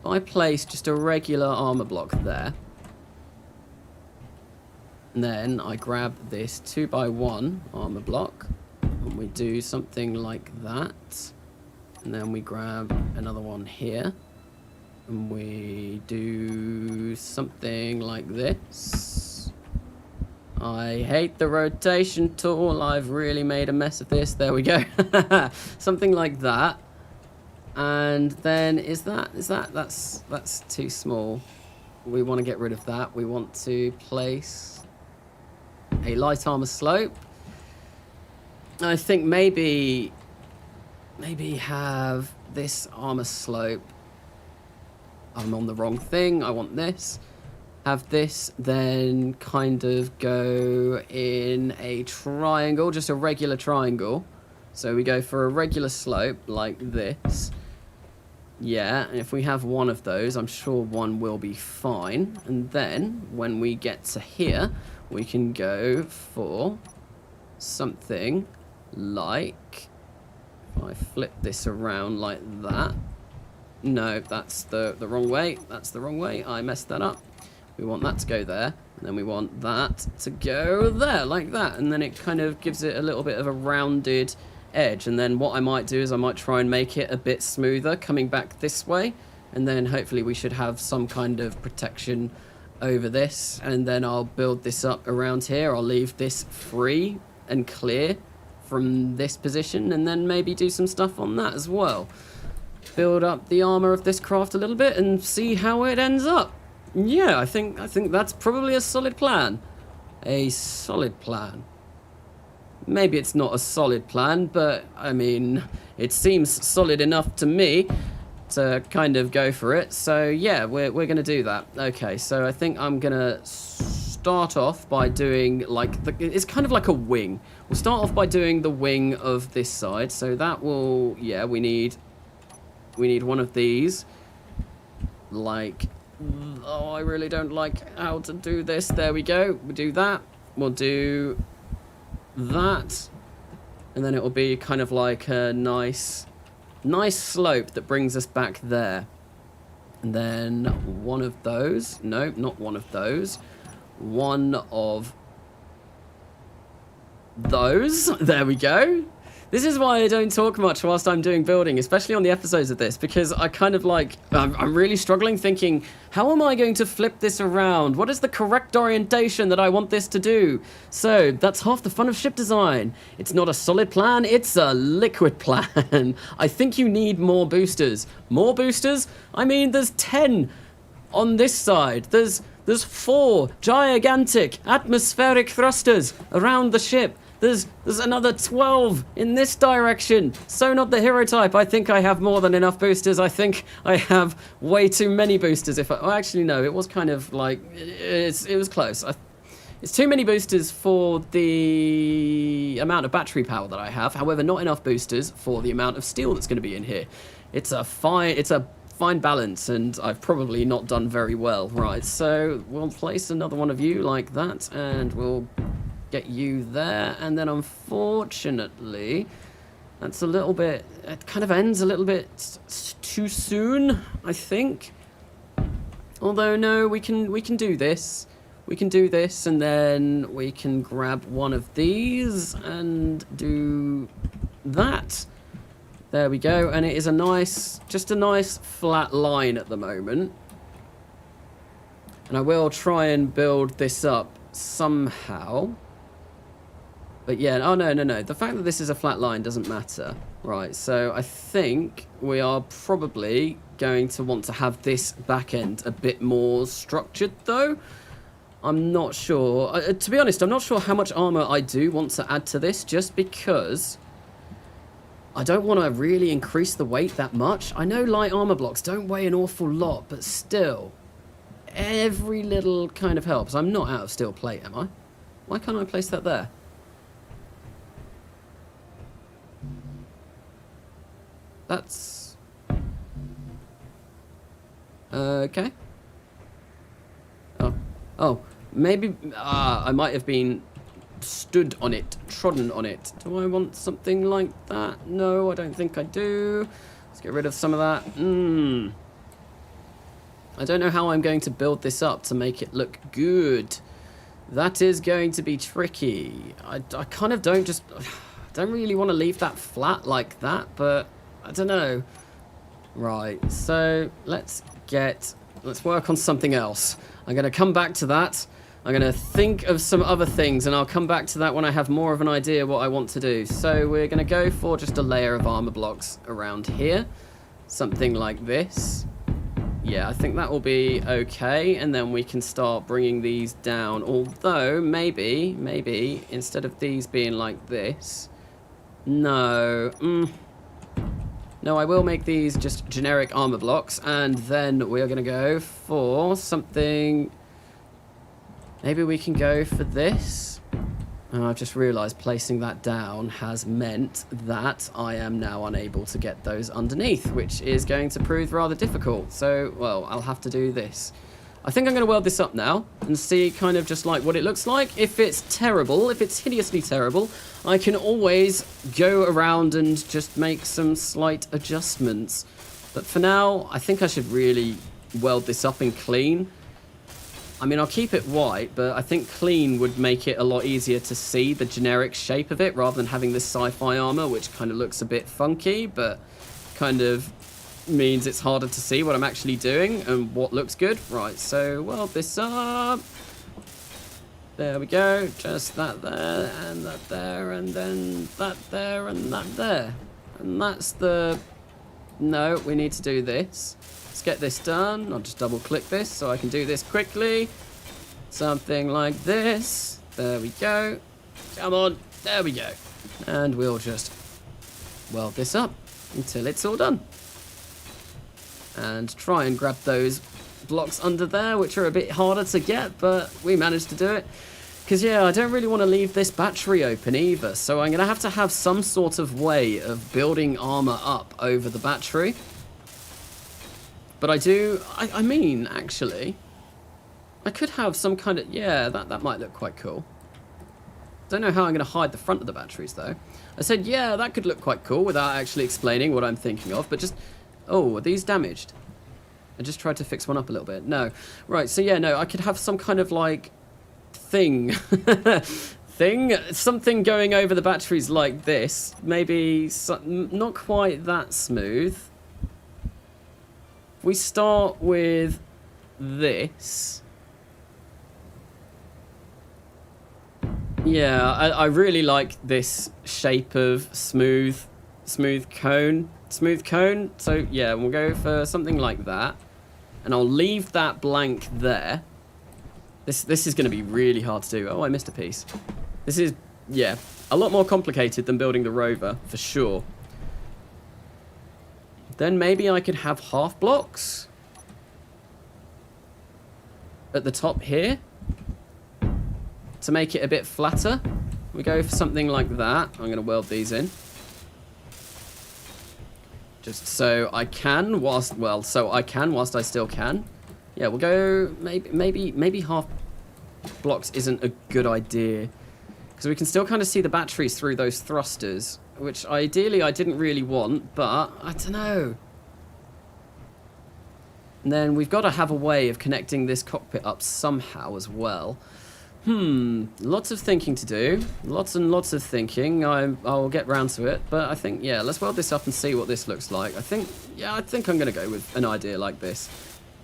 I place just a regular armor block there, and then I grab this 2x1 armor block, and we do something like that, and then we grab another one here, and we do something like this. I hate the rotation tool, I've really made a mess of this, there we go. Something like that. And then that's too small. We want to get rid of that. We want to place a light armor slope. I think maybe have this armor slope. I'm on the wrong thing. I want this. Have this then kind of go in a triangle, just a regular triangle. So we go for a regular slope like this. Yeah, and if we have one of those, I'm sure one will be fine. And then, when we get to here, we can go for something like, if I flip this around like that. No, that's the wrong way. That's the wrong way. I messed that up. We want that to go there. And then we want that to go there, like that. And then it kind of gives it a little bit of a rounded edge. And then what I might do is I might try and make it a bit smoother coming back this way, and then hopefully we should have some kind of protection over this. And then I'll build this up around here. I'll leave this free and clear from this position, and then maybe do some stuff on that as well. Build up the armor of this craft a little bit and see how it ends up. Yeah, I think that's probably a solid plan. A solid plan. Maybe it's not a solid plan, but I mean, it seems solid enough to me to kind of go for it. So yeah, we're going to do that. Okay, so I think I'm going to start off by doing like, it's kind of like a wing. We'll start off by doing the wing of this side. So that will, yeah, we need one of these. Like, oh, I really don't like how to do this. There we go. We'll do that. We'll do that, and then it will be kind of like a nice slope that brings us back there. And then one of those, no, not one of those, one of those, there we go. This is why I don't talk much whilst I'm doing building, especially on the episodes of this, because I kind of like, I'm really struggling thinking, how am I going to flip this around? What is the correct orientation that I want this to do? So that's half the fun of ship design. It's not a solid plan, it's a liquid plan. I think you need more boosters. More boosters? I mean, there's 10 on this side. There's 4 gigantic atmospheric thrusters around the ship. There's another 12 in this direction. So not the hero type. I think I have more than enough boosters. I think I have way too many boosters. Well, actually, no. It was kind of like it was close. It's too many boosters for the amount of battery power that I have. However, not enough boosters for the amount of steel that's going to be in here. It's a fine balance, and I've probably not done very well. Right, so we'll place another one of you like that, and we'll get you there, and then unfortunately that's a little bit, it kind of ends a little bit too soon, I think. Although no, we can do this. We can do this, and then we can grab one of these and do that. There we go, and it is just a nice flat line at the moment. And I will try and build this up somehow. But yeah, oh no. The fact that this is a flat line doesn't matter. Right, so I think we are probably going to want to have this back end a bit more structured though. I'm not sure. To be honest, I'm not sure how much armor I do want to add to this, just because I don't want to really increase the weight that much. I know light armor blocks don't weigh an awful lot, but still, every little kind of helps. I'm not out of steel plate, am I? Why can't I place that there? That's okay. Oh, maybe I might have been stood on it, trodden on it. Do I want something like that? No, I don't think I do. Let's get rid of some of that. I don't know how I'm going to build this up to make it look good. That is going to be tricky. I kind of don't really want to leave that flat like that, but I don't know. Right, so let's work on something else. I'm going to come back to that. I'm going to think of some other things, and I'll come back to that when I have more of an idea what I want to do. So we're going to go for just a layer of armor blocks around here. Something like this. Yeah, I think that will be okay, and then we can start bringing these down. Although, maybe, instead of these being like this... No, I will make these just generic armor blocks, and then we are going to go for something... Maybe we can go for this. And I've just realised placing that down has meant that I am now unable to get those underneath, which is going to prove rather difficult. So, well, I'll have to do this. I think I'm going to weld this up now and see kind of just like what it looks like. If it's terrible, if it's hideously terrible, I can always go around and just make some slight adjustments. But for now, I think I should really weld this up in clean. I mean, I'll keep it white, but I think clean would make it a lot easier to see the generic shape of it rather than having this sci-fi armor, which kind of looks a bit funky, but kind of means it's harder to see what I'm actually doing and what looks good. Right, so weld this up. There we go. Just that there, and that there, and then that there, and that there. And that's the... No, we need to do this. Let's get this done. I'll just double click this so I can do this quickly. Something like this. There we go. Come on. There we go. And we'll just weld this up until it's all done. And try and grab those blocks under there, which are a bit harder to get, but we managed to do it. Because, yeah, I don't really want to leave this battery open either, so I'm going to have some sort of way of building armor up over the battery. But I mean, actually, I could have some kind of, yeah, that might look quite cool. Don't know how I'm going to hide the front of the batteries, though. I said, yeah, that could look quite cool without actually explaining what I'm thinking of, but just, oh, are these damaged? I just tried to fix one up a little bit. No. Right, so yeah, no, I could have some kind of, like, thing thing. Something going over the batteries like this. Maybe not quite that smooth. We start with this. Yeah, I really like this shape of smooth cone. Smooth cone. So yeah, we'll go for something like that. And I'll leave that blank there. This is going to be really hard to do. Oh, I missed a piece. This is, yeah, a lot more complicated than building the rover, for sure. Then maybe I could have half blocks at the top here to make it a bit flatter. We go for something like that. I'm going to weld these in. Just so I can whilst I still can. Yeah, we'll go maybe half blocks isn't a good idea because we can still kind of see the batteries through those thrusters, which ideally I didn't really want, but I don't know. And then we've got to have a way of connecting this cockpit up somehow as well. Lots of thinking to do. Lots and lots of thinking. I'll get round to it. But I think, yeah, let's weld this up and see what this looks like. I think I'm going to go with an idea like this.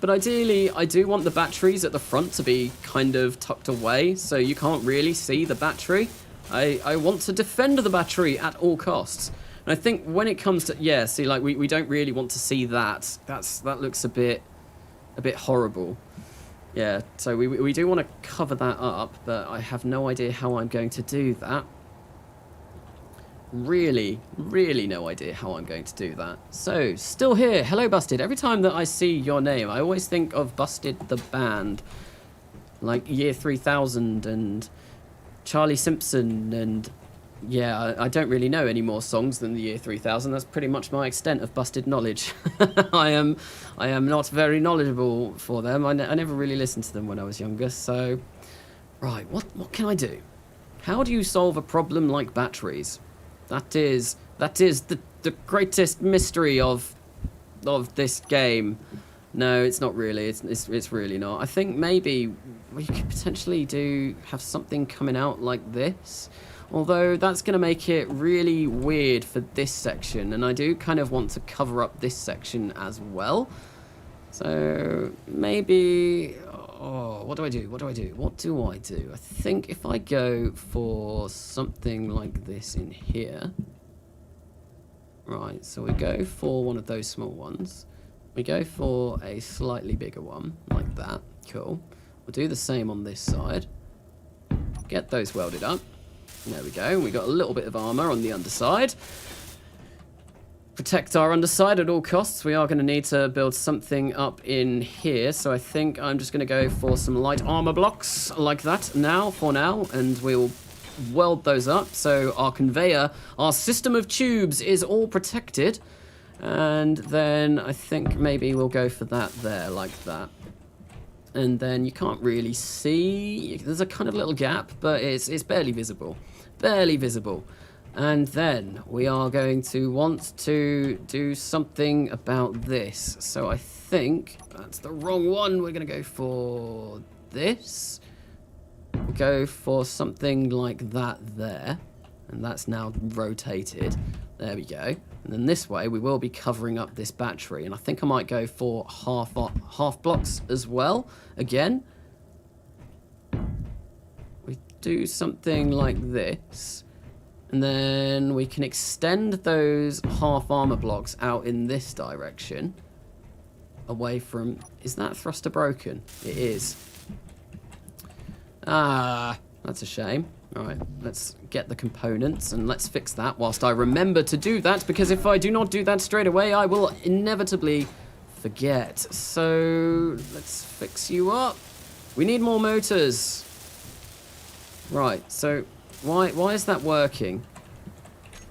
But ideally, I do want the batteries at the front to be kind of tucked away, so you can't really see the battery. I want to defend the battery at all costs. And I think when it comes to, yeah, see, like, we don't really want to see that. That looks a bit horrible. Yeah, so we do want to cover that up, but I have no idea how I'm going to do that. Really no idea how I'm going to do that. So, still here. Hello, Busted. Every time that I see your name, I always think of Busted the band. Like Year 3000 and Charlie Simpson and... Yeah, I don't really know any more songs than the Year 3000. That's pretty much my extent of Busted knowledge. I am not very knowledgeable for them. I never really listened to them when I was younger. So, right, what can I do? How do you solve a problem like batteries? That is the greatest mystery of this game. No, it's not really. It's really not. I think maybe we could potentially have something coming out like this. Although that's going to make it really weird for this section, and I do kind of want to cover up this section as well. So maybe, what do I do? I think if I go for something like this in here. Right, so we go for one of those small ones. We go for a slightly bigger one, like that. Cool. We'll do the same on this side. Get those welded up. There we go. We got a little bit of armor on the underside. Protect our underside at all costs. We are going to need to build something up in here. So I think I'm just going to go for some light armor blocks like that for now. And we'll weld those up. So our conveyor, our system of tubes is all protected. And then I think maybe we'll go for that there like that. And then you can't really see. There's a kind of little gap, but it's barely visible. Barely visible. And then we are going to want to do something about this. So I think that's the wrong one. We're going to go for this. We'll go for something like that there. And that's now rotated. There we go. And then this way we will be covering up this battery. And I think I might go for half blocks as well. Again. We do something like this. And then we can extend those half armor blocks out in this direction. Away from... Is that thruster broken? It is. Ah, that's a shame. Alright, let's get the components and let's fix that whilst I remember to do that, because if I do not do that straight away, I will inevitably forget. So, let's fix you up. We need more motors. Right, so why is that working?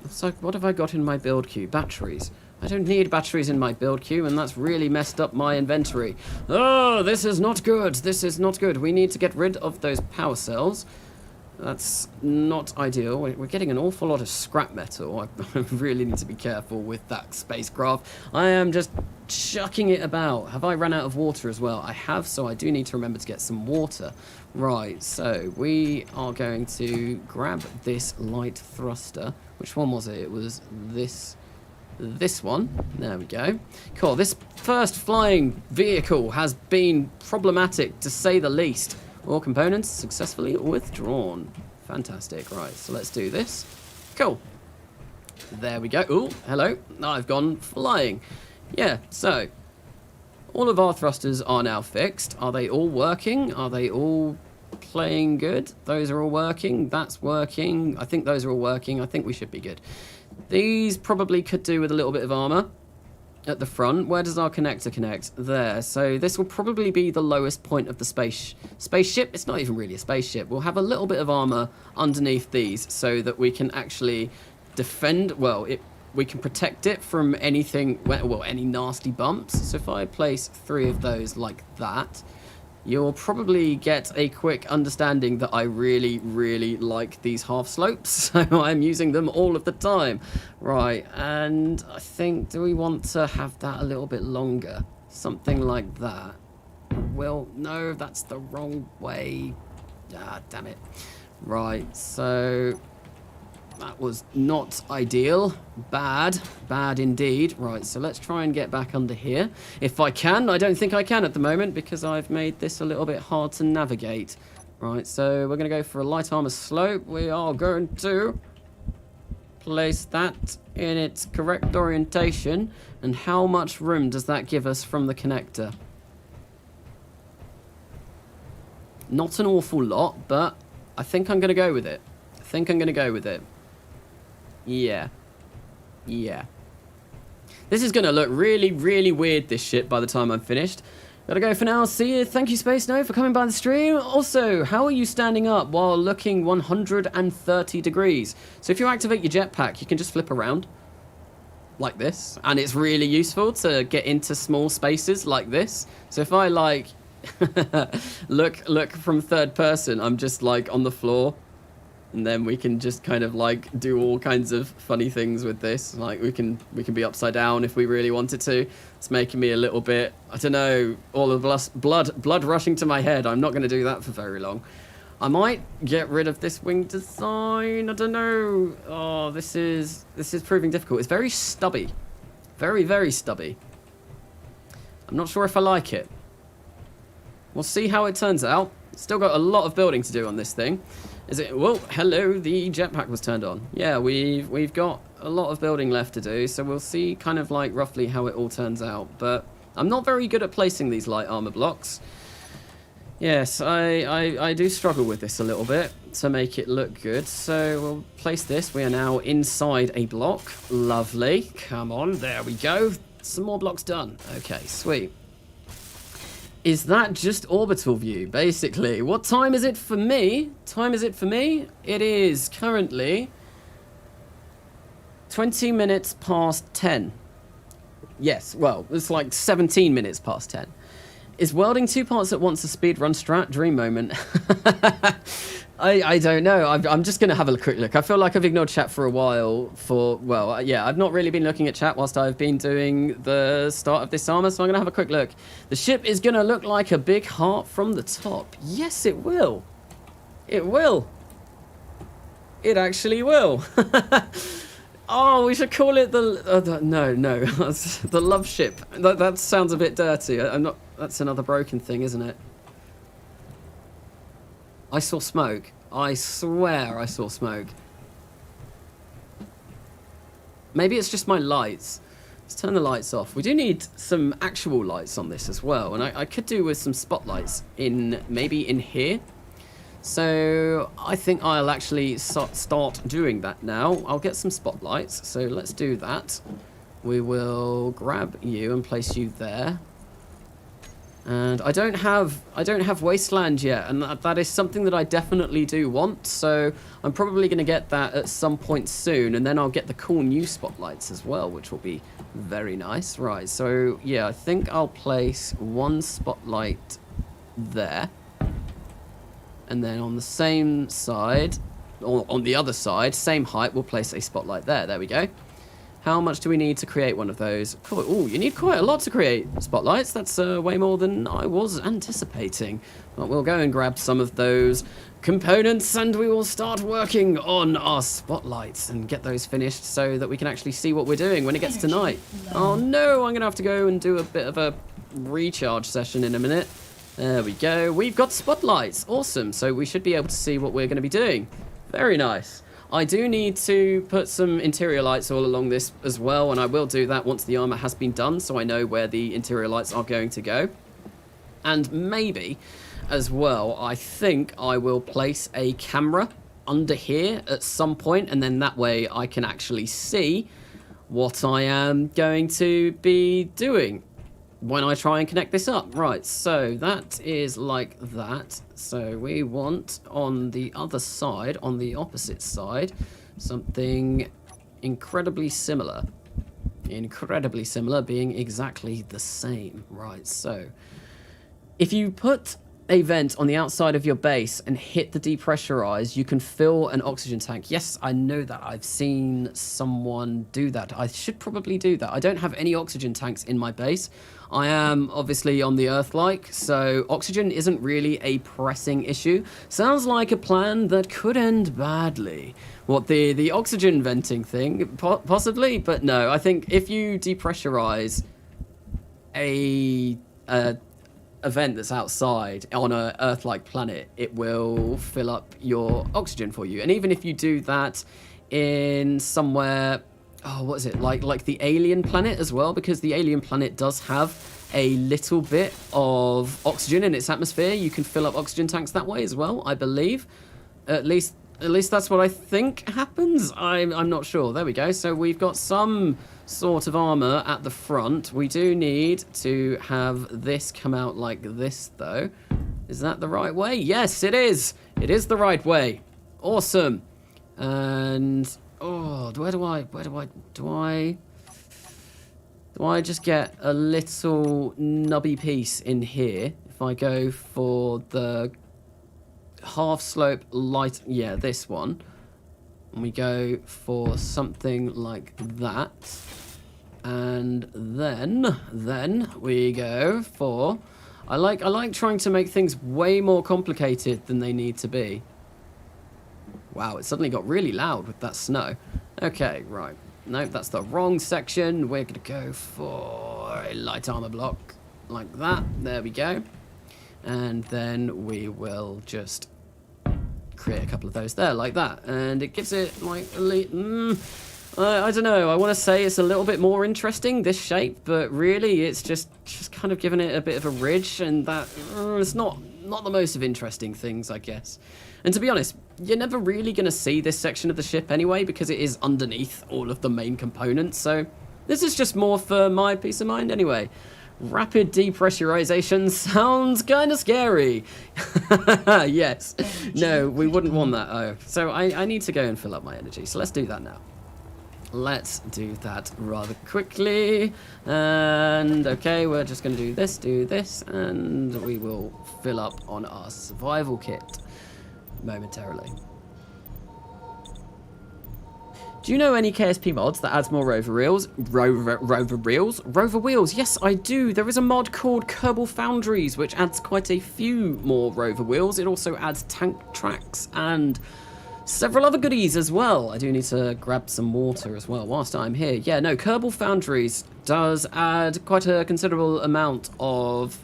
It's like, what have I got in my build queue? Batteries. I don't need batteries in my build queue, and that's really messed up my inventory. Oh, this is not good. This is not good. We need to get rid of those power cells. That's not ideal. We're getting an awful lot of scrap metal. I really need to be careful with that spacecraft. I am just chucking it about. Have I run out of water as well? I have, so I do need to remember to get some water. Right, so we are going to grab this light thruster. Which one was it? It was this one. There we go. Cool. This first flying vehicle has been problematic, to say the least. All components successfully withdrawn. Fantastic. Right, so let's do this. Cool. There we go. Oh, hello. I've gone flying. Yeah, so all of our thrusters are now fixed. Are they all working? Are they all playing good? Those are all working. That's working. I think those are all working. I think we should be good. These probably could do with a little bit of armor at the front. Where does our connector connect? There. So this will probably be the lowest point of the spaceship. It's not even really a spaceship. We'll have a little bit of armor underneath these so that we can actually defend. Well, we can protect it from anything, well, any nasty bumps. So if I place 3 of those like that, you'll probably get a quick understanding that I really, really like these half slopes. So I'm using them all of the time. Right, and I think, do we want to have that a little bit longer? Something like that. Well, no, that's the wrong way. Ah, damn it. Right, so that was not ideal. Bad indeed. Right, so let's try and get back under here. If I can. I don't think I can at the moment because I've made this a little bit hard to navigate. Right, so we're going to go for a light armor slope. We are going to place that in its correct orientation. And how much room does that give us from the connector? Not an awful lot, but I think I'm going to go with it. Yeah. This is going to look really, really weird, this ship, by the time I'm finished. Gotta go for now. See you. Thank you, Space No, for coming by the stream. Also, how are you standing up while looking 130 degrees? So if you activate your jetpack, you can just flip around like this. And it's really useful to get into small spaces like this. So if I, like, look from third person, I'm just, like, on the floor. And then we can just kind of like do all kinds of funny things with this. Like we can be upside down if we really wanted to. It's making me a little bit, I don't know, all of blood rushing to my head. I'm not going to do that for very long. I might get rid of this wing design. I don't know. Oh, this is proving difficult. It's very stubby. Very, very stubby. I'm not sure if I like it. We'll see how it turns out. Still got a lot of building to do on this thing. Is it? Whoa, hello, the jetpack was turned on. Yeah, we've got a lot of building left to do, so we'll see kind of like roughly how it all turns out. But I'm not very good at placing these light armor blocks. Yes, I do struggle with this a little bit to make it look good. So we'll place this. We are now inside a block. Lovely. Come on, there we go. Some more blocks done. Okay, sweet. Is that just orbital view, basically? What time is it for me? It is currently 20 minutes past 10. Yes, well, it's like 17 minutes past 10. Is welding 2 parts at once a speedrun strat? Dream moment. I don't know. I'm just going to have a quick look. I feel like I've ignored chat for a while well, yeah, I've not really been looking at chat whilst I've been doing the start of this armor, so I'm going to have a quick look. The ship is going to look like a big heart from the top. Yes, it will. It will. It actually will. Oh, we should call it the... no, that's the love ship. That sounds a bit dirty. That's another broken thing, isn't it? I saw smoke. I swear I saw smoke. Maybe it's just my lights. Let's turn the lights off. We do need some actual lights on this as well. And I could do with some spotlights maybe in here. So I think I'll actually start doing that now. I'll get some spotlights. So let's do that. We will grab you and place you there. And I don't have Wasteland yet, and that is something that I definitely do want, so I'm probably going to get that at some point soon, and then I'll get the cool new spotlights as well, which will be very nice. Right, so yeah, I think I'll place one spotlight there. And then on the same side, or on the other side, same height, we'll place a spotlight there. There we go. How much do we need to create one of those? Cool. Oh, you need quite a lot to create spotlights. That's way more than I was anticipating. But we'll go and grab some of those components and we will start working on our spotlights and get those finished so that we can actually see what we're doing when it gets to night. Oh no, I'm going to have to go and do a bit of a recharge session in a minute. There we go. We've got spotlights. Awesome. So we should be able to see what we're going to be doing. Very nice. I do need to put some interior lights all along this as well, and I will do that once the armor has been done, so I know where the interior lights are going to go. And maybe, as well, I think I will place a camera under here at some point, and then that way I can actually see what I am going to be doing when I try and connect this up. Right, so that is like that. So we want on the other side, on the opposite side, something incredibly similar. Incredibly similar being exactly the same. Right, so if you put a vent on the outside of your base and hit the depressurize, you can fill an oxygen tank. Yes, I know that. I've seen someone do that. I should probably do that. I don't have any oxygen tanks in my base. I am obviously on the Earth-like, so oxygen isn't really a pressing issue. Sounds like a plan that could end badly. What, the oxygen venting thing? Possibly, but no. I think if you depressurize a event that's outside on a Earth-like planet, it will fill up your oxygen for you. And even if you do that in somewhere, oh, what is it, like the alien planet as well, because the alien planet does have a little bit of oxygen in its atmosphere. You can fill up oxygen tanks that way as well, I believe. At least that's what I think happens. I'm not sure. There we go. So we've got some sort of armor at the front. We do need to have this come out like this, though. Is that the right way? Yes, it is. It is the right way. Awesome. And oh, do I just get a little nubby piece in here? If I go for the half slope light, yeah, this one, and we go for something like that, and then we go for, I like trying to make things way more complicated than they need to be. Wow, it suddenly got really loud with that snow. Okay, right. Nope, that's the wrong section. We're going to go for a light armor block like that. There we go. And then we will just create a couple of those there like that. And it gives it like I don't know. I want to say it's a little bit more interesting, this shape, but really it's just kind of giving it a bit of a ridge, and that it's not the most of interesting things, I guess. And to be honest, you're never really going to see this section of the ship anyway, because it is underneath all of the main components, so this is just more for my peace of mind anyway. Rapid depressurization sounds kind of scary. Yes. No, we wouldn't want that. Oh, so I need to go and fill up my energy, so let's do that now. Let's do that rather quickly. And okay, we're just going to do this, and we will fill up on our survival kit momentarily. Do you know any KSP mods that adds more rover wheels? Rover wheels? Yes, I do. There is a mod called Kerbal Foundries, which adds quite a few more rover wheels. It also adds tank tracks and several other goodies as well. I do need to grab some water as well whilst I'm here. Yeah, no, Kerbal Foundries does add quite a considerable amount of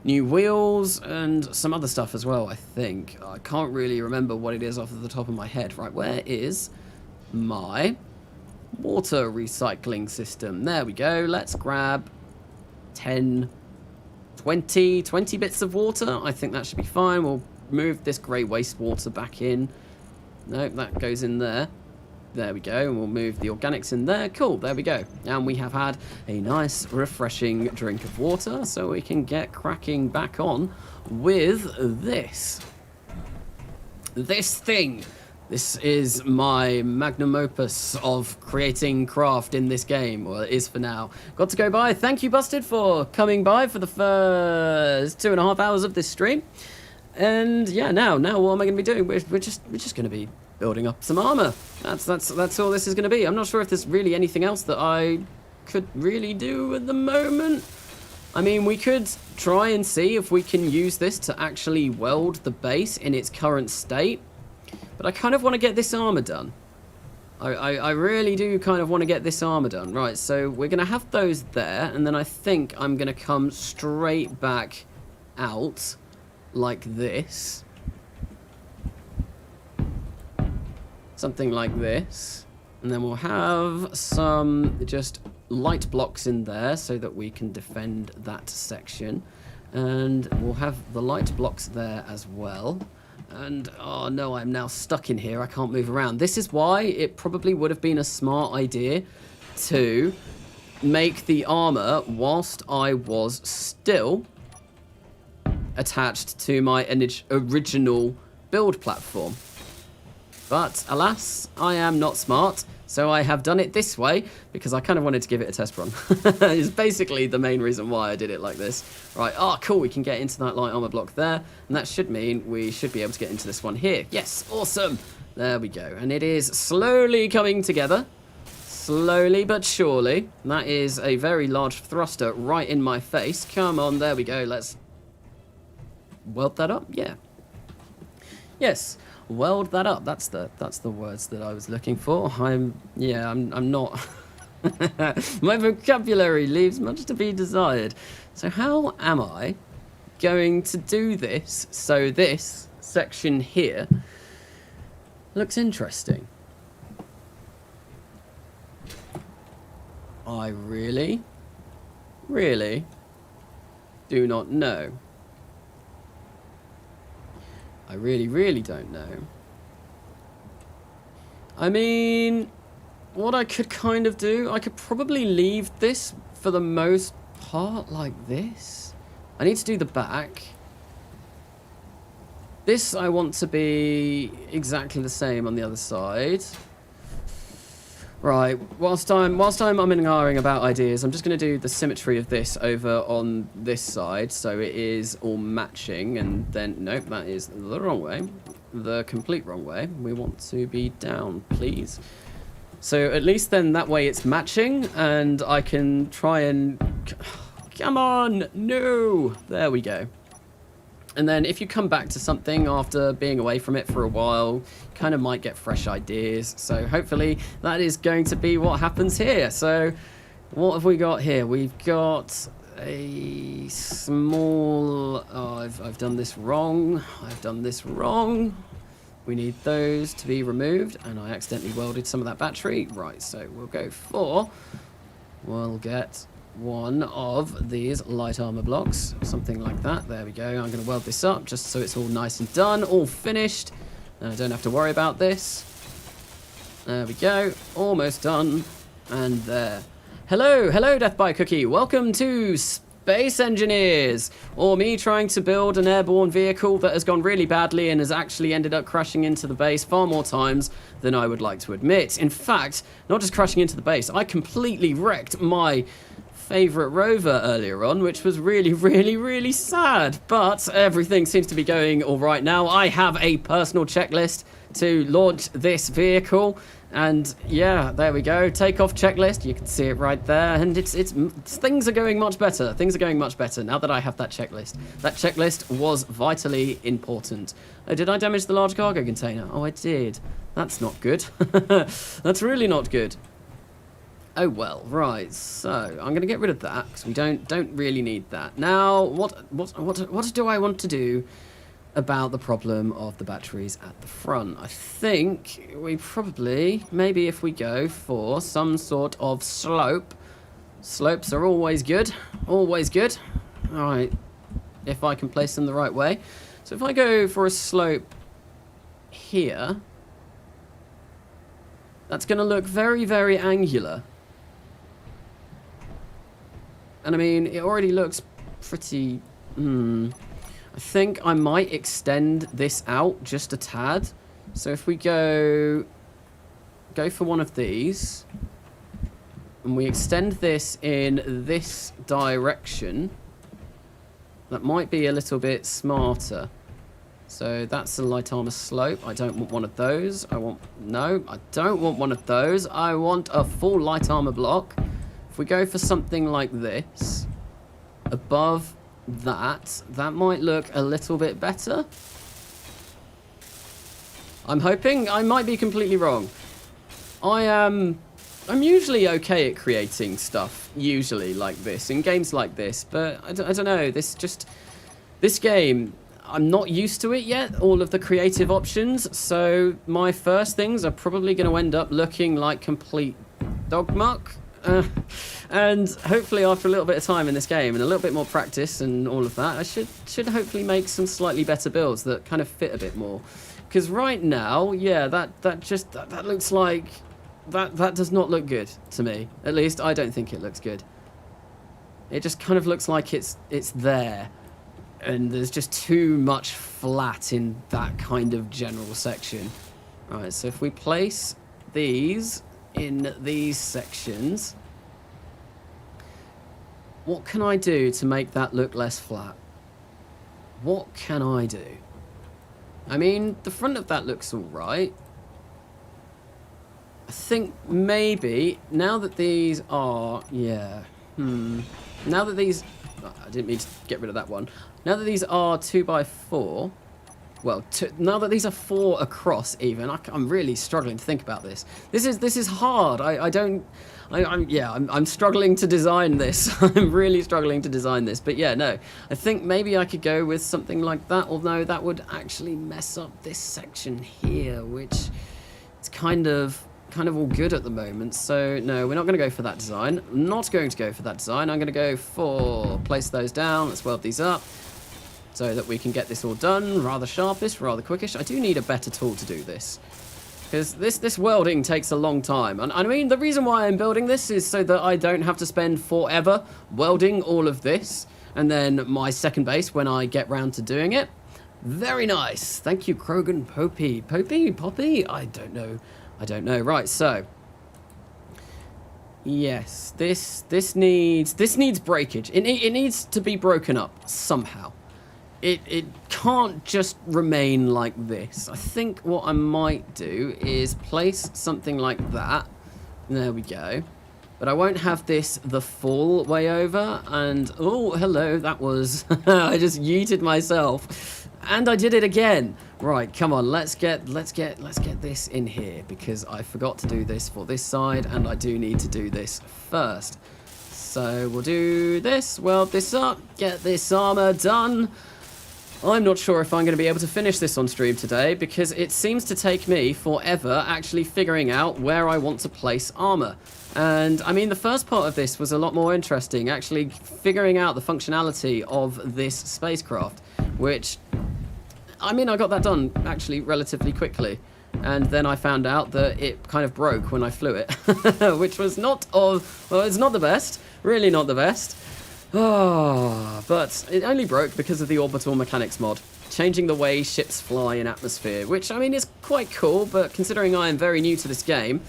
new wheels and some other stuff as well, I think. I can't really remember what it is off the top of my head. Right, where is my water recycling system? There we go. Let's grab 10, 20 bits of water. I think that should be fine. We'll move this grey wastewater back in. Nope, that goes in there. There we go, and we'll move the organics in there. Cool, there we go. And we have had a nice, refreshing drink of water, so we can get cracking back on with this. This thing. This is my magnum opus of creating craft in this game. Well, it is for now. Got to go by. Thank you, Busted, for coming by for the first 2.5 hours of this stream. And yeah, now what am I going to be doing? We're just going to be building up some armor. That's all this is going to be. I'm not sure if there's really anything else that I could really do at the moment. I mean, we could try and see if we can use this to actually weld the base in its current state. But I kind of want to get this armor done. I really do kind of want to get this armor done. Right, so we're going to have those there, and then I think I'm going to come straight back out like this. Something like this. And then we'll have some just light blocks in there so that we can defend that section. And we'll have the light blocks there as well. And, oh no, I'm now stuck in here. I can't move around. This is why it probably would have been a smart idea to make the armor whilst I was still attached to my original build platform. But, alas, I am not smart, so I have done it this way because I kind of wanted to give it a test run. It's basically the main reason why I did it like this. Right, cool, we can get into that light armor block there, and that should mean we should be able to get into this one here. Yes, awesome! There we go, and it is slowly coming together. Slowly but surely. That is a very large thruster right in my face. Come on, there we go, let's weld that up, yeah. Yes. Weld that up. That's the words that I was looking for. I'm not. My vocabulary leaves much to be desired. So how am I going to do this? So this section here looks interesting. I really do not know. I really don't know. I mean, what I could kind of do, I could probably leave this for the most part like this. I need to do the back. This I want to be exactly the same on the other side. Right, whilst I'm umming about ideas, I'm just going to do the symmetry of this over on this side, so it is all matching, and then, nope, that is the wrong way, the complete wrong way. We want to be down, please. So at least then that way it's matching, and I can try and, come on, no, there we go. And then if you come back to something after being away from it for a while, kind of might get fresh ideas. So hopefully that is going to be what happens here. So what have we got here? We've got a small... Oh, I've done this wrong. I've done this wrong. We need those to be removed. And I accidentally welded some of that battery. Right, so we'll go for... We'll get... one of these light armor blocks, something like that. There we go. I'm going to weld this up just so it's all nice and done, all finished, and I don't have to worry about this. There we go, almost done, and there. Hello, Death by Cookie. Welcome to Space Engineers, or me trying to build an airborne vehicle that has gone really badly and has actually ended up crashing into the base far more times than I would like to admit. In fact, not just crashing into the base, I completely wrecked my favorite rover earlier on, which was really sad, but everything seems to be going all right now. I have a personal checklist to launch this vehicle, and yeah, there we go, takeoff checklist. You can see it right there, and it's things are going much better. Things are going much better now that I have that checklist. That checklist was vitally important. Oh, did I damage the large cargo container? Oh, I did. That's not good. That's really not good. Oh well, right, so I'm going to get rid of that because we don't really need that. Now, what do I want to do about the problem of the batteries at the front? I think we probably, maybe if we go for some sort of slope. Slopes are always good, always good. All right, if I can place them the right way. So if I go for a slope here, that's going to look very angular. And I mean, it already looks pretty... I think I might extend this out just a tad. So if we go for one of these, and we extend this in this direction, that might be a little bit smarter. So that's a light armor slope. I don't want one of those. No, I don't want one of those. I want a full light armor block. If we go for something like this, above that, that might look a little bit better. I'm hoping. I might be completely wrong. I'm usually okay at creating stuff, usually like this, in games like this, but I don't know, this game, I'm not used to it yet, all of the creative options, so my first things are probably going to end up looking like complete dog muck, and hopefully after a little bit of time in this game and a little bit more practice and all of that, I should hopefully make some slightly better builds that kind of fit a bit more, because right now, yeah, that looks like... That does not look good to me. At least I don't think it looks good. It just kind of looks like it's there. And there's just too much flat in that kind of general section. Right, so if we place these in these sections, what can I do to make that look less flat? What can I do? I mean, the front of that looks alright. I think maybe, now that these are, now that these, I didn't mean to get rid of that one. Now that these are 2x4, well, now that these are 4 across even, I'm really struggling to think about this. This is hard. I'm struggling to design this. I'm really struggling to design this. But yeah, no, I think maybe I could go with something like that, although that would actually mess up this section here, which it's kind of all good at the moment. So no, we're not going to go for that design. I'm not going to go for that design. I'm going to go for place those down. Let's weld these up so that we can get this all done rather sharpish, rather quickish. I do need a better tool to do this, because this welding takes a long time. And I mean, the reason why I'm building this is so that I don't have to spend forever welding all of this, and then my second base when I get round to doing it. Very nice. Thank you, Krogan Poppy. Poppy? I don't know. Right, so yes, this needs breakage. It needs to be broken up somehow. It can't just remain like this. I think what I might do is place something like that. There we go. But I won't have this the full way over. And oh, hello, that was I just yeeted myself. And I did it again. Right, come on, let's get this in here, because I forgot to do this for this side, and I do need to do this first. So we'll do this, weld this up, get this armor done. I'm not sure if I'm going to be able to finish this on stream today, because it seems to take me forever actually figuring out where I want to place armor. And I mean, the first part of this was a lot more interesting, actually figuring out the functionality of this spacecraft, which, I mean, I got that done actually relatively quickly. And then I found out that it kind of broke when I flew it, which was well, it's not the best, really not the best. Oh, but it only broke because of the orbital mechanics mod, changing the way ships fly in atmosphere, which, I mean, is quite cool, but considering I am very new to this game,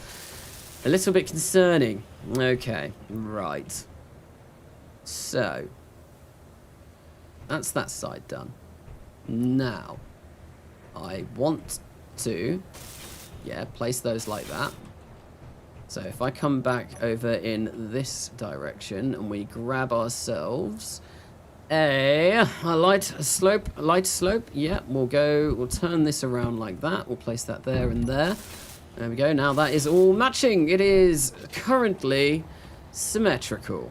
a little bit concerning. Okay, right. So, that's that side done. Now, I want to, place those like that. So if I come back over in this direction and we grab ourselves a light slope, we'll turn this around like that. We'll place that there and there. There we go. Now that is all matching. It is currently symmetrical.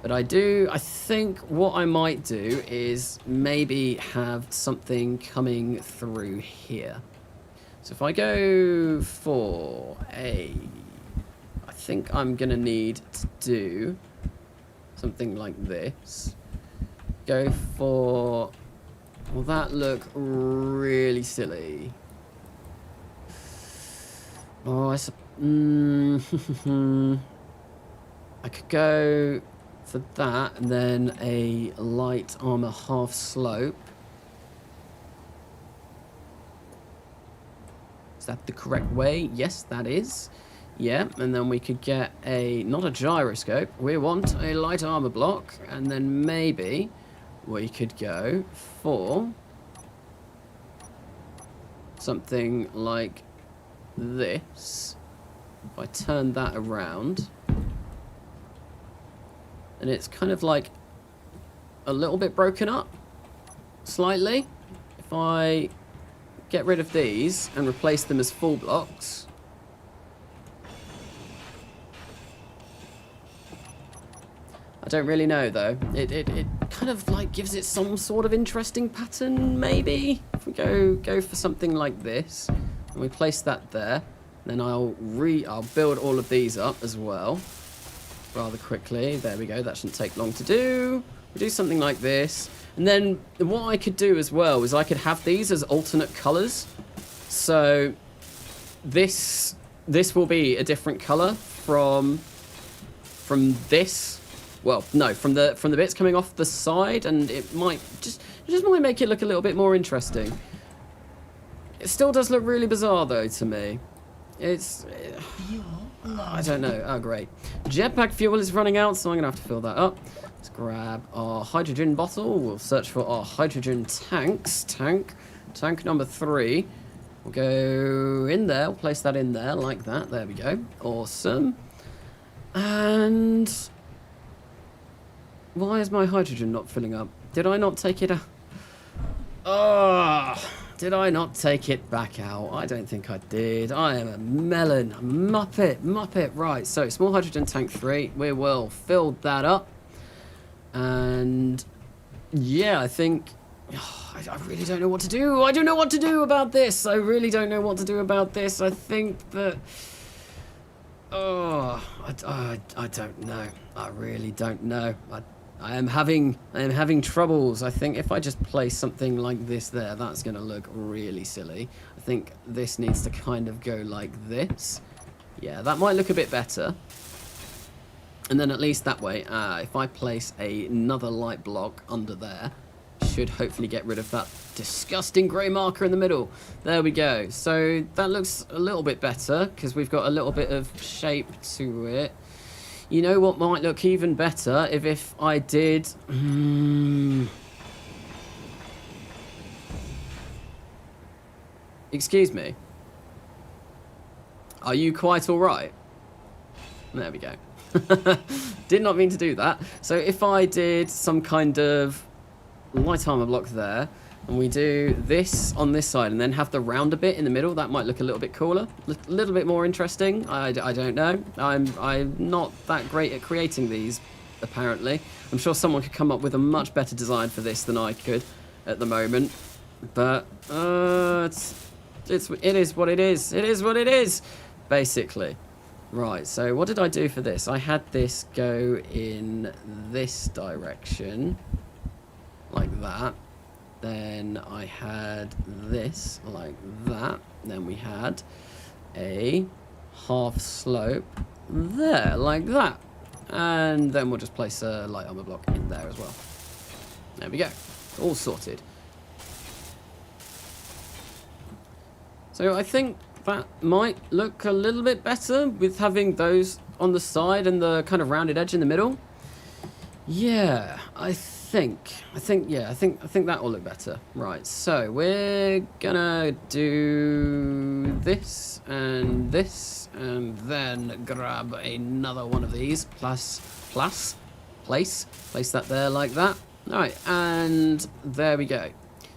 But I think what I might do is maybe have something coming through here. So if I go for I think I'm going to need to do something like this. Go for, will that look really silly? Oh, I could go for that, and then a light armor half slope. Is that the correct way? Yes, that is. Yeah, and then we could get not a gyroscope, we want a light armor block, and then maybe we could go for something like this, if I turn that around, and it's kind of like a little bit broken up, slightly. If I get rid of these and replace them as full blocks, I don't really know though. It kind of like gives it some sort of interesting pattern, maybe. If we go for something like this, and we place that there, then I'll build all of these up as well, rather quickly. There we go. That shouldn't take long to do. We do something like this, and then what I could do as well is I could have these as alternate colours. So this will be a different colour from this. Well, no, from the bits coming off the side, and it just might make it look a little bit more interesting. It still does look really bizarre though to me. I don't know. Oh great. Jetpack fuel is running out, so I'm gonna have to fill that up. Let's grab our hydrogen bottle. We'll search for our hydrogen tanks. Tank number 3. We'll go in there. We'll place that in there like that. There we go. Awesome. And why is my hydrogen not filling up? Did I not take it out? Oh, did I not take it back out? I don't think I did. I am a melon. A Muppet. Right, so small hydrogen tank 3. We will fill that up. And yeah, I think... Oh, I really don't know what to do. I don't know what to do about this. I really don't know what to do about this. I think that... Oh, I don't know. I really don't know. I am having troubles. I think if I just place something like this there, that's going to look really silly. I think this needs to kind of go like this. Yeah, that might look a bit better. And then at least that way, if I place another light block under there, should hopefully get rid of that disgusting grey marker in the middle. There we go. So that looks a little bit better because we've got a little bit of shape to it. You know what might look even better if I did... Excuse me. Are you quite alright? There we go. Did not mean to do that. So if I did some kind of light armor block there, and we do this on this side and then have the rounder bit in the middle, that might look a little bit cooler, a little bit more interesting. I don't know. I'm not that great at creating these, apparently. I'm sure someone could come up with a much better design for this than I could at the moment. But it is what it is. It is what it is, basically. Right, so what did I do for this? I had this go in this direction, like that. Then I had this like that. Then we had a half slope there, like that. And then we'll just place a light armor block in there as well. There we go. All sorted. So I think that might look a little bit better with having those on the side and the kind of rounded edge in the middle. Yeah, I think that will look better. Right, so we're gonna do this, and then grab another one of these. Place that there like that. All right, and there we go.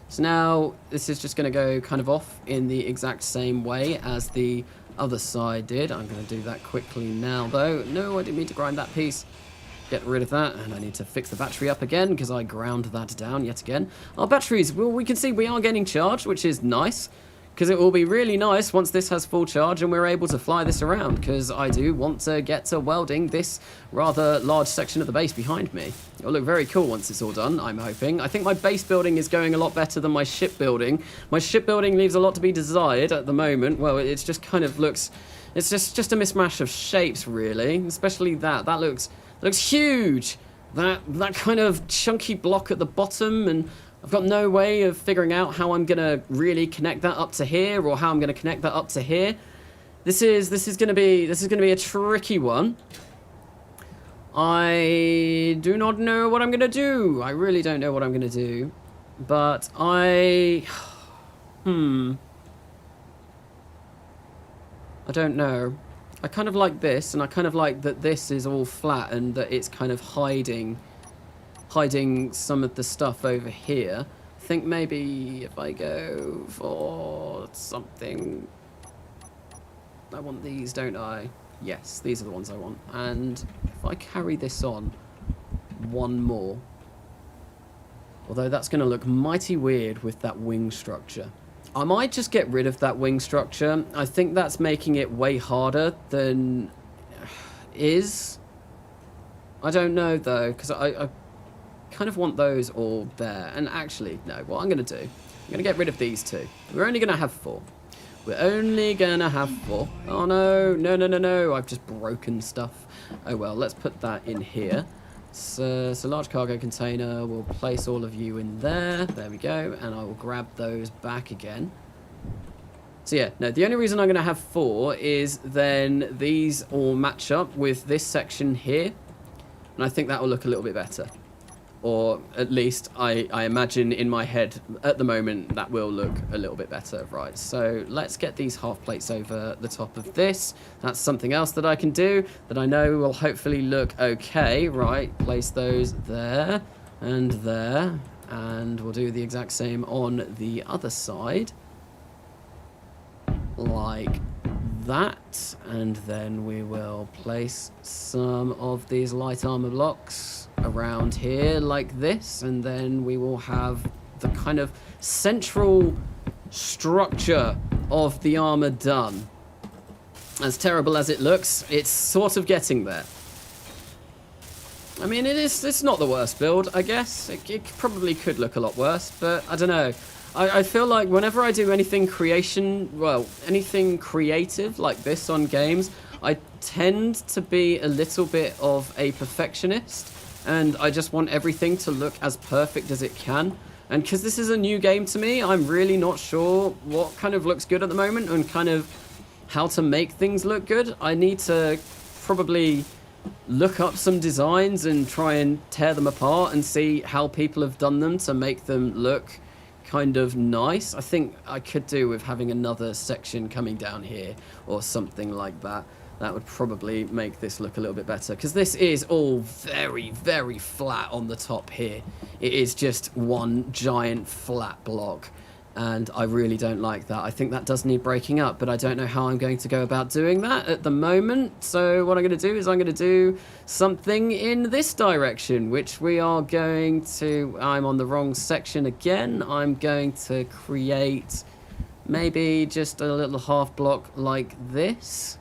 So now this is just going to go kind of off in the exact same way as the other side did. I'm going to do that quickly now, though. No, I didn't mean to grind that piece. Get rid of that, and I need to fix the battery up again because I ground that down yet again. Our batteries, well, we can see we are getting charged, which is nice, because it will be really nice once this has full charge and we're able to fly this around, because I do want to get to welding this rather large section of the base behind me. It'll look very cool once it's all done, I'm hoping. I think my base building is going a lot better than my ship building. My ship building leaves a lot to be desired at the moment. Well, it's just kind of looks... It's just a mismatch of shapes, really, especially that. That looks huge. That kind of chunky block at the bottom, and I've got no way of figuring out how I'm gonna really connect that up to here, or how I'm gonna connect that up to here. This is gonna be a tricky one. I do not know what I'm gonna do. I really don't know what I'm gonna do, but I don't know. I kind of like this, and I kind of like that this is all flat and that it's kind of hiding some of the stuff over here. I think maybe if I go for something... I want these, don't I? Yes, these are the ones I want. And if I carry this on one more... Although that's going to look mighty weird with that wing structure. I might just get rid of that wing structure. I think that's making it way harder than is. I don't know though, because I kind of want those all there. And actually, no, what I'm going to do, I'm going to get rid of these two. We're only going to have 4. We're only going to have 4. Oh no, no, no, no, no, I've just broken stuff. Oh well, let's put that in here. So large cargo container, we'll place all of you in there. There we go. And I will grab those back again. So yeah, no, the only reason I'm going to have 4 is then these all match up with this section here. And I think that will look a little bit better. Or at least I imagine in my head at the moment that will look a little bit better, right? So let's get these half plates over the top of this. That's something else that I can do that I know will hopefully look okay, right? Place those there and there, and we'll do the exact same on the other side. Like that, and then we will place some of these light armor blocks around here like this, and then we will have the kind of central structure of the armor done. As terrible as it looks, it's sort of getting there. I mean, it's not the worst build, I guess. It probably could look a lot worse, but I don't know. I feel like whenever I do anything anything creative like this on games, I tend to be a little bit of a perfectionist, and I just want everything to look as perfect as it can. And because this is a new game to me, I'm really not sure what kind of looks good at the moment and kind of how to make things look good. I need to probably look up some designs and try and tear them apart and see how people have done them to make them look kind of nice. I think I could do with having another section coming down here or something like that. That would probably make this look a little bit better, because this is all very, very flat on the top here. It is just one giant flat block, and I really don't like that. I think that does need breaking up, but I don't know how I'm going to go about doing that at the moment. So what I'm going to do is I'm going to do something in this direction, which we are going to... I'm on the wrong section again. I'm going to create maybe just a little half block like this.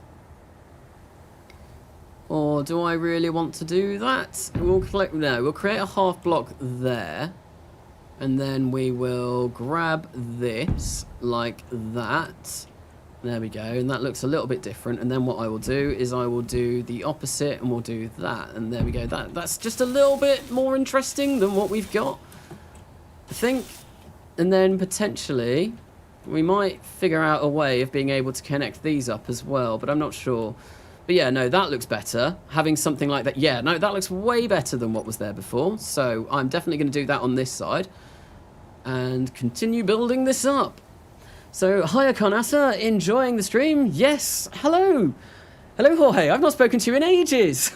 Or do I really want to do that? We'll create a half block there. And then we will grab this like that. There we go. And that looks a little bit different. And then what I will do is I will do the opposite, and we'll do that. And there we go. That's just a little bit more interesting than what we've got, I think. And then potentially we might figure out a way of being able to connect these up as well, but I'm not sure. But yeah, no, that looks better. Having something like that. Yeah, no, that looks way better than what was there before. So I'm definitely going to do that on this side and continue building this up. So, hiya Carnasa, enjoying the stream? Yes, hello. Hello, Jorge. I've not spoken to you in ages.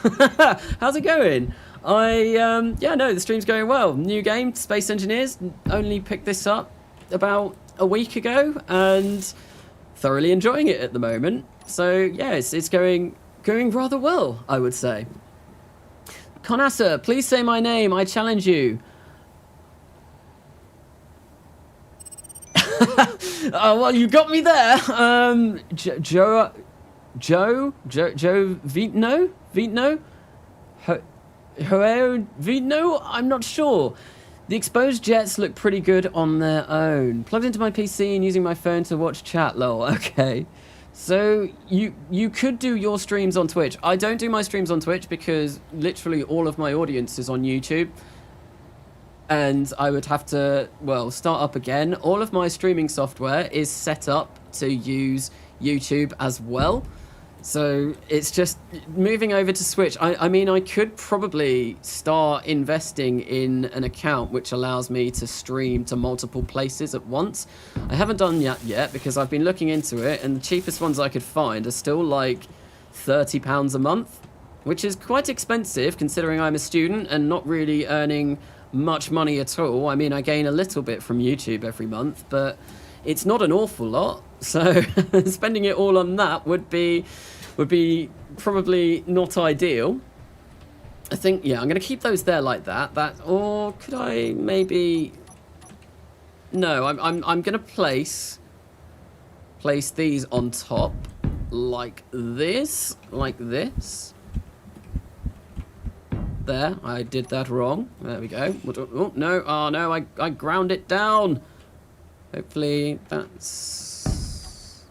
How's it going? Yeah, no, the stream's going well. New game, Space Engineers. Only picked this up about a week ago and thoroughly enjoying it at the moment. So yeah, it's going rather well, I would say. Carnasa, please say my name. I challenge you. Oh, well, you got me there. Joe Vitno? Vitno? I'm not sure. The exposed jets look pretty good on their own. Plugged into my PC and using my phone to watch chat, lol. Okay. So you could do your streams on Twitch. I don't do my streams on Twitch because literally all of my audience is on YouTube. And I would have to, well, start up again. All of my streaming software is set up to use YouTube as well. So it's just moving over to Switch. I mean, I could probably start investing in an account which allows me to stream to multiple places at once. I haven't done that yet because I've been looking into it, and the cheapest ones I could find are still like £30 a month, which is quite expensive considering I'm a student and not really earning much money at all. I mean, I gain a little bit from YouTube every month, but it's not an awful lot. So spending it all on that would be probably not ideal. I think, yeah, I'm going to keep those there like that. Or could I maybe... No, I'm going to place these on top like this. There, I did that wrong. There we go. Oh, no, oh no, I ground it down. Hopefully that's...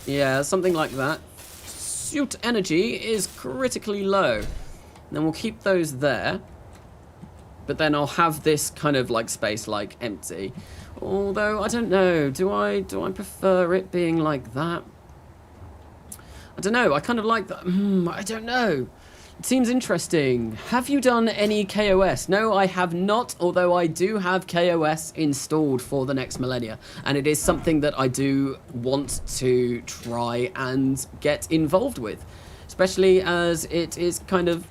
Yeah, something like that. Suit energy is critically low. Then we'll keep those there. But then I'll have this kind of like space like empty. Although, I don't know. Do I prefer it being like that? I don't know. I kind of like that. I don't know. It seems interesting. Have you done any KOS? No, I have not, although I do have KOS installed for the next millennia. And it is something that I do want to try and get involved with. Especially as it is kind of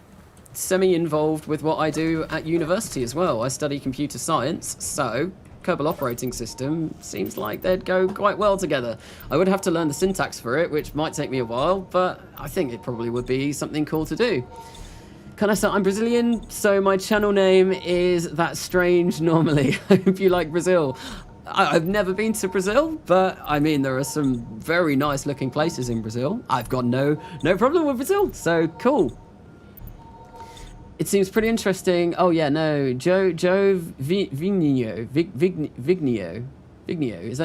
semi-involved with what I do at university as well. I study computer science, so Kerbal Operating System seems like they'd go quite well together. I would have to learn the syntax for it, which might take me a while, but I think it probably would be something cool to do. Carnasa, I'm Brazilian, so my channel name is That Strange Normally. I hope you like Brazil. I've never been to Brazil, but I mean, there are some very nice looking places in Brazil. I've got no problem with Brazil, so cool. It seems pretty interesting. Oh yeah, no, Joe Vignio.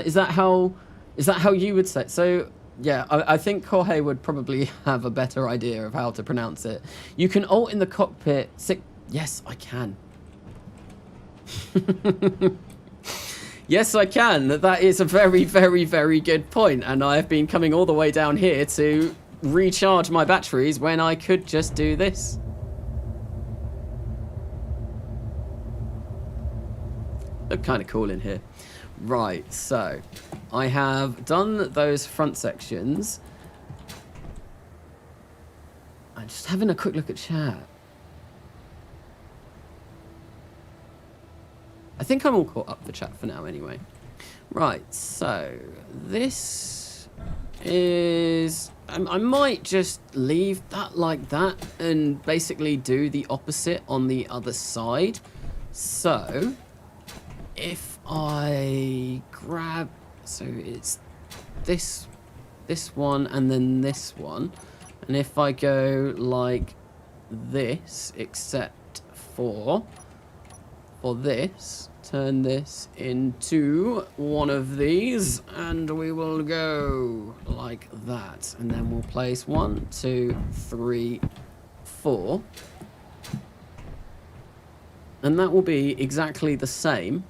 Is that how you would say it? So yeah, I think Jorge would probably have a better idea of how to pronounce it. You can alt in the cockpit. Yes, I can. Yes, I can. That is a very, very, very good point, and I have been coming all the way down here to recharge my batteries when I could just do this. Look kind of cool in here. Right, so I have done those front sections. I'm just having a quick look at chat. I think I'm all caught up for chat for now anyway. Right, so this is... I might just leave that like that and basically do the opposite on the other side. So... if I grab, so it's this one and then this one, and if I go like this, except for this, turn this into one of these, and we will go like that, and then we'll place 1, 2, 3, 4, and that will be exactly the same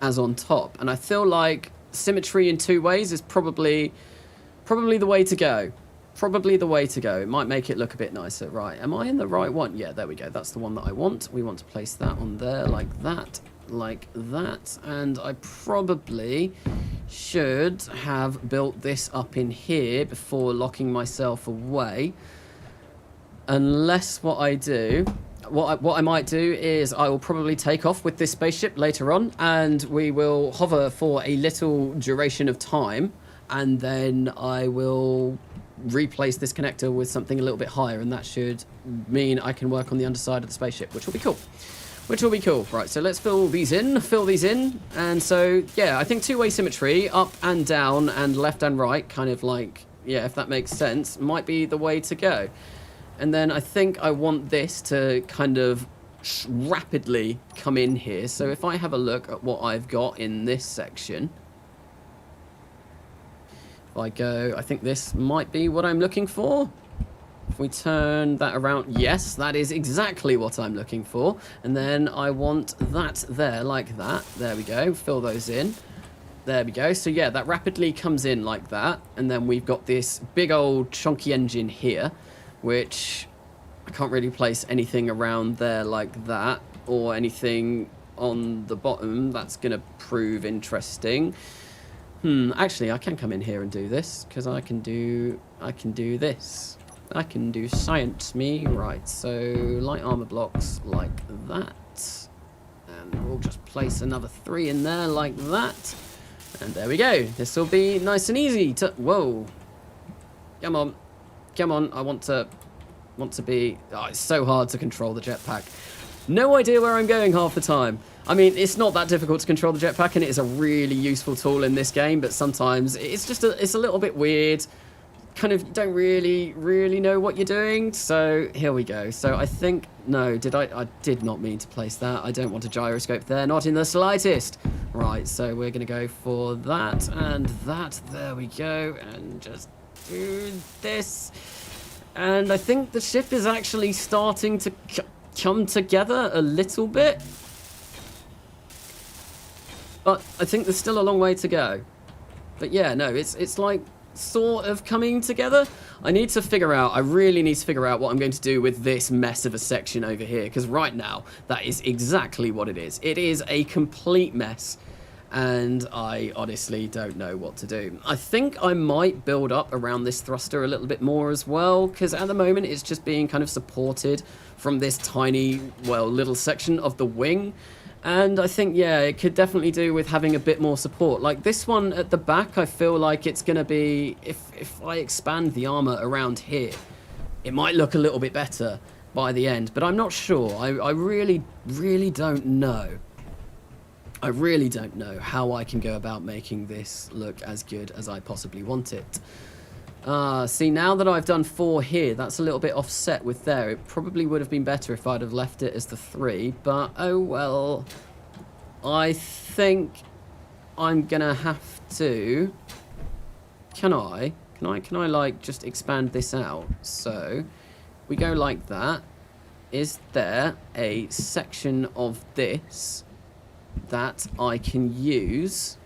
as on top. And I feel like symmetry in 2 ways is probably the way to go. Probably the way to go. It might make it look a bit nicer. Right, am I in the right one? Yeah, there we go. That's the one that I want. We want to place that on there like that, and I probably should have built this up in here before locking myself away. Unless what I do... What I might do is I will probably take off with this spaceship later on, and we will hover for a little duration of time, and then I will replace this connector with something a little bit higher, and that should mean I can work on the underside of the spaceship, which will be cool. Right, so let's fill these in, and so, yeah, I think 2-way symmetry, up and down and left and right, kind of like, yeah, if that makes sense, might be the way to go. And then I think I want this to kind of rapidly come in here. So if I have a look at what I've got in this section, if I go, I think this might be what I'm looking for. If we turn that around, yes, that is exactly what I'm looking for. And then I want that there like that. There we go, fill those in. There we go. So yeah, that rapidly comes in like that. And then we've got this big old chunky engine here, which I can't really place anything around there like that, or anything on the bottom. That's going to prove interesting. Actually, I can come in here and do this, because I can do this. I can do science me. Right, so light armor blocks like that. And we'll just place another 3 in there like that. And there we go. This will be nice and easy to... Whoa. Come on. Come on. I want to be... Oh, it's so hard to control the jetpack. No idea where I'm going half the time. I mean, it's not that difficult to control the jetpack, and it is a really useful tool in this game, but sometimes it's just it's a little bit weird. Kind of don't really know what you're doing. So here we go. So I think... No, I did not mean to place that. I don't want a gyroscope there, not in the slightest. Right, so we're going to go for that and that. There we go. And just do this. And I think the ship is actually starting to come together a little bit. But I think there's still a long way to go. But yeah, no, it's like sort of coming together. I really need to figure out what I'm going to do with this mess of a section over here, because right now that is exactly what it is. It is a complete mess, and I honestly don't know what to do. I think I might build up around this thruster a little bit more as well, because at the moment it's just being kind of supported from this tiny, well, little section of the wing. And I think, yeah, it could definitely do with having a bit more support. Like this one at the back, I feel like it's going to be... If I expand the armor around here, it might look a little bit better by the end. But I'm not sure. I really don't know. I really don't know how I can go about making this look as good as I possibly want it. See, now that I've done 4 here, that's a little bit offset with there. It probably would have been better if I'd have left it as the 3, but oh well. I think I'm gonna have to... Can I like just expand this out? So we go like that. Is there a section of this that I can use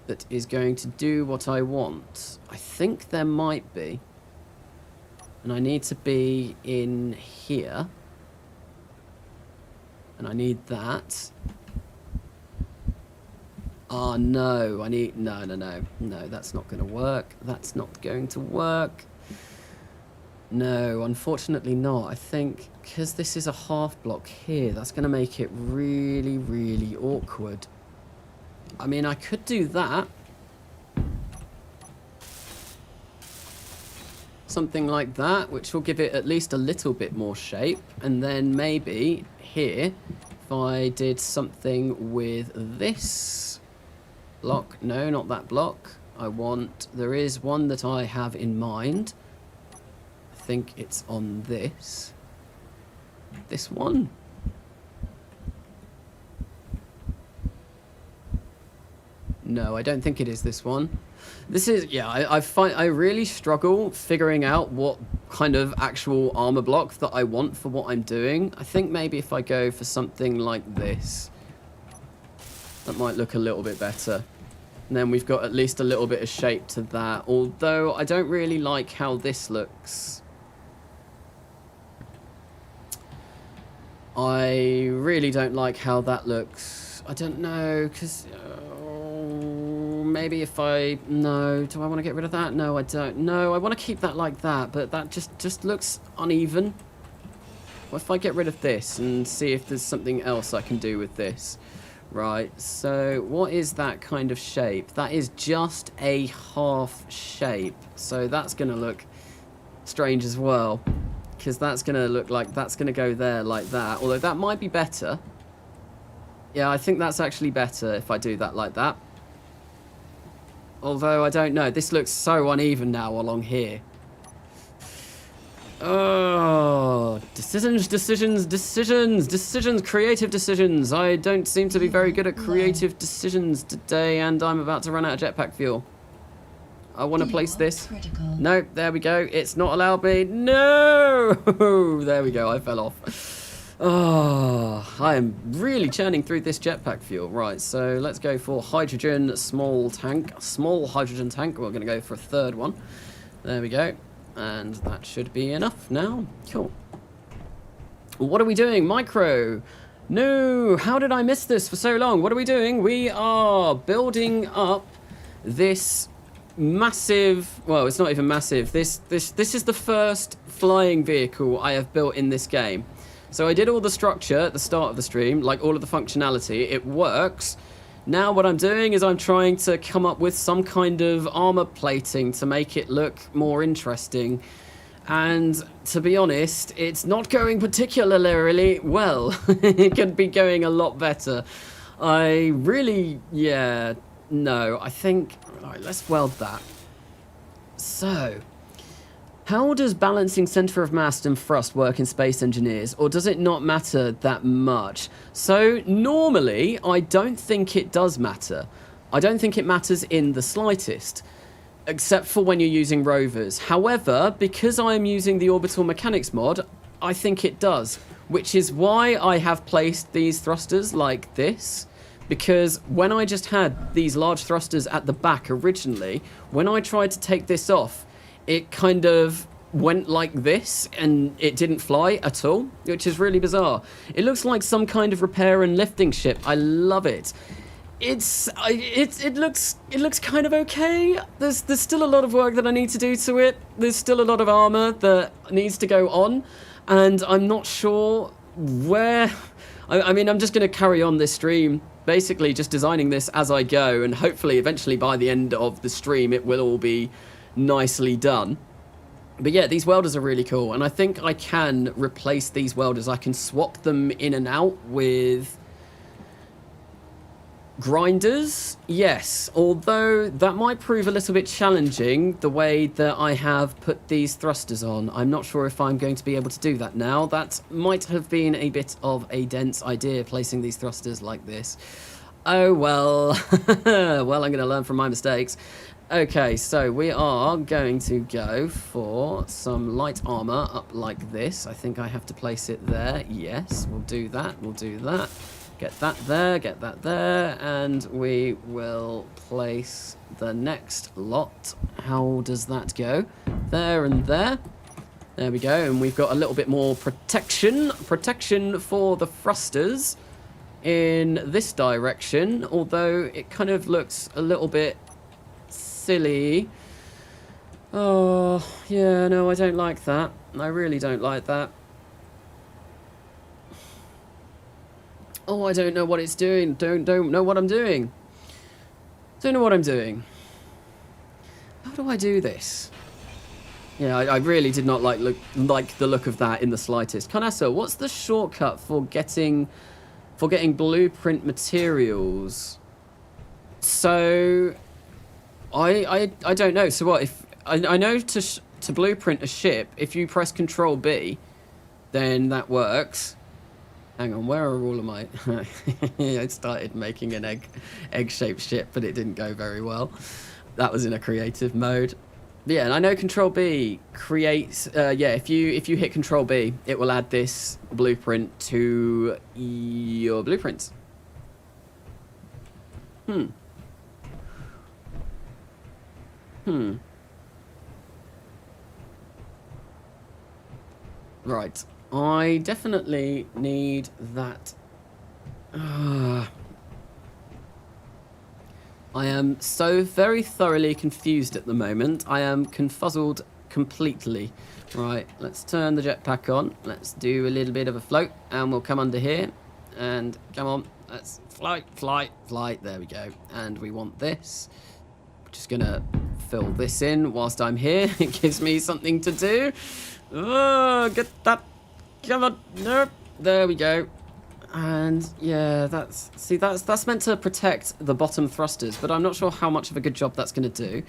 that is going to do what I want? I think there might be. And I need to be in here. And I need that. Oh no, I need... No, that's not going to work. That's not going to work. No, unfortunately not. I think because this is a half block here, that's going to make it really awkward. I mean, I could do that. Something like that, which will give it at least a little bit more shape. And then maybe here, if I did something with this block. No, not that block. There is one that I have in mind. I think it's on this. This one. No, I don't think it is this one. This is, yeah, I really struggle figuring out what kind of actual armor block that I want for what I'm doing. I think maybe if I go for something like this, that might look a little bit better. And then we've got at least a little bit of shape to that. Although I don't really like how this looks. I really don't like how that looks. I don't know, because... maybe if I... No, do I want to get rid of that? No, I don't. No, I want to keep that like that, but that just looks uneven. What if I get rid of this and see if there's something else I can do with this? Right, so what is that kind of shape? That is just a half shape. So that's going to look strange as well, because that's going to look like that's going to go there like that. Although that might be better. Yeah, I think that's actually better if I do that like that. Although, I don't know. This looks so uneven now along here. Oh, decisions, creative decisions. I don't seem to be very good at creative decisions today, and I'm about to run out of jetpack fuel. I want to place this. No, there we go. It's not allowed me. No! There we go. I fell off. Oh, I am really churning through this jetpack fuel. Right, so let's go for hydrogen small tank. Small hydrogen tank. We're going to go for a third one. There we go. And that should be enough now. Cool. What are we doing? Micro. No, how did I miss this for so long? What are we doing? We are building up this massive, well, it's not even massive. This is the first flying vehicle I have built in this game. So I did all the structure at the start of the stream, like all of the functionality. It works. Now what I'm doing is I'm trying to come up with some kind of armor plating to make it look more interesting. And to be honest, it's not going particularly well. It could be going a lot better. I really, yeah, no, I think, all right, let's weld that. So, how does balancing center of mass and thrust work in Space Engineers, or does it not matter that much? So, normally, I don't think it does matter. I don't think it matters in the slightest, except for when you're using rovers. However, because I am using the orbital mechanics mod, I think it does, which is why I have placed these thrusters like this. Because when I just had these large thrusters at the back originally, when I tried to take this off, it kind of went like this and it didn't fly at all, which is really bizarre. It looks like some kind of repair and lifting ship. I love it. It looks kind of okay. There's still a lot of work that I need to do to it. There's still a lot of armor that needs to go on, and I'm not sure where. I mean, I'm just going to carry on this stream, basically just designing this as I go, and hopefully eventually by the end of the stream it will all be nicely done. But yeah, these welders are really cool, and I think I can replace these welders. I can swap them in and out with grinders, yes, although that might prove a little bit challenging the way that I have put these thrusters on. I'm not sure if I'm going to be able to do that now. That might have been a bit of a dense idea, placing these thrusters like this. Oh well. Well, I'm going to learn from my mistakes. Okay, so we are going to go for some light armor up like this. I think I have to place it there. Yes, we'll do that. We'll do that. Get that there, and we will place the next lot. How does that go? There and there. There we go, and we've got a little bit more protection for the thrusters in this direction, although it kind of looks a little bit silly. Oh, yeah, no, I don't like that. I really don't like that. Oh, I don't know what it's doing. Don't know what I'm doing. Don't know what I'm doing. How do I do this? Yeah, I really did not like the look of that in the slightest. Carnasa, what's the shortcut for getting blueprint materials? So, I don't know. So what if I know to blueprint a ship, if you press Control B, then that works. Hang on, where are all of my... I started making an egg-shaped ship, but it didn't go very well. That was in a creative mode. But yeah, and I know Control B creates... yeah, if you hit Control B, it will add this blueprint to your blueprints. Right. I definitely need that. I am so very thoroughly confused at the moment. I am confuzzled completely. Right, let's turn the jetpack on. Let's do a little bit of a float, and we'll come under here. And come on, let's fly. There we go. And we want this. We're just gonna fill this in whilst I'm here. It gives me something to do. Oh, get that. Come on, nope. There we go. And yeah, that's meant to protect the bottom thrusters, but I'm not sure how much of a good job that's going to do.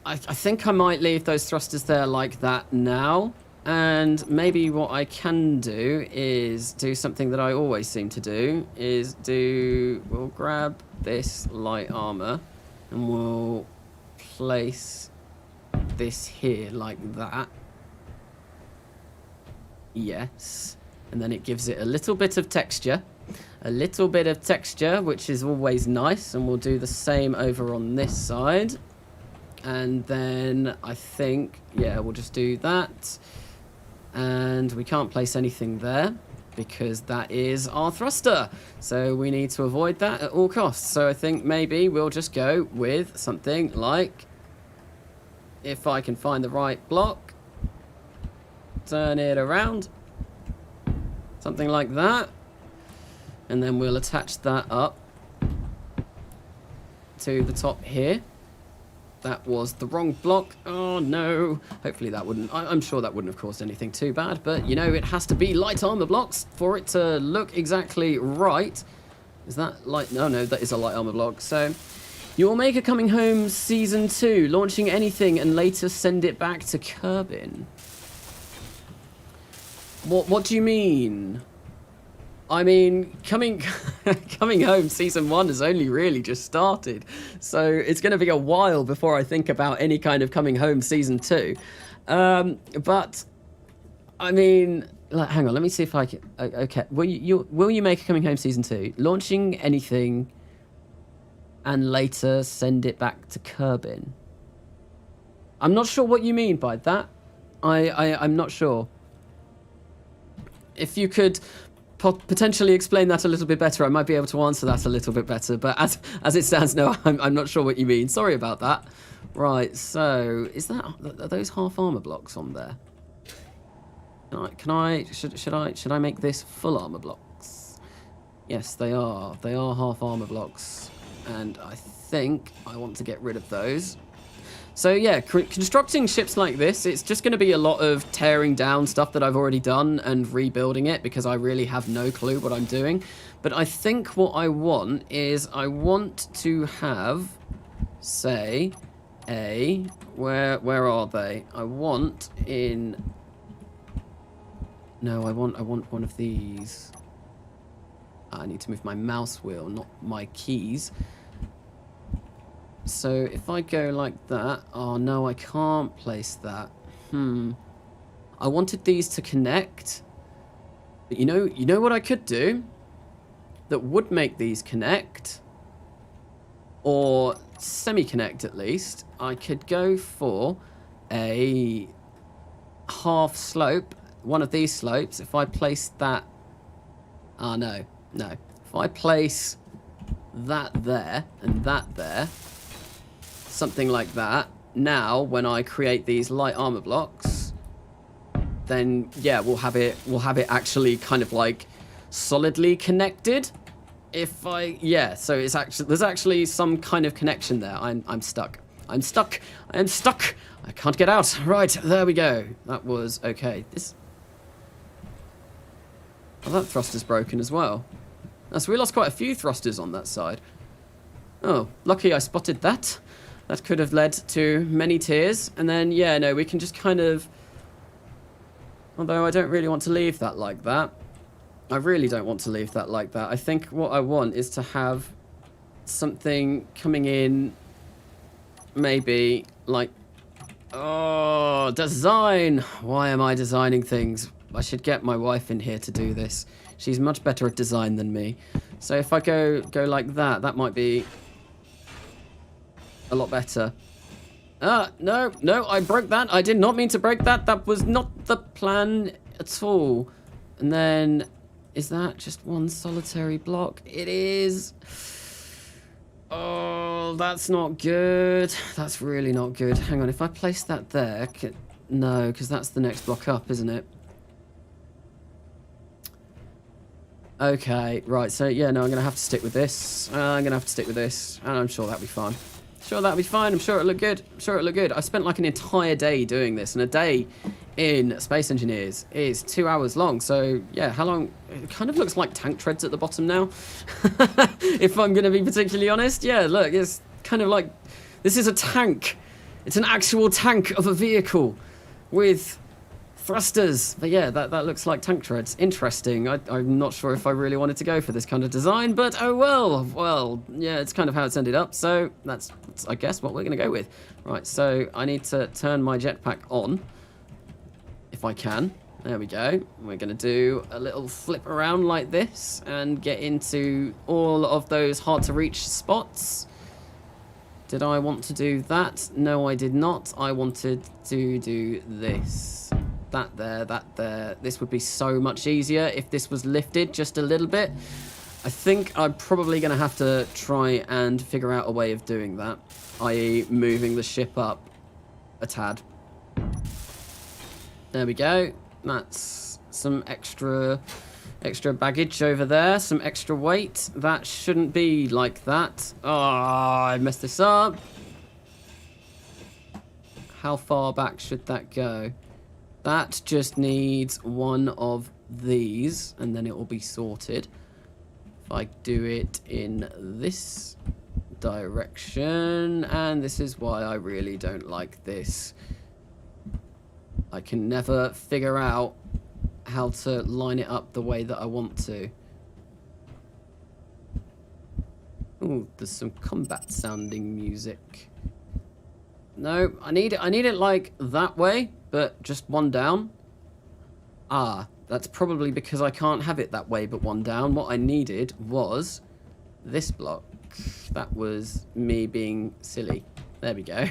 I think I might leave those thrusters there like that now, and maybe what I can do is do something that I always seem to do, is we'll grab this light armor and we'll place this here like that. Yes. And then it gives it a little bit of texture. A little bit of texture, which is always nice. And we'll do the same over on this side. And then I think, yeah, we'll just do that. And we can't place anything there because that is our thruster. So we need to avoid that at all costs. So I think maybe we'll just go with something like, if I can find the right block, turn it around. Something like that. And then we'll attach that up to the top here. That was the wrong block. Oh no. Hopefully that wouldn't, I'm sure that wouldn't have caused anything too bad, but you know, it has to be light armor blocks for it to look exactly right. Is that light? No, that is a light armor block. So you'll make a Coming Home Season 2, launching anything and later send it back to Kerbin. What do you mean? I mean, coming Home Season 1 has only really just started, so it's going to be a while before I think about any kind of Coming Home Season 2. But, I mean, hang on, let me see if I can... Okay, will you make a Coming Home Season 2? Launching anything and later send it back to Kerbin. I'm not sure what you mean by that. I'm not sure. If you could potentially explain that a little bit better, I might be able to answer that a little bit better. But as it stands now, I'm not sure what you mean. Sorry about that. Right, so are those half armor blocks on there? Should I make this full armor blocks? Yes, they are. They are half armor blocks, and I think I want to get rid of those. So yeah, constructing ships like this, it's just going to be a lot of tearing down stuff that I've already done and rebuilding it because I really have no clue what I'm doing. But I think what I want is I want to have, say, where are they? I want I want one of these. I need to move my mouse wheel, not my keys. So if I go like that, oh no, I can't place that. I wanted these to connect. But you know what I could do that would make these connect, or semi-connect at least. I could go for a half slope, one of these slopes. If I place that, no. If I place that there and that there, something like that. Now, when I create these light armor blocks, then yeah, we'll have it actually kind of like solidly connected. So it's actually, there's actually some kind of connection there. I'm stuck. I can't get out. Right, there we go. That was okay. That thruster's broken as well. So we lost quite a few thrusters on that side. Oh, lucky I spotted that. That could have led to many tears. And then, yeah, no, we can just kind of... Although I don't really want to leave that like that. I really don't want to leave that like that. I think what I want is to have something coming in, maybe, like... Oh, design! Why am I designing things? I should get my wife in here to do this. She's much better at design than me. So if I go like that, that might be a lot better. No, I broke that. I did not mean to break that. That was not the plan at all. And then, is that just one solitary block? It is. Oh, that's not good. That's really not good. Hang on, if I place that there... No, because that's the next block up, isn't it? Okay, right, so yeah, no, I'm going to have to stick with this. And I'm sure that'll be fine. I'm sure it'll look good. I spent like an entire day doing this, and a day in Space Engineers is 2 hours long. So yeah, how long? It kind of looks like tank treads at the bottom now. If I'm going to be particularly honest. Yeah, look, it's kind of like, this is a tank. It's an actual tank of a vehicle with thrusters. But yeah, that looks like tank treads. Interesting. I'm not sure if I really wanted to go for this kind of design, but oh well. Well, yeah, it's kind of how it's ended up. So that's I guess, what we're going to go with. Right, so I need to turn my jetpack on, if I can. There we go. We're going to do a little flip around like this and get into all of those hard to reach spots. Did I want to do that? No, I did not. I wanted to do this. That there, that there. This would be so much easier if this was lifted just a little bit. I think I'm probably going to have to try and figure out a way of doing that, i.e. moving the ship up a tad. There we go. That's some extra baggage over there, some extra weight. That shouldn't be like that. Oh, I messed this up. How far back should that go? That just needs one of these, and then it will be sorted. If I do it in this direction, and this is why I really don't like this. I can never figure out how to line it up the way that I want to. Ooh, there's some combat sounding music. No, I need it like that way, but just one down. Ah, that's probably because I can't have it that way but one down. What I needed was this block. That was me being silly. There we go.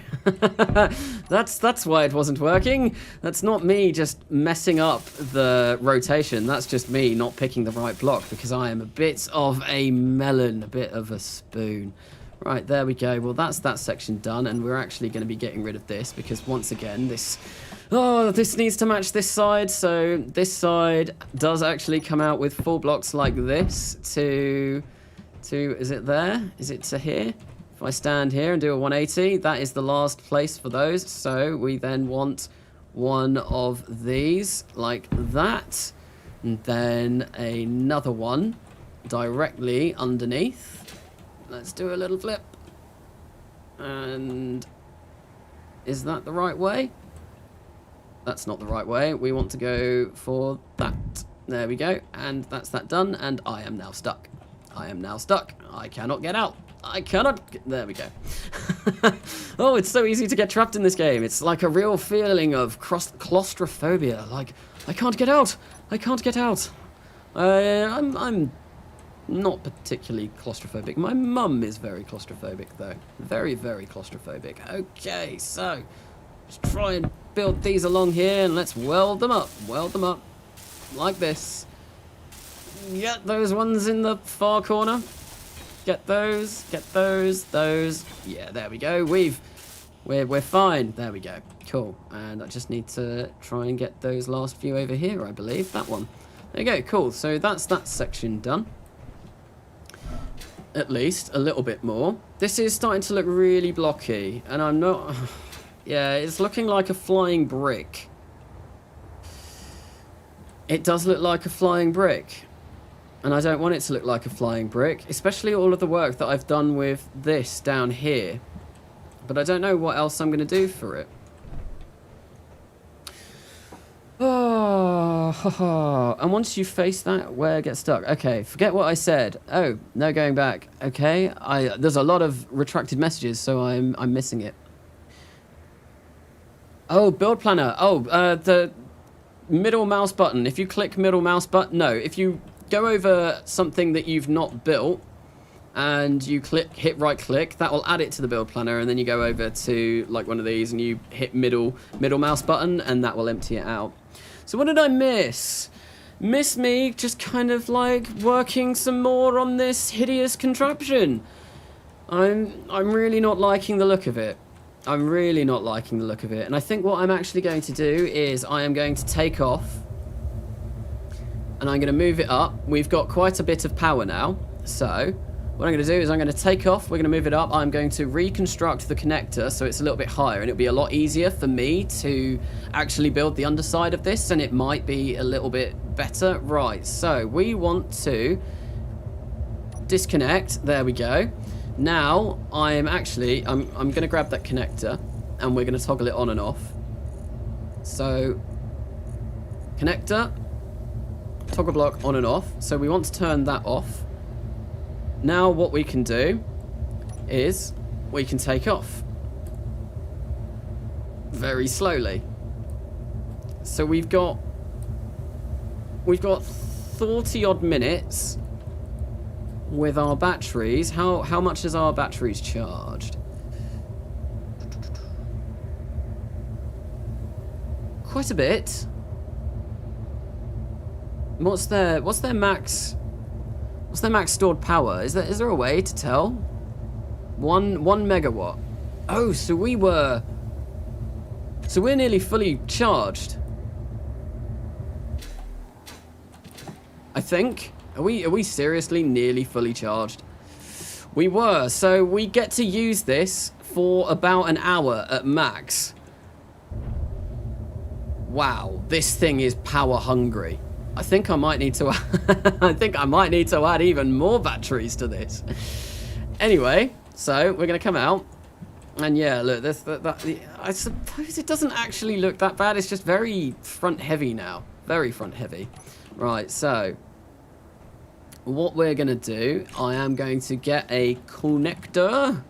That's why it wasn't working. That's not me just messing up the rotation. That's just me not picking the right block because I am a bit of a melon, a bit of a spoon. Right, there we go. Well, that's that section done, and we're actually going to be getting rid of this because once again, this needs to match this side. So this side does actually come out with full blocks like this to is it there? Is it to here? If I stand here and do a 180, that is the last place for those. So we then want one of these like that. And then another one directly underneath. Let's do a little flip. And is that the right way? That's not the right way. We want to go for that. There we go. And that's that done. And I am now stuck. I am now stuck. I cannot get out. I cannot... There we go. Oh, it's so easy to get trapped in this game. It's like a real feeling of claustrophobia. Like, I can't get out. I can't get out. I'm not particularly claustrophobic. My mum is very claustrophobic, though. Very, very claustrophobic. Okay, so... let's try and build these along here, and let's weld them up. Weld them up. Like this. Get those ones in the far corner. Get those, those. Yeah, there we go. We're fine. There we go. Cool. And I just need to try and get those last few over here, I believe. That one. There you go. Cool. So that's that section done. At least a little bit more. This is starting to look really blocky, and I'm not... yeah, it's looking like a flying brick. It does look like a flying brick. And I don't want it to look like a flying brick, especially all of the work that I've done with this down here. But I don't know what else I'm going to do for it. Oh, and once you face that, where it gets stuck? Okay, forget what I said. Oh, no going back. Okay, there's a lot of retracted messages, so I'm missing it. Oh, build planner. Oh, the middle mouse button. If you click middle mouse button, no, if you go over something that you've not built and you hit right click, that will add it to the build planner, and then you go over to like one of these and you hit middle mouse button and that will empty it out. So what did I miss? Miss me just kind of like working some more on this hideous contraption. I'm really not liking the look of it. I'm really not liking the look of it. And I think what I'm actually going to do is I am going to take off and I'm going to move it up. We've got quite a bit of power now. So what I'm going to do is I'm going to take off. We're going to move it up. I'm going to reconstruct the connector so it's a little bit higher. And it'll be a lot easier for me to actually build the underside of this. And it might be a little bit better. Right, so we want to disconnect. There we go. Now, I'm going to grab that connector and we're going to toggle it on and off. So, connector, toggle block on and off. So we want to turn that off. Now what we can do is we can take off very slowly. So we've got we've got 40 odd minutes with our batteries. How much is our batteries charged? Quite a bit. What's their max? What's their max stored power? Is there a way to tell? One megawatt. Oh, so we're nearly fully charged. I think. Are we seriously nearly fully charged? We were. So we get to use this for about an hour at max. Wow, this thing is power hungry. I think I might need to add even more batteries to this. Anyway, so we're gonna come out, and yeah, look, I suppose it doesn't actually look that bad. It's just very front heavy now, very front heavy. Right, so what we're gonna do, I am going to get a connector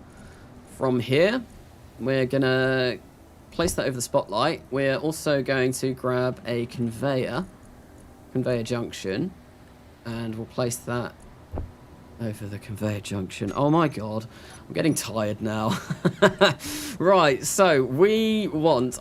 from here. We're gonna place that over the spotlight. We're also going to grab a conveyor junction, and we'll place that over the conveyor junction. Oh my god, I'm getting tired now. Right, so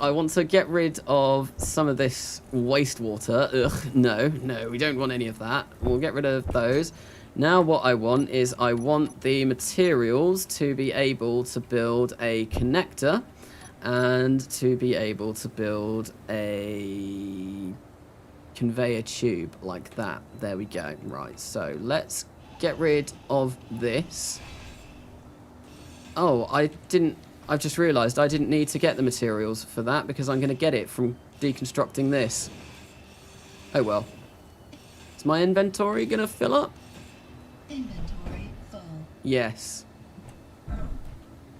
I want to get rid of some of this wastewater. Ugh, no, we don't want any of that. We'll get rid of those. Now what I want is I want the materials to be able to build a connector and to be able to build a conveyor tube like that. There we go. Right, so let's get rid of this. Oh, I've just realized I didn't need to get the materials for that because I'm going to get it from deconstructing this. Oh well. Is my inventory going to fill up? Inventory full. Yes.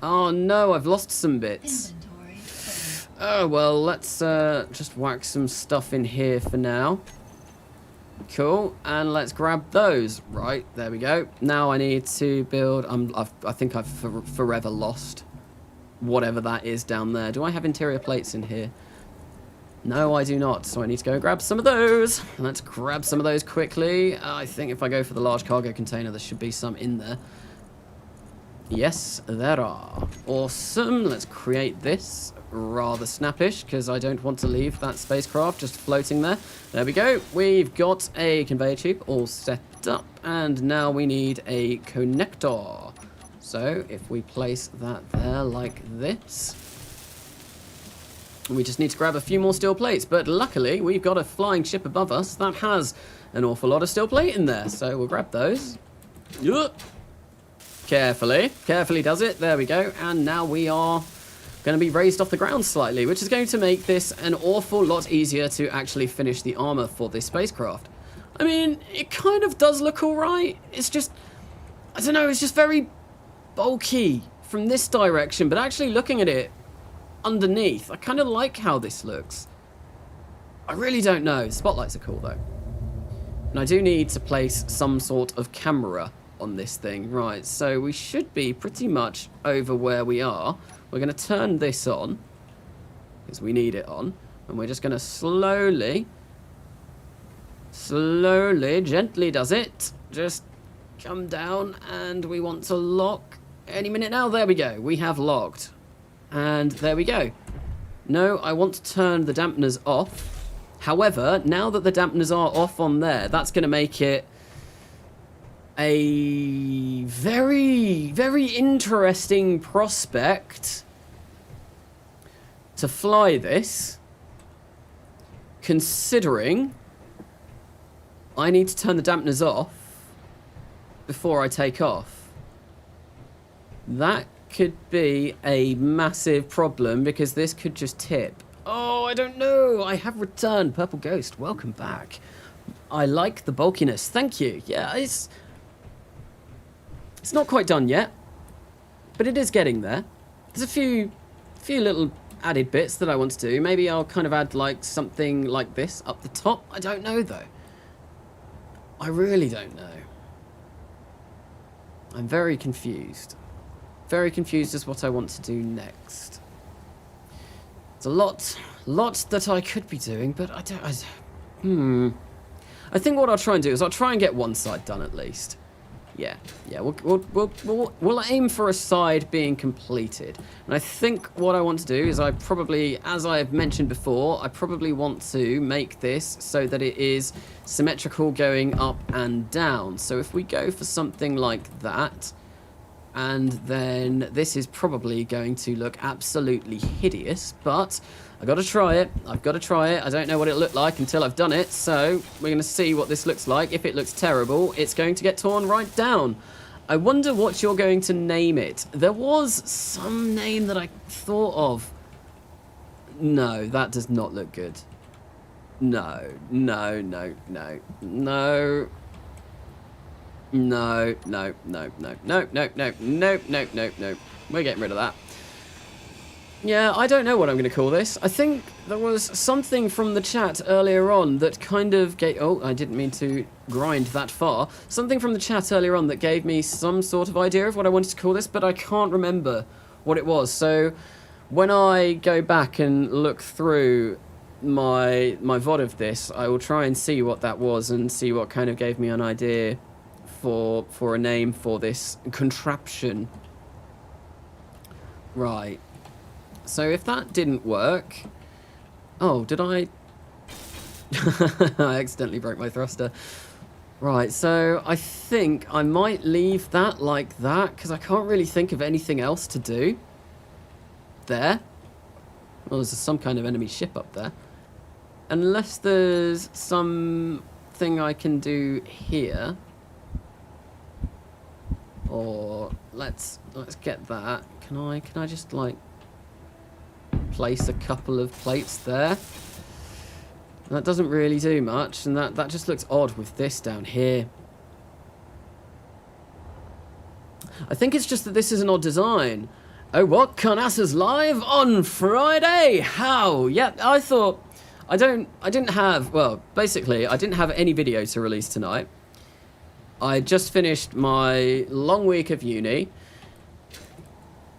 Oh no, I've lost some bits. Inventory full. Oh well, let's just whack some stuff in here for now. Cool, and let's grab those. Right, there we go. Now I need to build. I think I've forever lost whatever that is down there. Do I have interior plates in here? No, I do not. So I need to go grab some of those. Let's grab some of those quickly. I think if I go for the large cargo container, there should be some in there. Yes, there are. Awesome. Let's create this. Rather snappish, because I don't want to leave that spacecraft just floating there. There we go. We've got a conveyor tube all set up, and now we need a connector. So if we place that there like this, we just need to grab a few more steel plates, but luckily we've got a flying ship above us that has an awful lot of steel plate in there, so we'll grab those. Carefully does it. There we go, and now we are going to be raised off the ground slightly, which is going to make this an awful lot easier to actually finish the armor for this spacecraft. I mean, it kind of does look alright. It's just, I don't know, it's just very bulky from this direction, but actually looking at it underneath, I kind of like how this looks. I really don't know. Spotlights are cool though. And I do need to place some sort of camera on this thing. Right, so we should be pretty much over where we are. We're going to turn this on, because we need it on, and we're just going to slowly, gently does it, just come down, and we want to lock any minute now. There we go. We have locked. And there we go. No, I want to turn the dampeners off. However, now that the dampeners are off on there, that's going to make it a very, very interesting prospect to fly this, considering I need to turn the dampeners off before I take off. That could be a massive problem because this could just tip. Oh, I don't know. I have returned. Purple Ghost, welcome back. I like the bulkiness. Thank you. Yeah, it's not quite done yet, but it is getting there. There's a few little added bits that I want to do. Maybe I'll kind of add like something like this up the top. I don't know though. I really don't know. I'm very confused. Very confused as what I want to do next. There's a lot that I could be doing, but I don't. I think what I'll try and do is I'll try and get one side done at least. Yeah, we'll aim for a side being completed. And I think what I want to do is I probably, as I've mentioned before, I probably want to make this so that it is symmetrical going up and down. So if we go for something like that, and then this is probably going to look absolutely hideous, but I've got to try it. I've got to try it. I don't know what it looked like until I've done it, so we're going to see what this looks like. If it looks terrible, it's going to get torn right down. I wonder what you're going to name it. There was some name that I thought of. No, that does not look good. No. We're getting rid of that. Yeah, I don't know what I'm going to call this. I think there was something from the chat earlier on that kind of gave... Oh, I didn't mean to grind that far. Something from the chat earlier on that gave me some sort of idea of what I wanted to call this, but I can't remember what it was. So when I go back and look through my VOD of this, I will try and see what that was and see what kind of gave me an idea for a name for this contraption. Right. So if that didn't work... Oh, did I... I accidentally broke my thruster. Right, so I think I might leave that like that, because I can't really think of anything else to do. There. Well, there's some kind of enemy ship up there. Unless there's something I can do here. Or let's get that. Can I just like place a couple of plates there? That doesn't really do much, and that just looks odd with this down here. I think it's just that this is an odd design. Oh, what? Carnasa's live on Friday? How? Yeah, I thought... I didn't have... Well, basically, I didn't have any video to release tonight. I just finished my long week of uni.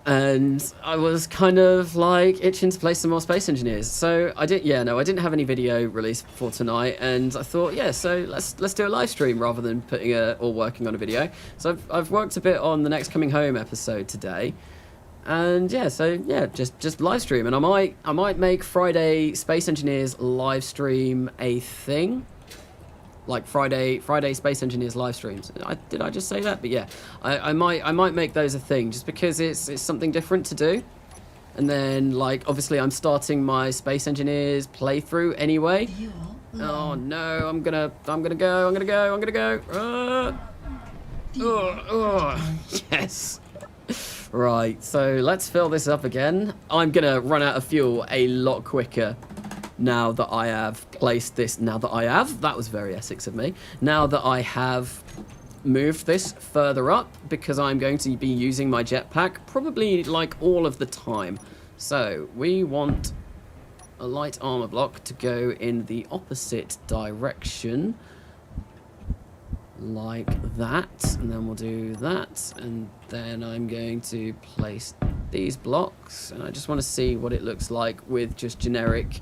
And I was kind of like itching to play some more Space Engineers. So I didn't have any video released for tonight, and I thought, yeah, so let's do a live stream rather than putting or working on a video. So I've worked a bit on the Next Coming Home episode today. And yeah, so yeah, just live stream, and I might make Friday Space Engineers live stream a thing. Like Friday Space Engineers live streams. Did I just say that? But yeah, I might make those a thing just because it's something different to do. And then like obviously I'm starting my Space Engineers playthrough anyway. Oh no, I'm gonna go. Yes. Right, so let's fill this up again. I'm gonna run out of fuel a lot quicker now that I have placed this, that was very Essex of me, now that I have moved this further up, because I'm going to be using my jetpack probably like all of the time. So we want a light armor block to go in the opposite direction, like that, and then we'll do that, and then I'm going to place these blocks, and I just want to see what it looks like with just generic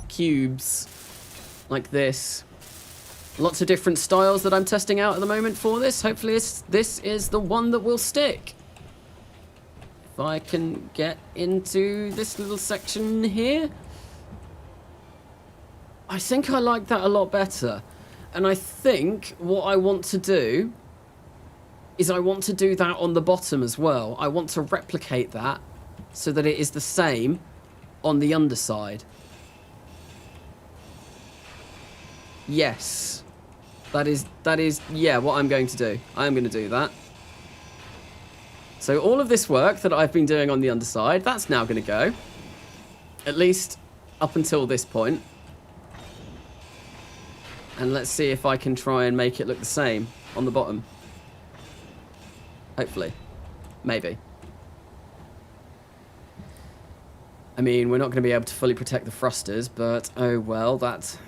cubes like this. Lots of different styles that I'm testing out at the moment for this. Hopefully this is the one that will stick. If I can get into this little section here, I think I like that a lot better. And I think what I want to do is I want to do that on the bottom as well. I want to replicate that so that it is the same on the underside. Yes, that is, yeah, what I'm going to do. I am going to do that. So all of this work that I've been doing on the underside, that's now going to go. At least up until this point. And let's see if I can try and make it look the same on the bottom. Hopefully. Maybe. I mean, we're not going to be able to fully protect the thrusters, but oh well, that's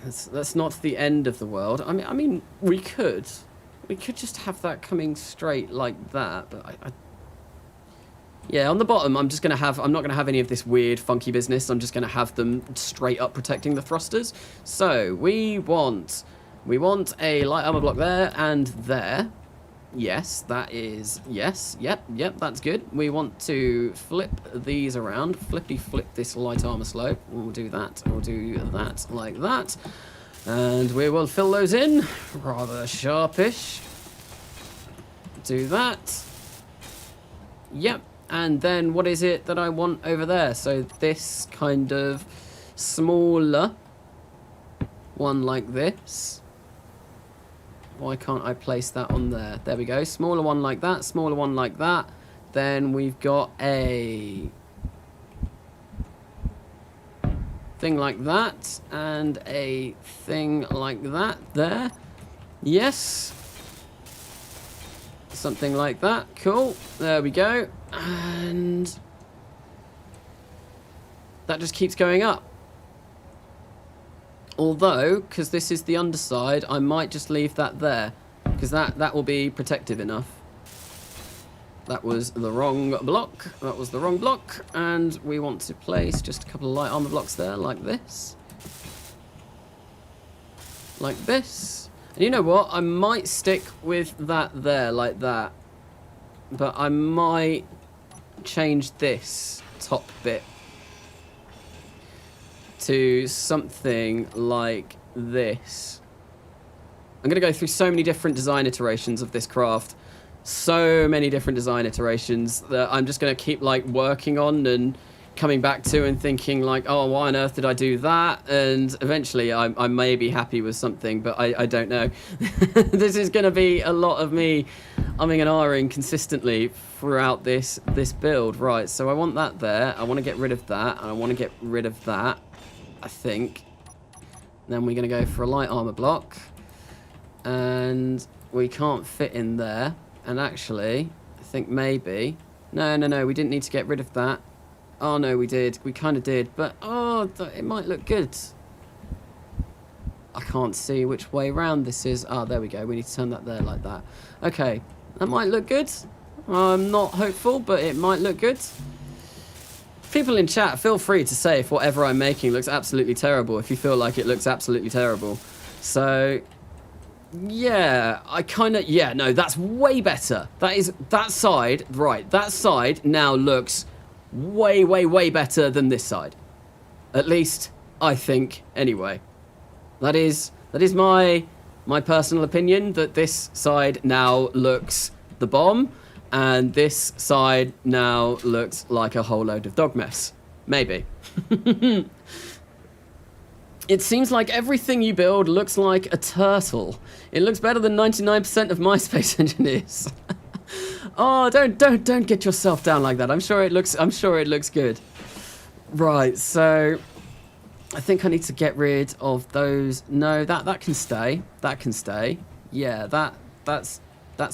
not the end of the world. I mean, we could just have that coming straight like that, but yeah, on the bottom, I'm not going to have any of this weird, funky business. I'm just going to have them straight up protecting the thrusters. So we want We want a light armor block there and there. Yes, that is... Yes, yep, that's good. We want to flip these around. Flippy flip this light armor slope. We'll do that. We'll do that like that. And we will fill those in. Rather sharpish. Do that. Yep. And then what is it that I want over there? So this kind of smaller one like this. Why can't I place that on there? There we go. Smaller one like that. Smaller one like that. Then we've got a thing like that. And a thing like that there. Yes. Something like that. Cool. There we go. And that just keeps going up. Although, because this is the underside, I might just leave that there. Because that will be protective enough. That was the wrong block. That was the wrong block. And we want to place just a couple of light armor blocks there, like this. Like this. And you know what? I might stick with that there, like that. But I might change this top bit to something like this. I'm going to go through so many different design iterations of this craft. So many different design iterations that I'm just going to keep like working on and coming back to and thinking like, oh, why on earth did I do that? And eventually I may be happy with something, but I don't know. This is going to be a lot of me umming and ahhing consistently throughout this build. Right, so I want that there. I want to get rid of that, and I want to get rid of that, I think. Then we're going to go for a light armor block. And we can't fit in there. And actually, I think maybe... No, we didn't need to get rid of that. Oh, no, we did. We kind of did. But, oh, it might look good. I can't see which way round this is. Ah, there we go. We need to turn that there like that. Okay, that might look good. I'm not hopeful, but it might look good. People in chat, feel free to say if whatever I'm making looks absolutely terrible, if you feel like it looks absolutely terrible. So, yeah, no, that's way better. That side, right, that side now looks way better than this side. At least, I think, anyway. That is my personal opinion, that this side now looks the bomb, and this side now looks like a whole load of dog mess. Maybe. It seems like everything you build looks like a turtle. It looks better than 99% of my space engineers. Oh, don't get yourself down like that. I'm sure it looks good. Right, so I think I need to get rid of those. No, that can stay. That can stay. Yeah, that's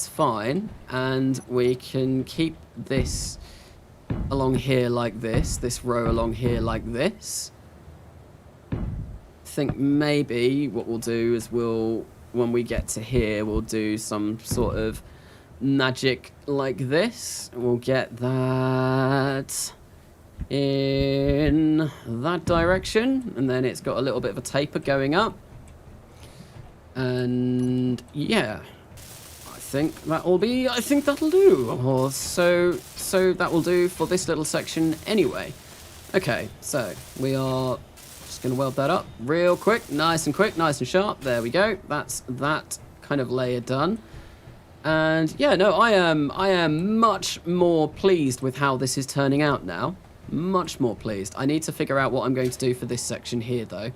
fine. And we can keep this along here like this row along here like this. I think maybe what we'll do is when we get to here, we'll do some sort of magic like this. We'll get that in that direction, and then it's got a little bit of a taper going up. And yeah, I think that'll do. Or so that will do for this little section anyway. Okay, so we are just going to weld that up real quick, nice and sharp. There we go. That's that kind of layer done. And yeah, no, I am much more pleased with how this is turning out now. Much more pleased. I need to figure out what I'm going to do for this section here, though.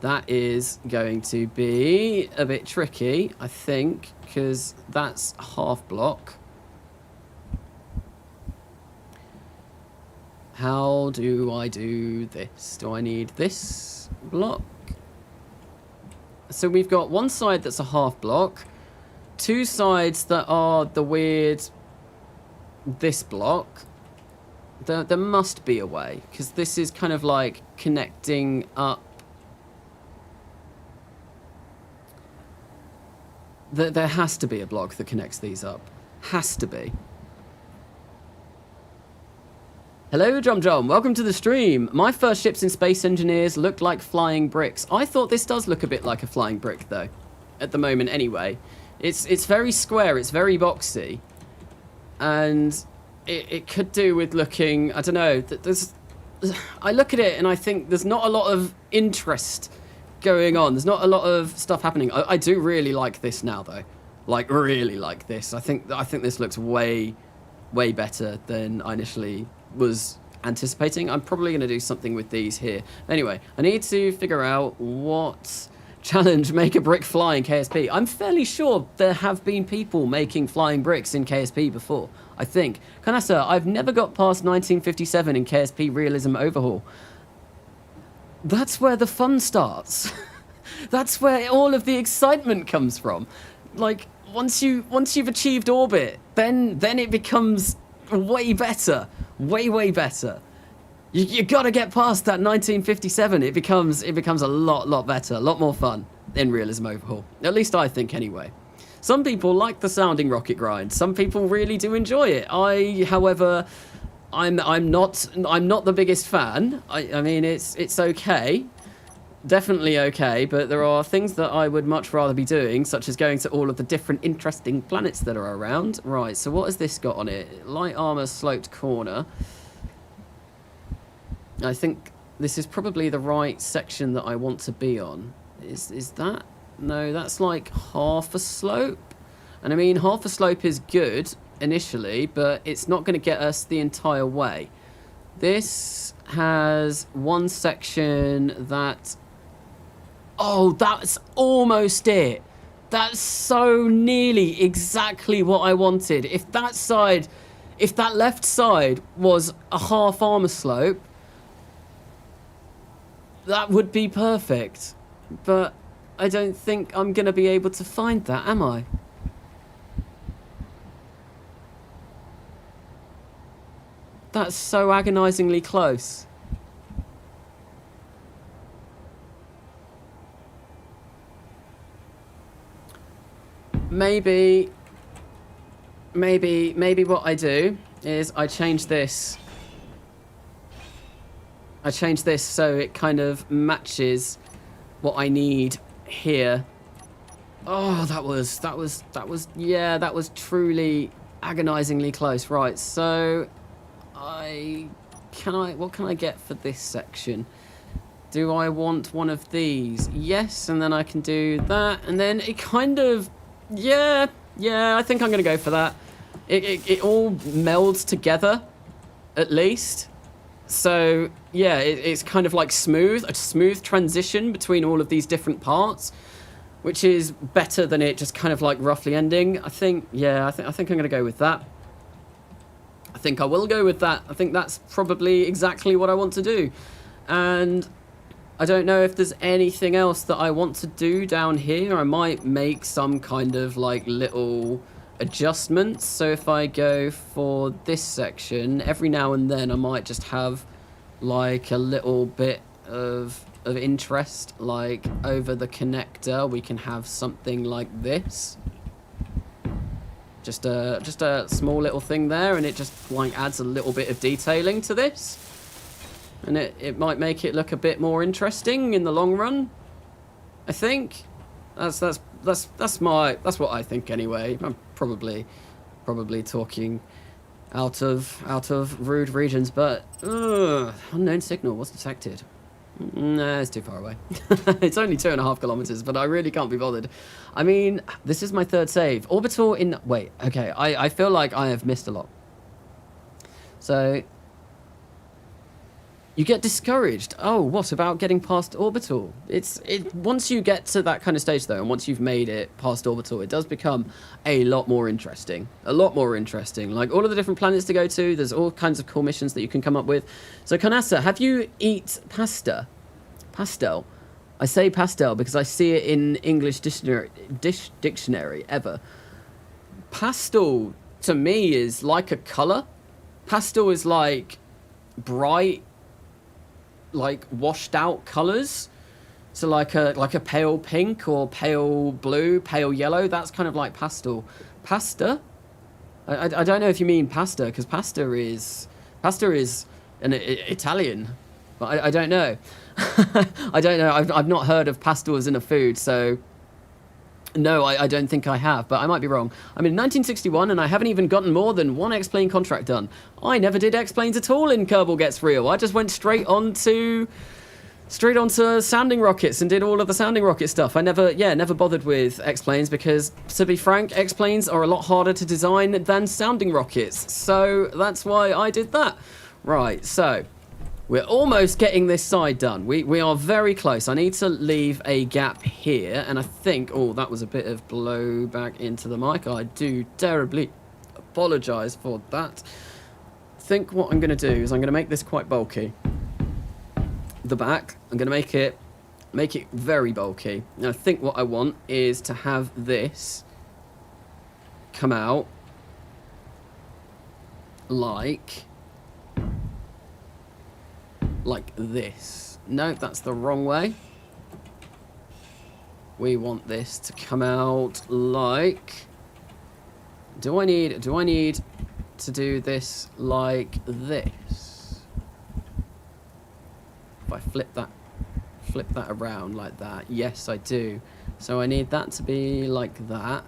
That is going to be a bit tricky, I think, because that's a half block. How do I do this? Do I need this block? So we've got one side that's a half block, two sides that are the weird this block. There must be a way, because this is kind of like connecting up. There has to be a block that connects these up. Has to be. Hello, Jom. Welcome to the stream. My first ships in Space Engineers looked like flying bricks. I thought this does look a bit like a flying brick, though. at the moment anyway. It's very square, it's very boxy, and it could do with looking, I don't know, I look at it and I think there's not a lot of interest going on. There's not a lot of stuff happening. I do really like this now, though. Like, really like this. I think this looks way better than I initially was anticipating. I'm probably going to do something with these here. Anyway, I need to figure out what challenge make a brick fly in KSP. I'm fairly sure there have been people making flying bricks in KSP before, I think. Carnasa, I've never got past 1957 in KSP Realism Overhaul. That's where the fun starts. That's where all of the excitement comes from. Like, once you've achieved orbit, then it becomes way better. Way better. You gotta get past that 1957. It becomes a lot better, a lot more fun in Realism Overhaul. At least I think anyway. Some people like the sounding rocket grind. Some people really do enjoy it. However, I'm not the biggest fan. I mean it's okay. Definitely okay, but there are things that I would much rather be doing, such as going to all of the different interesting planets that are around. Right, so what has this got on it? Light armor sloped corner. I think this is probably the right section that I want to be on. Is that? No, that's like half a slope. And I mean, half a slope is good initially, but it's not going to get us the entire way. This has one section that... Oh, that's almost it. That's so nearly exactly what I wanted. If that left side was a half armor slope, that would be perfect. But I don't think I'm going to be able to find that, am I? That's so agonizingly close. Maybe what I do is I change this. I change this so it kind of matches what I need here. Oh, that was truly agonizingly close. Right, so what can I get for this section? Do I want one of these? Yes, and then I can do that, and then it kind of, yeah, I think I'm gonna go for that. It all melds together, at least. So yeah, it's kind of like a smooth transition between all of these different parts, which is better than it just kind of like roughly ending. I think I'm gonna go with that. I think I will go with that. I think that's probably exactly what I want to do. And I don't know if there's anything else that I want to do down here. I might make some kind of like little adjustments. So if I go for this section, every now and then I might just have like a little bit of interest, like over the connector we can have something like this. Just a small little thing there, and it just like adds a little bit of detailing to this, and it might make it look a bit more interesting in the long run. I think that's what I think anyway. I'm probably talking out of rude regions, but unknown signal was detected. Nah, it's too far away. It's only 2.5 kilometers, but I really can't be bothered. I mean, this is my third save. Orbital in... Wait, okay. I feel like I have missed a lot. So... You get discouraged. Oh, what about getting past orbital? Once you get to that kind of stage, though, and once you've made it past orbital, it does become a lot more interesting. A lot more interesting. Like, all of the different planets to go to, there's all kinds of cool missions that you can come up with. So, Carnasa, have you eat pasta? Pastel. I say pastel because I see it in English dictionary ever. Pastel, to me, is like a colour. Pastel is like bright, like washed out colors, so like a pale pink or pale blue, pale yellow. That's kind of like pastel. Pasta, I don't know if you mean pasta, because pasta is an Italian, but I don't know. I don't know. I've not heard of pastel as in a food, so No, I don't think I have, but I might be wrong. I'm in 1961 and I haven't even gotten more than one X-Plane contract done. I never did X-Planes at all in Kerbal Gets Real. I just went straight onto sounding rockets and did all of the sounding rocket stuff. I never bothered with X-Planes because, to be frank, X-Planes are a lot harder to design than sounding rockets. So that's why I did that. Right, so we're almost getting this side done. We are very close. I need to leave a gap here, and I think... Oh, that was a bit of blow back into the mic. I do terribly apologise for that. I think what I'm going to do is I'm going to make this quite bulky. The back, I'm going to make it very bulky. And I think what I want is to have this come out like this. No, that's the wrong way. We want this to come out like... Do I need to do this like this? If I flip that around like that, yes, I do. So I need that to be like that.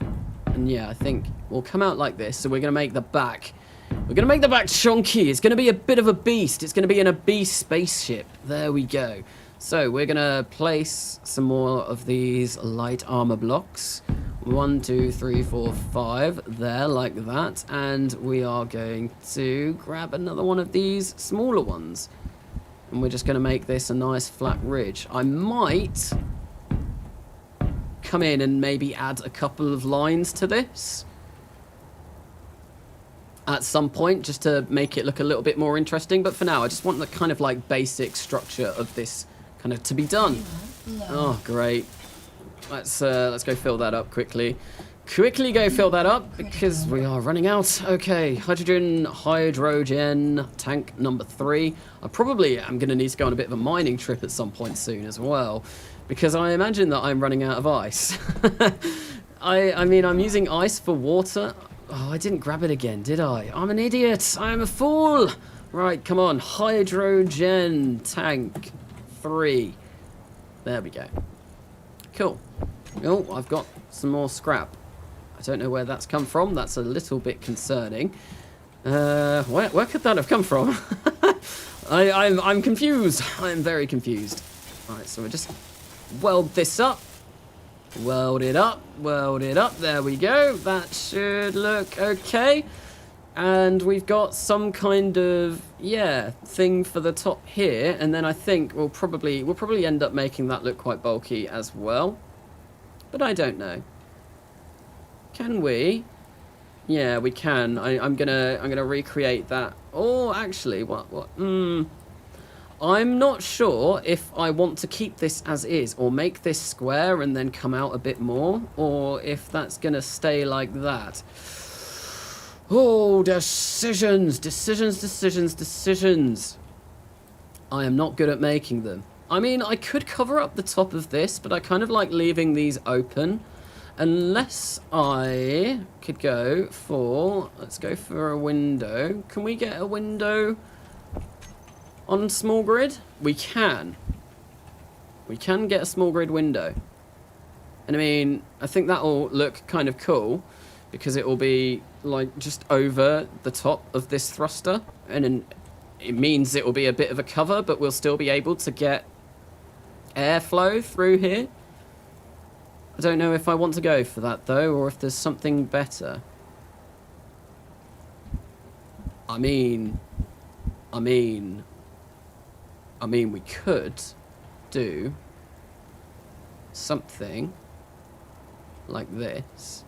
And yeah, I think we'll come out like this. So we're going to make the back... We're going to make the back chunky. It's going to be a bit of a beast. It's going to be in a beast spaceship. There we go. So we're going to place some more of these light armor blocks. 1, 2, 3, 4, 5. There, like that. And we are going to grab another one of these smaller ones. And we're just going to make this a nice flat ridge. I might come in and maybe add a couple of lines to this at some point, just to make it look a little bit more interesting. But for now, I just want the kind of like basic structure of this kind of to be done. Oh, great. Let's go fill that up quickly. Quickly go fill that up because we are running out. Okay, hydrogen tank number 3. I probably am going to need to go on a bit of a mining trip at some point soon as well, because I imagine that I'm running out of ice. I mean, I'm using ice for water. Oh, I didn't grab it again, did I? I'm an idiot. I'm a fool. Right, come on. Hydrogen tank 3. There we go. Cool. Oh, I've got some more scrap. I don't know where that's come from. That's a little bit concerning. Where could that have come from? I'm confused. I'm very confused. Alright, so we'll just weld this up. Weld it up. Weld it up. There we go. That should look okay. And we've got some kind of, yeah, thing for the top here. And then I think we'll probably end up making that look quite bulky as well. But I don't know. Can we? Yeah, we can. I'm gonna recreate that. Oh, actually, what? I'm not sure if I want to keep this as is, or make this square and then come out a bit more, or if that's gonna stay like that. Oh, decisions. I am not good at making them. I mean, I could cover up the top of this, but I kind of like leaving these open. Unless I could go for... Let's go for a window. Can we get a window on small grid? We can. We can get a small grid window. And I mean, I think that'll look kind of cool, because it will be like just over the top of this thruster. And then it means it will be a bit of a cover, but we'll still be able to get airflow through here. I don't know if I want to go for that though, or if there's something better. I mean, we could do something like this.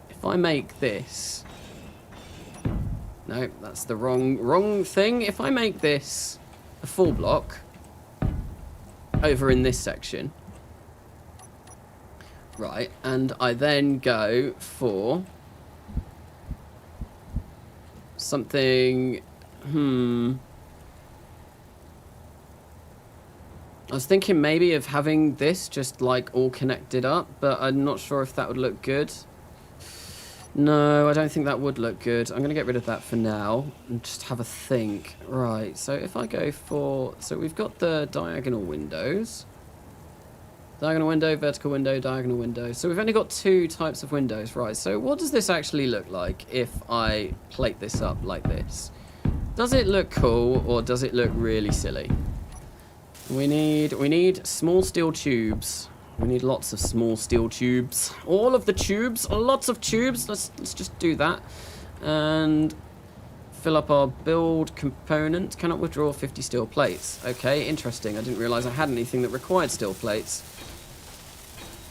If I make this... No, that's the wrong thing. If I make this a full block over in this section... Right, and I then go for something, I was thinking maybe of having this just like all connected up, but I'm not sure if that would look good. No, I don't think that would look good. I'm going to get rid of that for now and just have a think. Right, so if I go for, so we've got the diagonal windows. Diagonal window, vertical window, diagonal window. So we've only got 2 types of windows, right? So what does this actually look like if I plate this up like this? Does it look cool or does it look really silly? We need small steel tubes. We need lots of small steel tubes. All of the tubes, lots of tubes. Let's just do that. And fill up our build component. Cannot withdraw 50 steel plates. Okay, interesting. I didn't realize I had anything that required steel plates.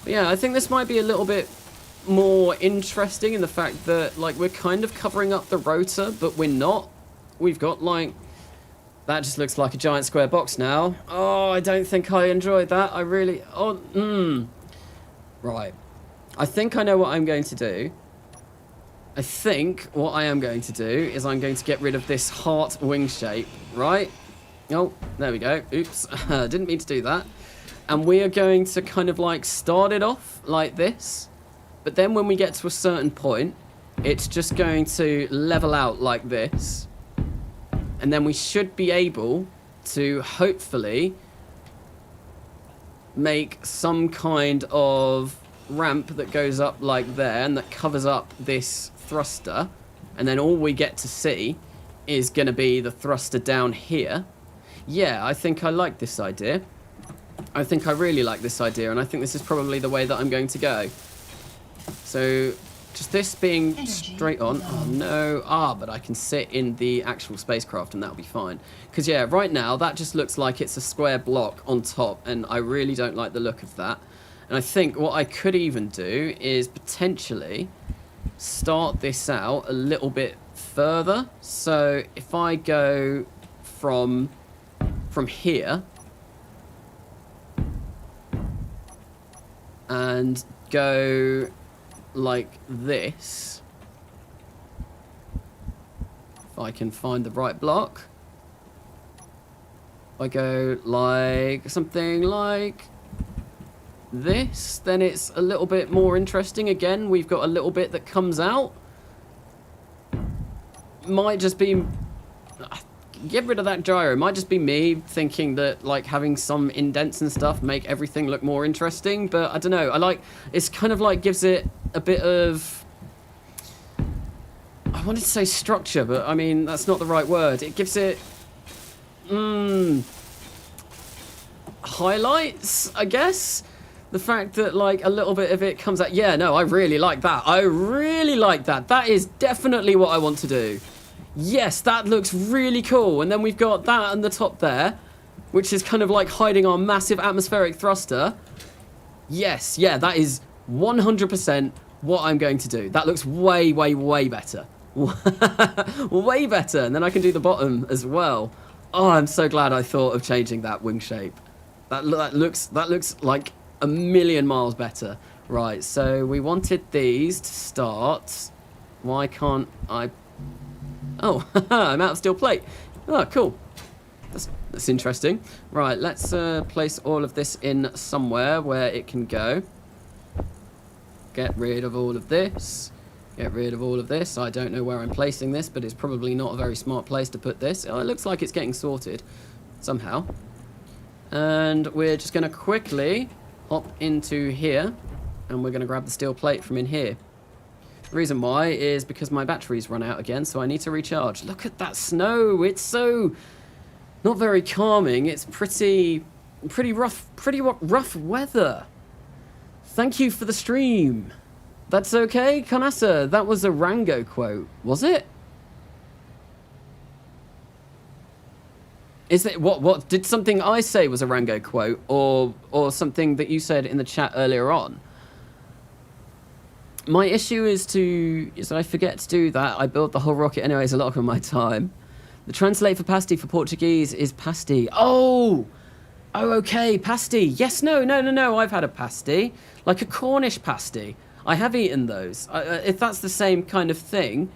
But yeah, I think this might be a little bit more interesting in the fact that, like, we're kind of covering up the rotor, but we're not. We've got, like, that just looks like a giant square box now. Oh, I don't think I enjoyed that. I really, Right. I think I know what I'm going to do. I think what I am going to do is I'm going to get rid of this heart wing shape, right? Oh, there we go. Oops, didn't mean to do that. And we are going to kind of like start it off like this. But then when we get to a certain point, it's just going to level out like this. And then we should be able to hopefully make some kind of ramp that goes up like there and that covers up this thruster. And then all we get to see is going to be the thruster down here. Yeah, I think I like this idea. I think I really like this idea, and I think this is probably the way that I'm going to go. So, just this being straight on. Oh, no. But I can sit in the actual spacecraft, and that'll be fine. Because, yeah, right now, that just looks like it's a square block on top, and I really don't like the look of that. And I think what I could even do is potentially start this out a little bit further. So, if I go from here and go like this, if I can find the right block, if I go like something like this, then it's a little bit more interesting. Again, we've got a little bit that comes out. Might just be, get rid of that gyro. Might just be me thinking that, like, having some indents and stuff make everything look more interesting, but I don't know. I like, it's kind of like gives it a bit of, I wanted to say structure, but I mean, that's not the right word. It gives it, highlights, I guess. The fact that, like, a little bit of it comes out. Yeah, no, I really like that. I really like that. That is definitely what I want to do. Yes, that looks really cool. And then we've got that on the top there, which is kind of like hiding our massive atmospheric thruster. Yes, yeah, that is 100% what I'm going to do. That looks way, way, way better. Way better. And then I can do the bottom as well. Oh, I'm so glad I thought of changing that wing shape. That looks like a million miles better. Right, so we wanted these to start. Why can't I... Oh, I'm out of steel plate. Oh, cool. That's interesting. Right, let's place all of this in somewhere where it can go. Get rid of all of this. Get rid of all of this. I don't know where I'm placing this, but it's probably not a very smart place to put this. Oh, it looks like it's getting sorted somehow. And we're just going to quickly hop into here, and we're going to grab the steel plate from in here. The reason why is because my batteries run out again, so I need to recharge. Look at that snow. It's so not very calming. It's pretty rough weather. Thank you for the stream. That's okay, Carnasa. That was a Rango quote, was it? Is it what did something I say was a Rango quote, or something that you said in the chat earlier on? My issue is that I forget to do that. I built the whole rocket anyways a lot of my time. The translate for pasty for Portuguese is pasty. Oh, okay, pasty. Yes, no. I've had a pasty, like a Cornish pasty. I have eaten those. If that's the same kind of thing,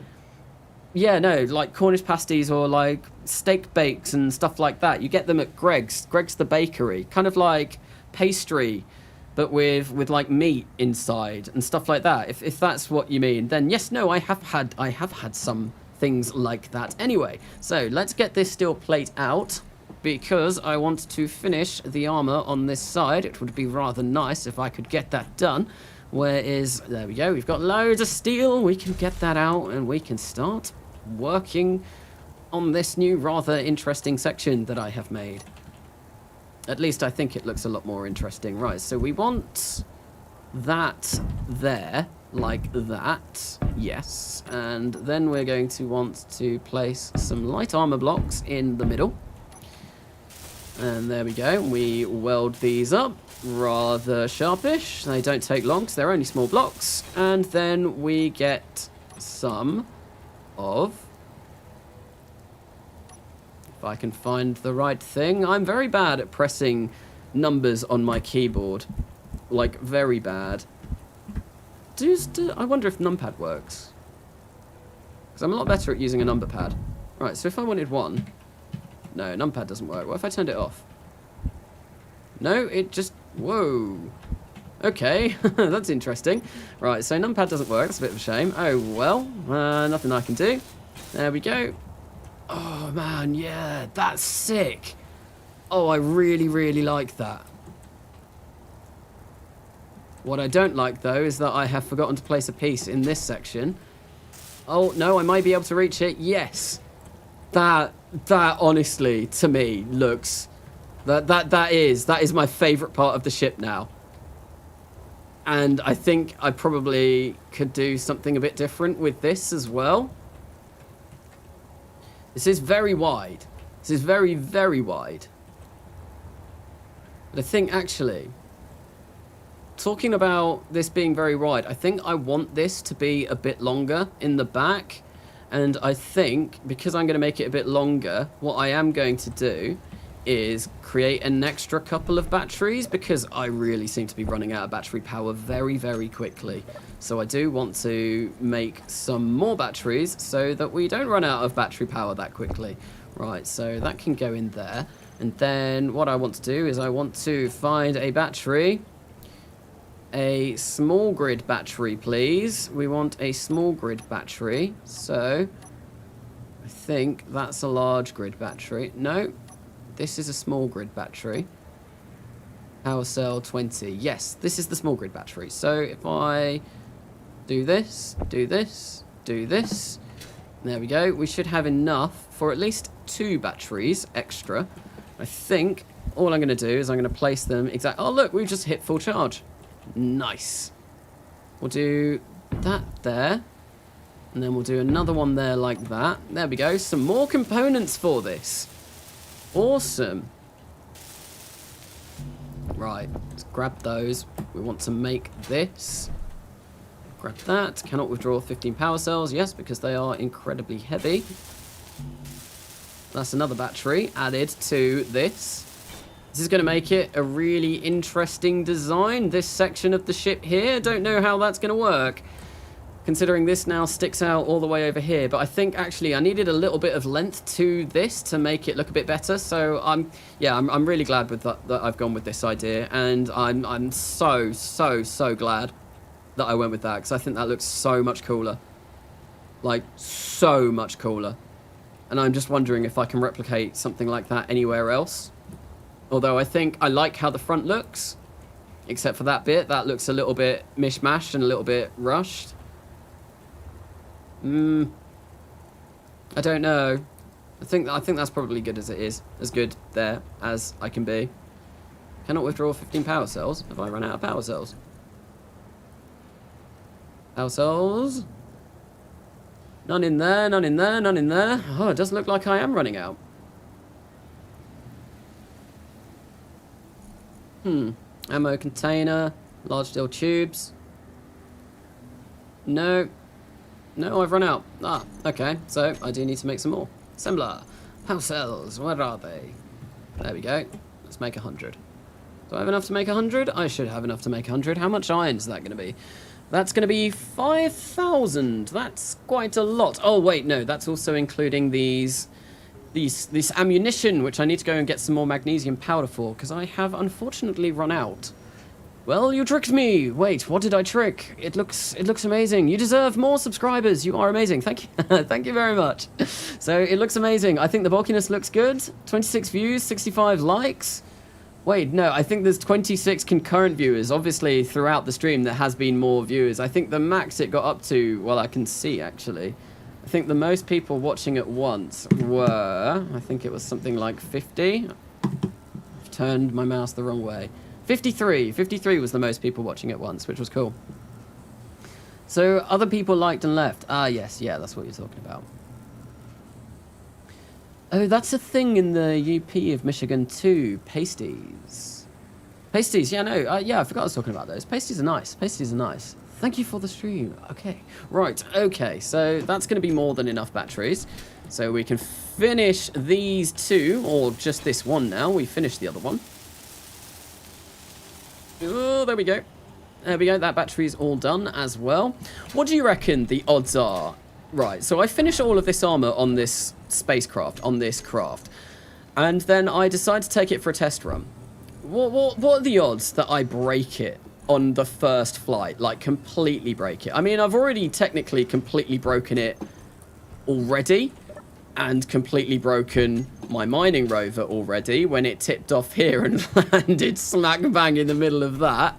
yeah, no, like Cornish pasties or like steak bakes and stuff like that. You get them at Greg's. Greg's the bakery, kind of like pastry, but with like meat inside and stuff like that. If that's what you mean, then yes, no, I have had some things like that. Anyway, so let's get this steel plate out. because I want to finish the armor on this side. It would be rather nice if I could get that done. There we go, we've got loads of steel. We can get that out and we can start working on this new rather interesting section that I have made. At least I think it looks a lot more interesting. Right, so we want that there, like that, yes. And then we're going to want to place some light armor blocks in the middle. And there we go, we weld these up rather sharpish. They don't take long because they're only small blocks. And then we get some of... If I can find the right thing. I'm very bad at pressing numbers on my keyboard. Like, very bad. I wonder if numpad works. Because I'm a lot better at using a number pad. Right, so if I wanted 1... No, numpad doesn't work. What if I turned it off? No, it just... Whoa. Okay, that's interesting. Right, so numpad doesn't work. That's a bit of a shame. Oh, well. Nothing I can do. There we go. Oh, man, yeah. That's sick. Oh, I really, really like that. What I don't like, though, is that I have forgotten to place a piece in this section. Oh, no, I might be able to reach it. Yes. That honestly, to me, looks... That is my favourite part of the ship now. And I think I probably could do something a bit different with this as well. This is very wide. This is very, very wide. But I think, actually... Talking about this being very wide, I think I want this to be a bit longer in the back. And I think, because I'm going to make it a bit longer, what I am going to do is create an extra couple of batteries, because I really seem to be running out of battery power very, very quickly. So I do want to make some more batteries so that we don't run out of battery power that quickly. Right, so that can go in there. And then what I want to do is I want to find a battery. A small grid battery, please. We want a small grid battery. So, I think that's a large grid battery. No, this is a small grid battery. Power cell 20. Yes, this is the small grid battery. So, if I do this, do this, do this. There we go. We should have enough for at least 2 batteries extra. I think all I'm going to do is I'm going to place them exactly... Oh, look, we've just hit full charge. Nice. We'll do that there. And then we'll do another one there like that. There we go. Some more components for this. Awesome. Right. Let's grab those. We want to make this. Grab that. Cannot withdraw 15 power cells. Yes, because they are incredibly heavy. That's another battery added to this. This is going to make it a really interesting design, this section of the ship here. Don't know how that's going to work, considering this now sticks out all the way over here. But I think, actually, I needed a little bit of length to this to make it look a bit better. So, I'm really glad with that I've gone with this idea. And I'm so glad that I went with that, because I think that looks so much cooler. Like, so much cooler. And I'm just wondering if I can replicate something like that anywhere else. Although I think I like how the front looks, except for that bit. That looks a little bit mishmashed and a little bit rushed. I don't know. I think that's probably good as it is. As good there as I can be. Cannot withdraw 15 power cells. Have I run out of power cells? Power cells. None in there, none in there, none in there. Oh, it does look like I am running out. Ammo container, large steel tubes. No, I've run out. Ah, okay, so I do need to make some more. Assembler, power cells, where are they? There we go. Let's make 100. Do I have enough to make 100? I should have enough to make 100. How much iron is that going to be? That's going to be 5,000. That's quite a lot. Oh, wait, no, that's also including this ammunition, which I need to go and get some more magnesium powder for, because I have unfortunately run out Well, you tricked me. Wait, what did I trick? It looks amazing. You deserve more subscribers. You are amazing. Thank you. Thank you very much. So it looks amazing. I think the bulkiness looks good. 26 views, 65 likes. Wait, no, I think there's 26 concurrent viewers. Obviously, throughout the stream, there has been more viewers. I think the max it got up to, well, I can see, actually. I think the most people watching at once were, I think it was something like 50. I've turned my mouse the wrong way. 53. 53 was the most people watching at once, which was cool. So, other people liked and left. Ah, yes, yeah, that's what you're talking about. Oh, that's a thing in the UP of Michigan too. Pasties. Pasties, yeah, no, yeah, I forgot I was talking about those. Pasties are nice. Pasties are nice. Thank you for the stream. Okay, right, okay, so that's going to be more than enough batteries. So we can finish these two, or just this one now. We finished the other one. Oh, there we go. There we go. That battery's all done as well. What do you reckon the odds are? Right, so I finish all of this armor on this spacecraft, on this craft. And then I decide to take it for a test run. What are the odds that I break it on the first flight? Like, completely break it? I mean, I've already technically completely broken it already. And completely broken my mining rover already when it tipped off here and landed smack bang in the middle of that.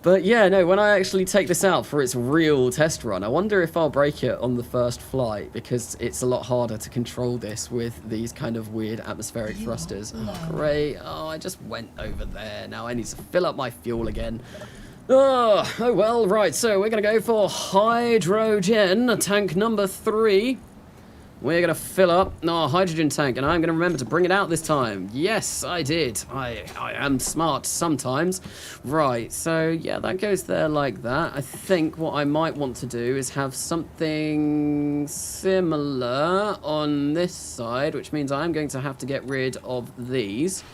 But yeah, no, when I actually take this out for its real test run, I wonder if I'll break it on the first flight, because it's a lot harder to control this with these kind of weird atmospheric thrusters. Oh, great. Oh, I just went over there. Now I need to fill up my fuel again. Oh well, right, so we're going to go for hydrogen, tank number 3. We're going to fill up our hydrogen tank, and I'm going to remember to bring it out this time. Yes, I did. I am smart sometimes. Right, so yeah, that goes there like that. I think what I might want to do is have something similar on this side, which means I'm going to have to get rid of these.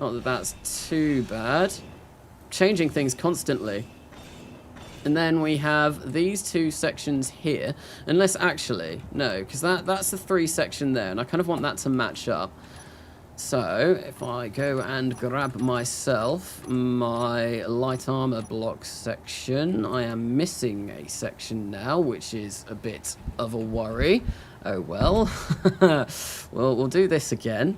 Not that that's too bad. Changing things constantly. And then we have these two sections here. Unless, actually, no, because that's the 3 section there, and I kind of want that to match up. So, if I go and grab myself my light armor block section, I am missing a section now, which is a bit of a worry. Oh well. Well, we'll do this again.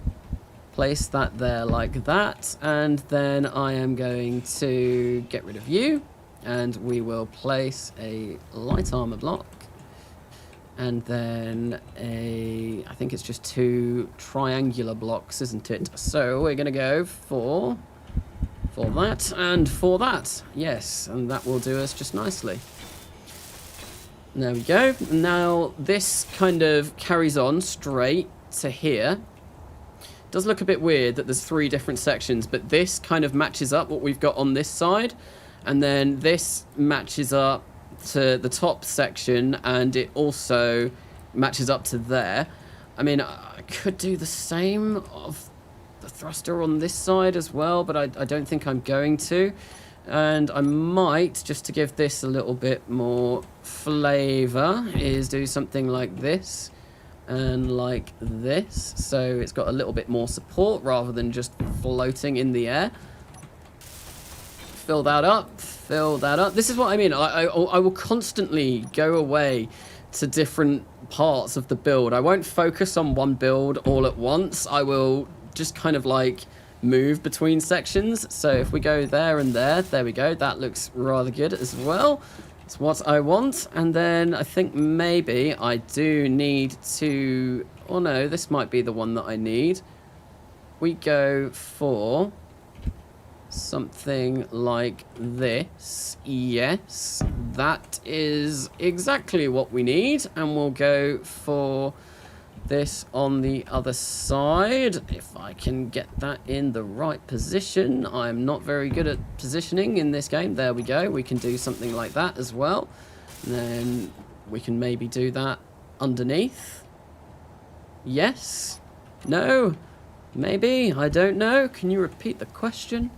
Place that there like that, and then I am going to get rid of you. And we will place a light armor block. And then I think it's just 2 triangular blocks, isn't it? So we're going to go for that and for that. Yes, and that will do us just nicely. There we go. Now this kind of carries on straight to here. It does look a bit weird that there's 3 different sections, but this kind of matches up what we've got on this side. And then this matches up to the top section, and it also matches up to there. I mean, I could do the same of the thruster on this side as well, but I don't think I'm going to. And I might, just to give this a little bit more flavor, is do something like this and like this. So it's got a little bit more support rather than just floating in the air. Fill that up, fill that up. This is what I mean. I will constantly go away to different parts of the build. I won't focus on one build all at once. I will just kind of like move between sections. So if we go there and there we go. That looks rather good as well. It's what I want. And then I think maybe I do need to... Oh no, this might be the one that I need. We go for... something like this. Yes, that is exactly what we need, and we'll go for this on the other side. If I can get that in the right position. I'm not very good at positioning in this game. There we go. We can do something like that as well. And then we can maybe do that underneath. Yes? No? Maybe? I don't know. Can you repeat the question?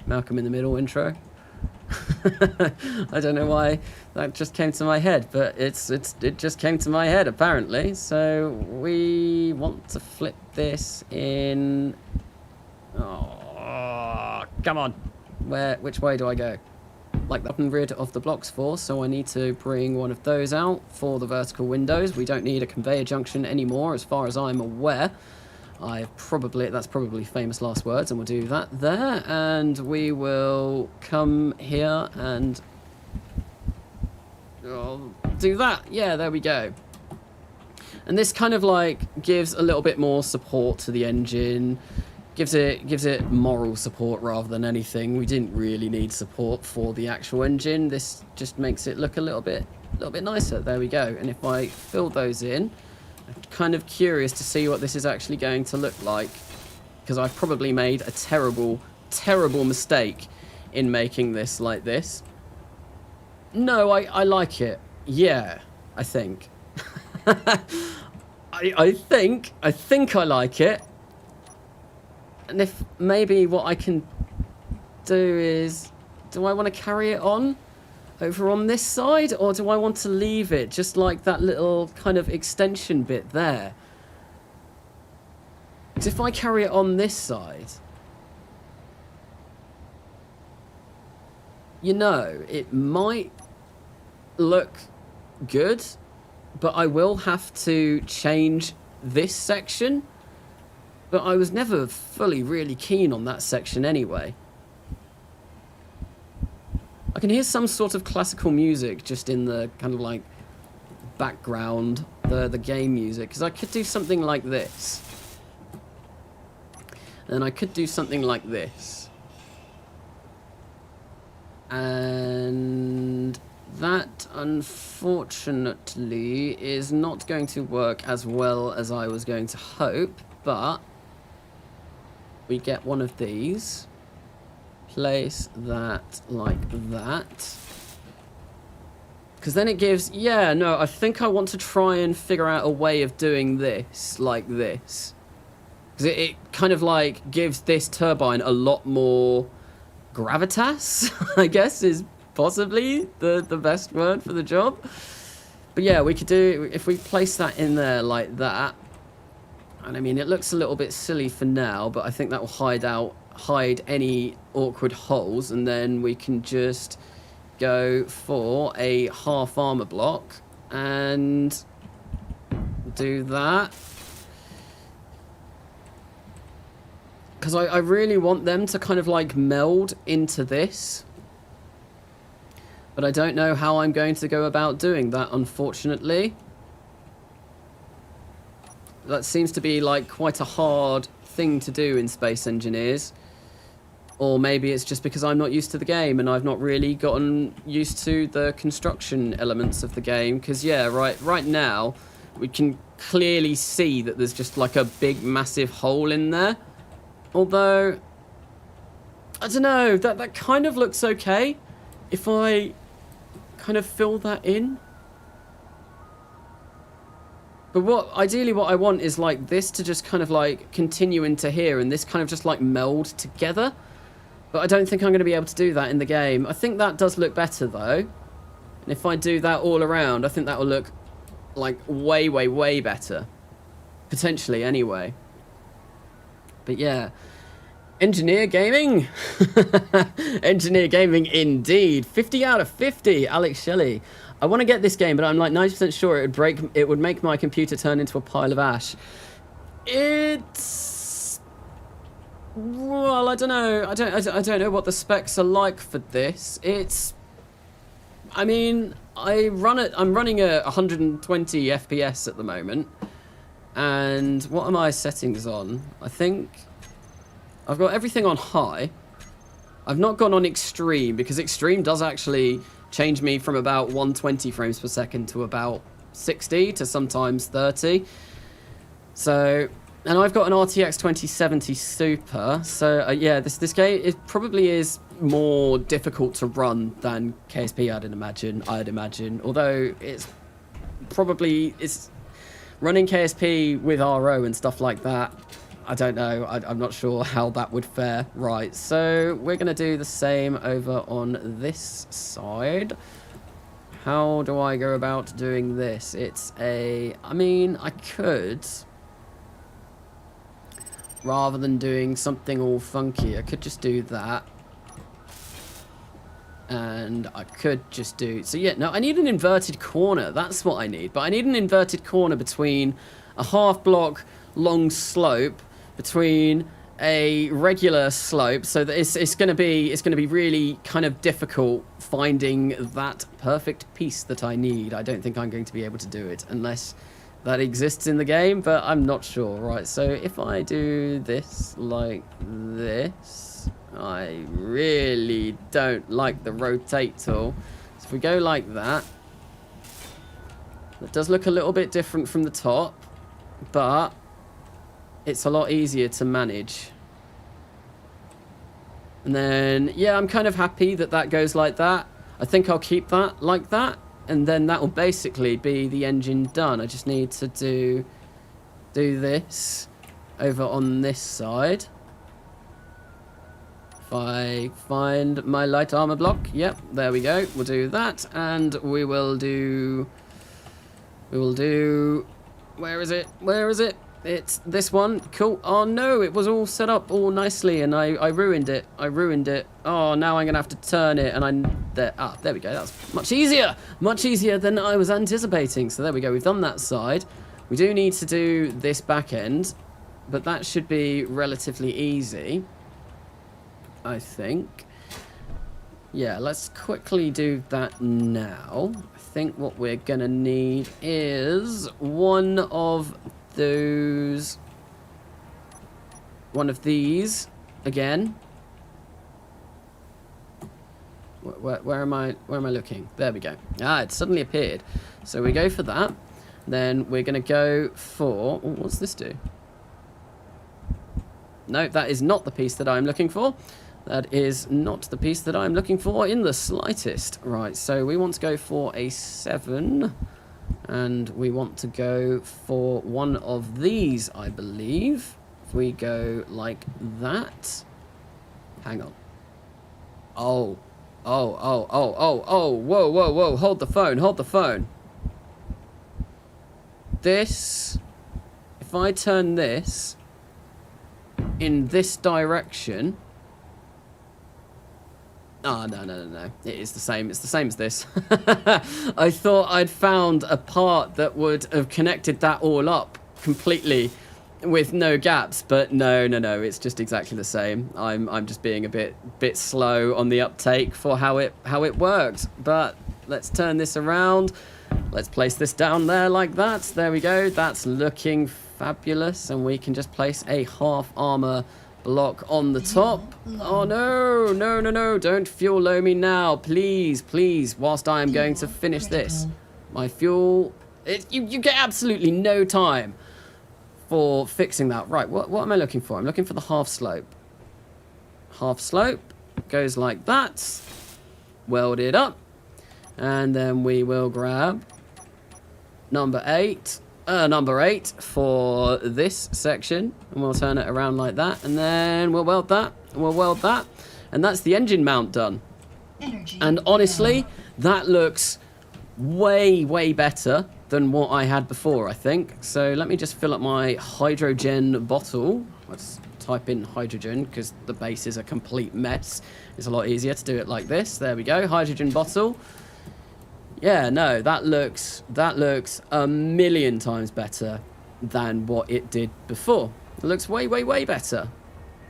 Malcolm in the Middle intro. I don't know why that just came to my head, but it just came to my head apparently. So we want to flip this in. Oh, come on. Which way do I go? Like that and rid of the blocks for, so I need to bring one of those out for the vertical windows. We don't need a conveyor junction anymore as far as I'm aware. That's probably famous last words, and we'll do that there, and we will come here and do that. Yeah, there we go. And this kind of like gives a little bit more support to the engine. Gives it moral support rather than anything. We didn't really need support for the actual engine. This just makes it look a little bit nicer. There we go. And if I fill those in, I'm kind of curious to see what this is actually going to look like, because I've probably made a terrible mistake in making this like this. No, I like it. Yeah, I think. I think I like it. And if maybe what I can do is, do I want to carry it on over on this side, or do I want to leave it just like that little kind of extension bit there? Because if I carry it on this side, you know, it might look good, but I will have to change this section. But I was never fully really keen on that section anyway. I can hear some sort of classical music just in the kind of like background, the game music, because I could do something like this. And I could do something like this. And that, unfortunately, is not going to work as well as I was going to hope, but we get one of these, place that like that, because then it gives, yeah, no, I think I want to try and figure out a way of doing this like this, because it kind of like gives this turbine a lot more gravitas, I guess is possibly the best word for the job. But yeah, we could do, if we place that in there like that. And I mean, it looks a little bit silly for now, but I think that will hide any awkward holes, and then we can just go for a half armor block and do that. Because I really want them to kind of like meld into this. But I don't know how I'm going to go about doing that, unfortunately. That seems to be like quite a hard thing to do in Space Engineers. Or maybe it's just because I'm not used to the game and I've not really gotten used to the construction elements of the game. Because yeah, right now we can clearly see that there's just like a big massive hole in there. Although, I don't know, that kind of looks okay if I kind of fill that in. But ideally what I want is like this to just kind of like continue into here and this kind of just like meld together. But I don't think I'm going to be able to do that in the game. I think that does look better though. And if I do that all around, I think that will look like way better. Potentially anyway. But yeah. Engineer gaming. Engineer gaming indeed. 50 out of 50, Alex Shelley. I want to get this game, but I'm like 90% sure it would make my computer turn into a pile of ash. It's, well, I don't know. I don't know what the specs are like for this. It's, I mean, I'm running at 120 FPS at the moment. And what are my settings on? I think I've got everything on high. I've not gone on extreme because extreme does actually change me from about 120 frames per second to about 60 to sometimes 30. So, and I've got an RTX 2070 Super. So yeah, this game, it probably is more difficult to run than KSP, I'd imagine. Although it's running KSP with RO and stuff like that. I don't know. I'm not sure how that would fare. Right, so we're going to do the same over on this side. How do I go about doing this? I mean, I could, rather than doing something all funky, I could just do that. And I could just do... So yeah, no, I need an inverted corner. That's what I need. But I need an inverted corner between a half block long slope between a regular slope, so that it's going to be really kind of difficult finding that perfect piece that I need. I don't think I'm going to be able to do it unless that exists in the game, but I'm not sure. Right, so if I do this like this, I really don't like the rotate tool. So if we go like that, it does look a little bit different from the top, but it's a lot easier to manage. And then, yeah, I'm kind of happy that that goes like that. I think I'll keep that like that. And then that will basically be the engine done. I just need to do this over on this side. If I find my light armor block, yep, there we go. We'll do that, and we will do, where is it? Where is it? It's this one. Cool. Oh no, it was all set up all nicely and I ruined it. I ruined it. Oh, now I'm going to have to turn it and there we go. That's much easier. Much easier than I was anticipating. So there we go. We've done that side. We do need to do this back end, but that should be relatively easy, I think. Yeah, let's quickly do that now. I think what we're going to need is one of these again. Where am I looking? There we go. Ah, it suddenly appeared. So we go for that. Then we're going to go for... Oh, what's this do? No, that is not the piece that I'm looking for. That is not the piece that I'm looking for in the slightest. Right, so we want to go for a 7. And we want to go for one of these, I believe. If we go like that. Hang on. Oh. Whoa. Hold the phone. This, if I turn this in this direction. Oh, no. It is the same. It's the same as this. I thought I'd found a part that would have connected that all up completely with no gaps, but no. It's just exactly the same. I'm just being a bit slow on the uptake for how it worked. But let's turn this around. Let's place this down there like that. There we go. That's looking fabulous, and we can just place a half armor block on the top. Oh no, don't fuel low me now, please, whilst I am going to finish this. My fuel, you get absolutely no time for fixing that. Right, what am I looking for? I'm looking for the half slope. Half slope goes like that, weld it up, and then we will grab number 8 for this section, and we'll turn it around like that, and then we'll weld that, and that's the engine mount done. And honestly, that looks way better than what I had before, I think. So let me just fill up my hydrogen bottle. Let's type in hydrogen because the base is a complete mess. It's a lot easier to do it like this. There we go, hydrogen bottle. Yeah, no, that looks a million times better than what it did before. It looks way better.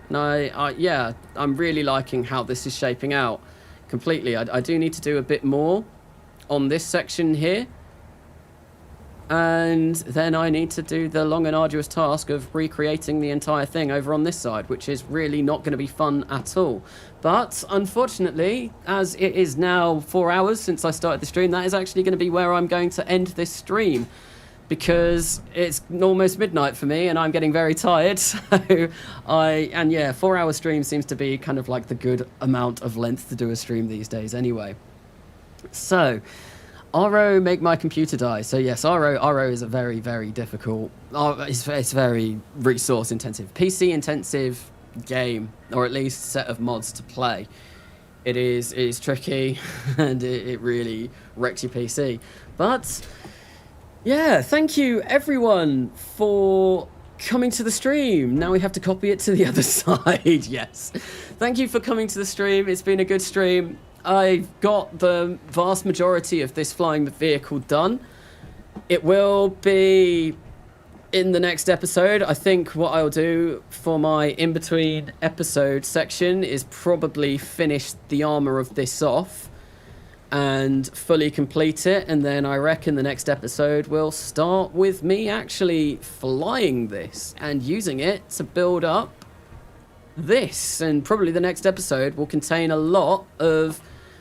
And yeah, I'm really liking how this is shaping out completely. I do need to do a bit more on this section here. And then I need to do the long and arduous task of recreating the entire thing over on this side, which is really not going to be fun at all. But unfortunately, as it is now 4 hours since I started the stream, that is actually going to be where I'm going to end this stream, because it's almost midnight for me and I'm getting very tired. So yeah, 4 hour stream seems to be kind of like the good amount of length to do a stream these days anyway. So RO make my computer die. So yes, RO is a very difficult, it's very resource intensive, PC intensive game, or at least set of mods to play. It is tricky and it really wrecks your PC. But yeah, thank you everyone for coming to the stream. Now we have to copy it to the other side. Yes, thank you for coming to the stream. It's been a good stream. I've got the vast majority of this flying vehicle done. It will be in the next episode. I think what I'll do for my in-between episode section is probably finish the armor of this off and fully complete it, and then I reckon the next episode will start with me actually flying this and using it to build up this, and probably the next episode will contain a lot of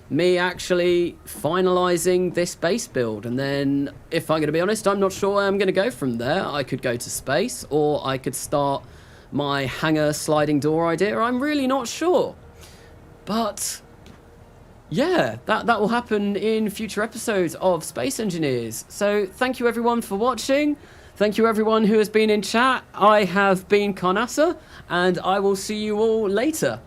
me actually finalizing this base build. And then, if I'm going to be honest, I'm not sure where I'm going to go from there. I could go to space, or I could start my hangar sliding door idea. I'm really not sure. But yeah, that will happen in future episodes of Space Engineers. So thank you everyone for watching. Thank you everyone who has been in chat. I have been Carnasa, and I will see you all later.